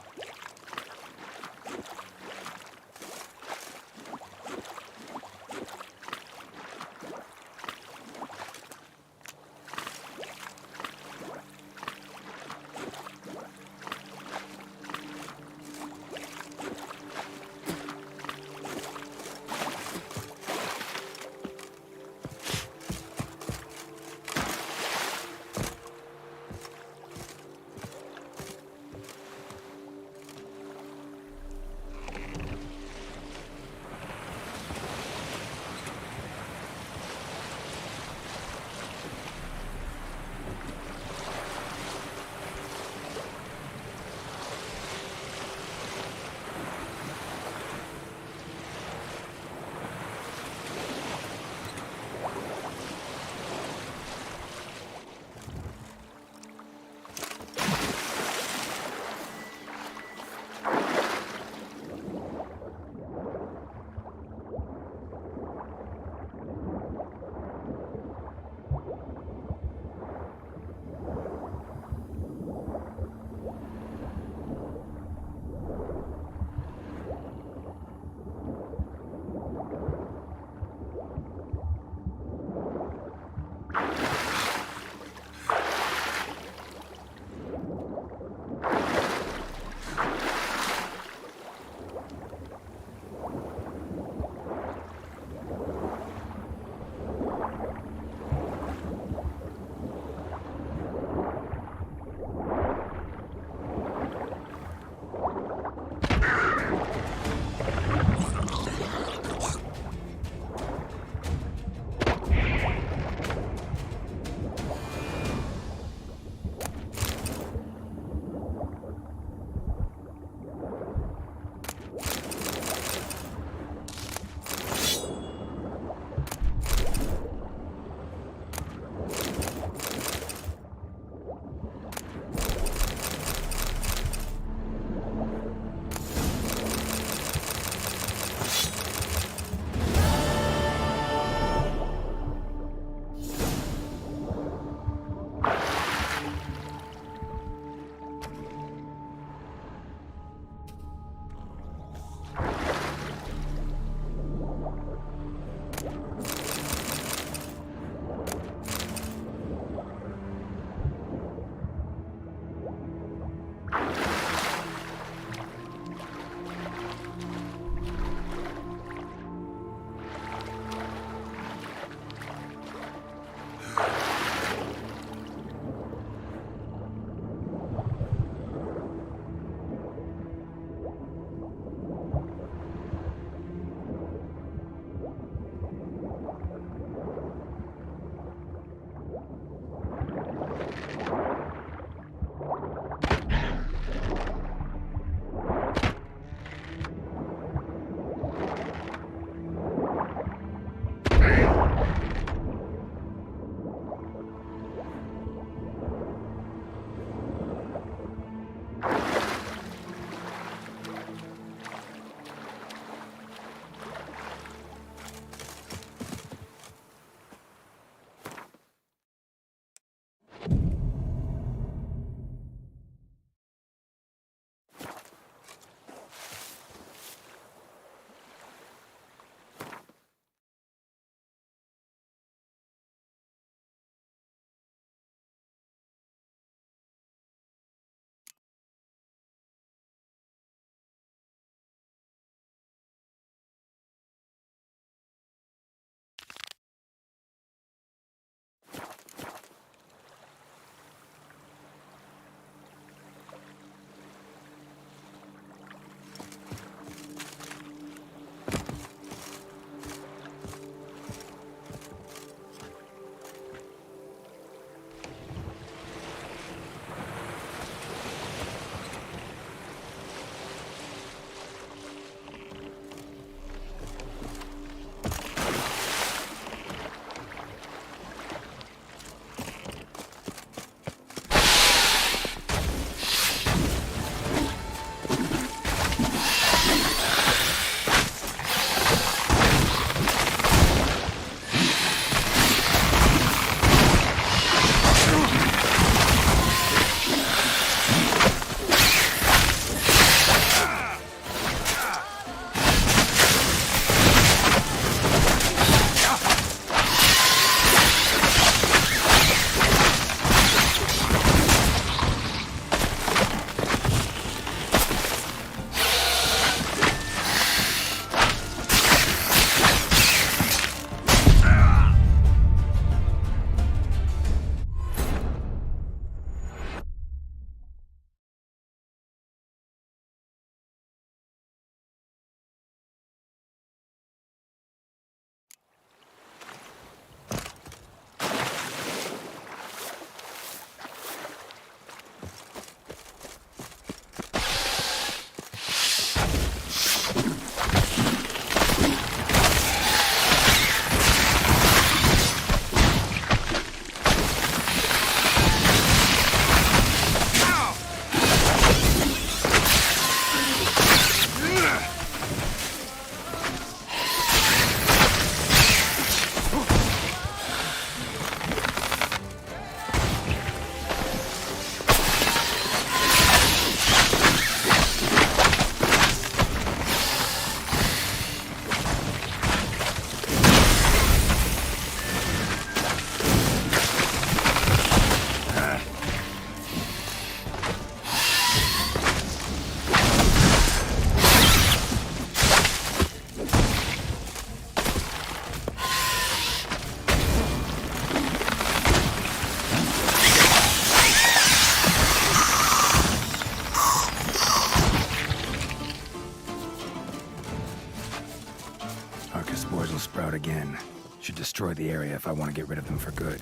destroy the area if I want to get rid of them for good.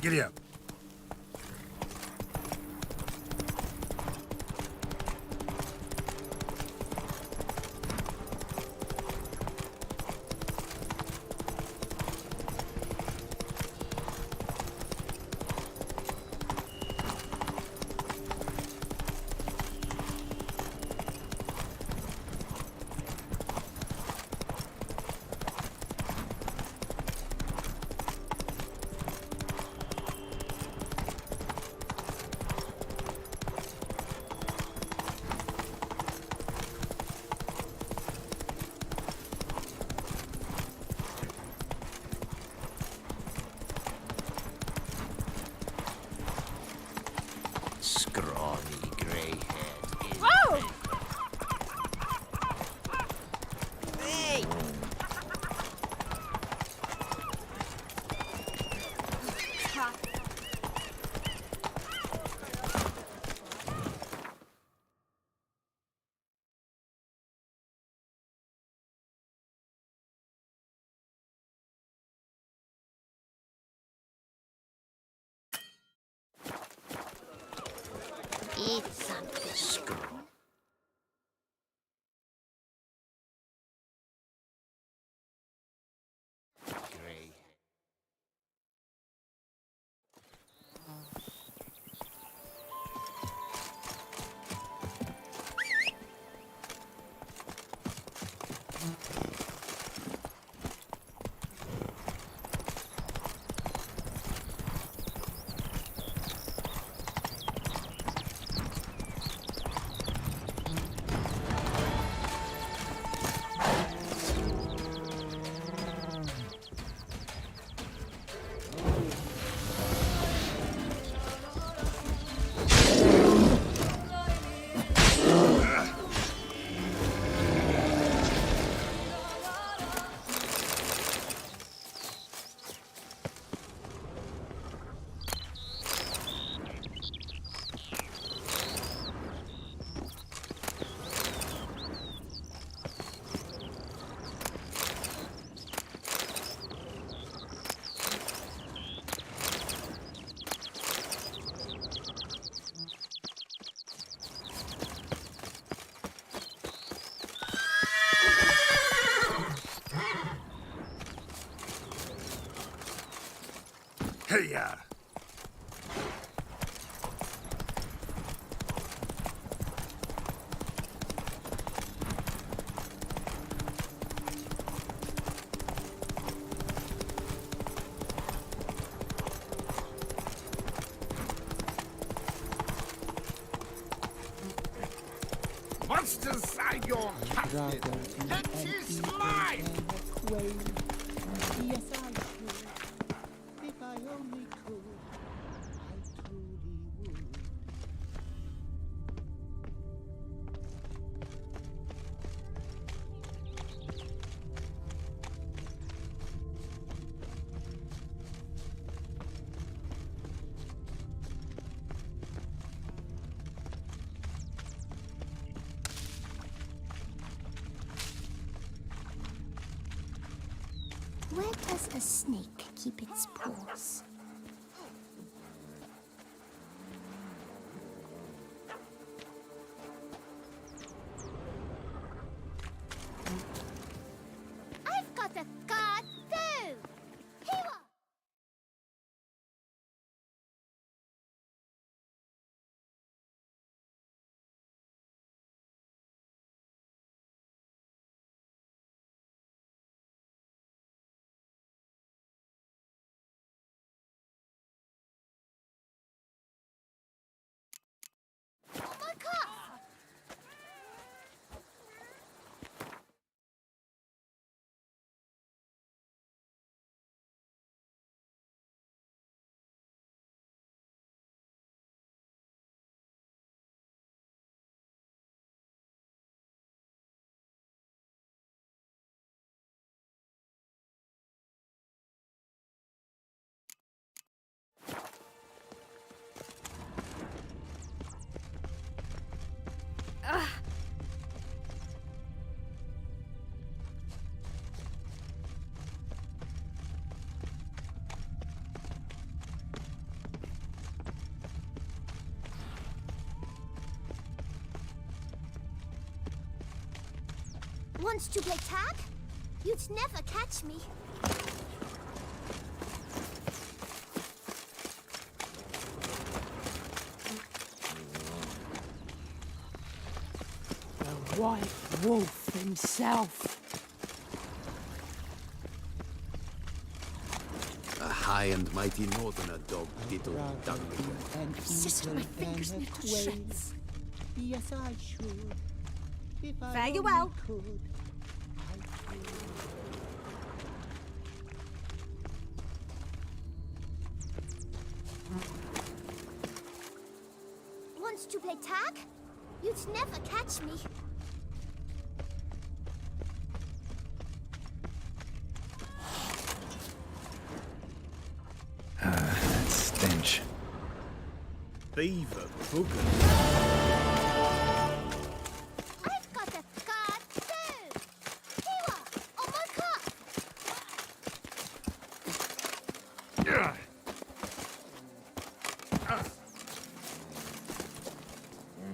Giddy up. Scrawny grey-haired. Whoa! Hey! Eat something. Screw. Grey. Hey-ya! Monsters are your captive. It is mine! Yes, I could. If I only could, I truly would. Where does a snake keep its paws? I've got a card too! Here! Wants to play tag? You'd never catch me. The White Wolf himself. A high and mighty northerner dog diddle dung. Sister, my fingers need to shreds. Yes, I should. Fare you well. Wants to play tag? You'd never catch me. That stench. Beaver booger. I've got a card too. Here, on my cup.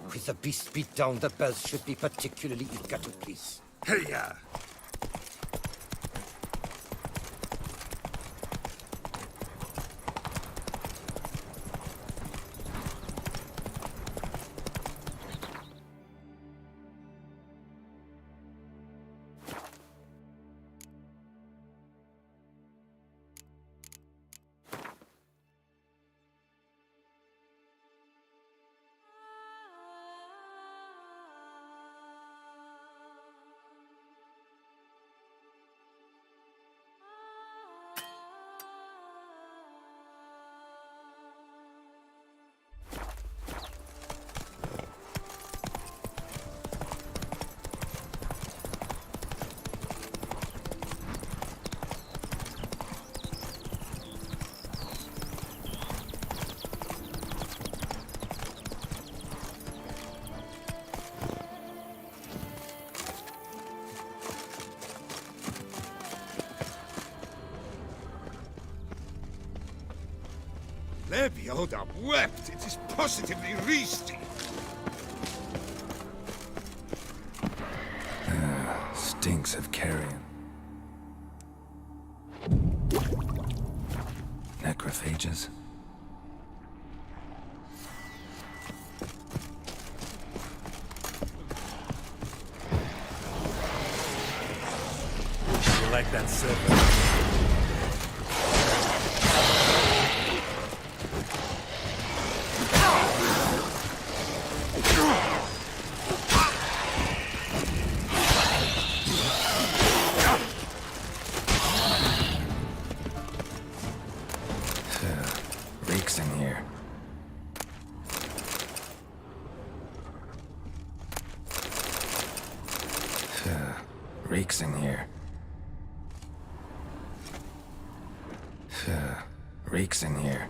With the beast beat down, the bells should be particularly eager to please. Hey-ya! Lebioda wept. It is positively reasty. Stinks of carrion. Necrophages. You like that serpent? Reeks in here. Reeks in here. Reeks in here.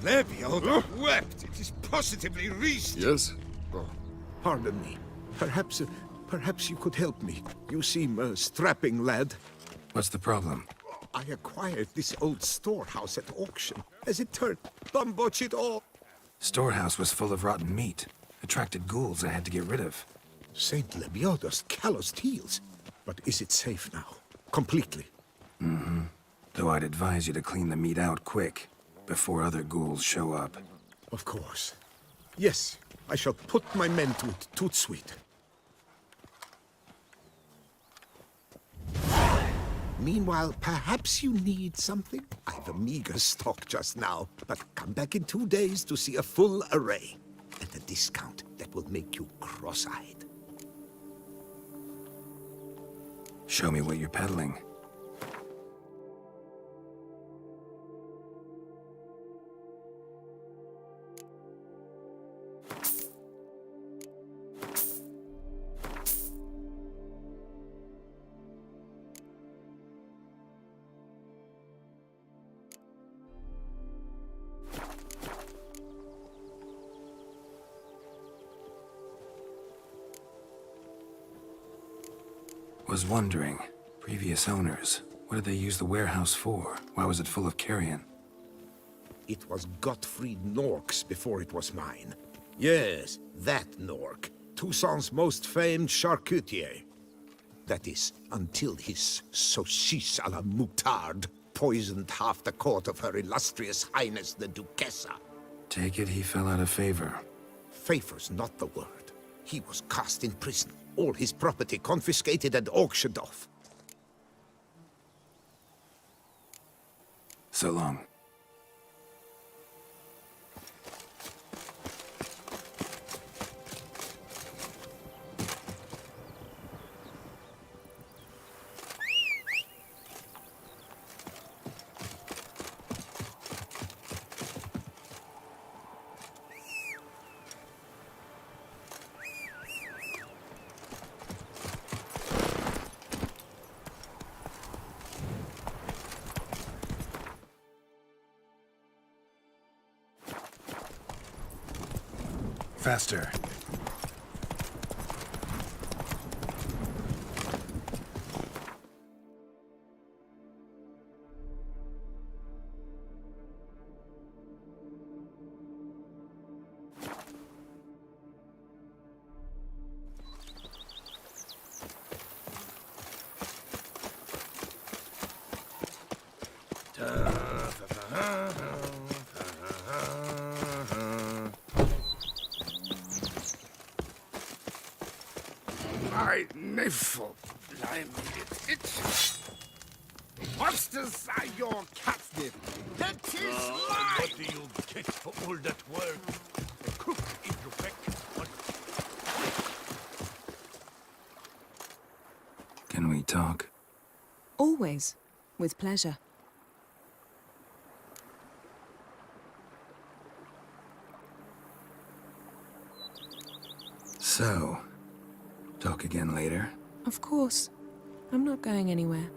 Lebio wept. It is positively reached. Yes? Oh, pardon me. Perhaps you could help me. You seem a strapping lad. What's the problem? I acquired this old storehouse at auction. As it turned, Bum botched it all. Storehouse was full of rotten meat. Attracted ghouls I had to get rid of. Saint Lebioda's calloused heels. But is it safe now? Completely? Mm-hmm. Though I'd advise you to clean the meat out quick, before other ghouls show up. Of course. Yes, I shall put my men to it, tout sweet. Meanwhile, perhaps you need something? I've a meager stock just now, but come back in 2 days to see a full array. At a discount that will make you cross-eyed. Show me what you're peddling. Was wondering, previous owners, what did they use the warehouse for? Why was it full of carrion? It was Gottfried Nork's before it was mine. Yes, that Nork. Toussaint's most famed charcutier. That is, until his saucisse à la moutarde poisoned half the court of Her Illustrious Highness the Duchessa. Take it he fell out of favor. Favor's not the word. He was cast in prison. All his property confiscated and auctioned off. So long. Faster. My navel, blimey, it. What's the size your catnip? That is mine! What do you get for all that work? A cook in your back. Can we talk? Always. With pleasure. So, talk again later? Of course. I'm not going anywhere.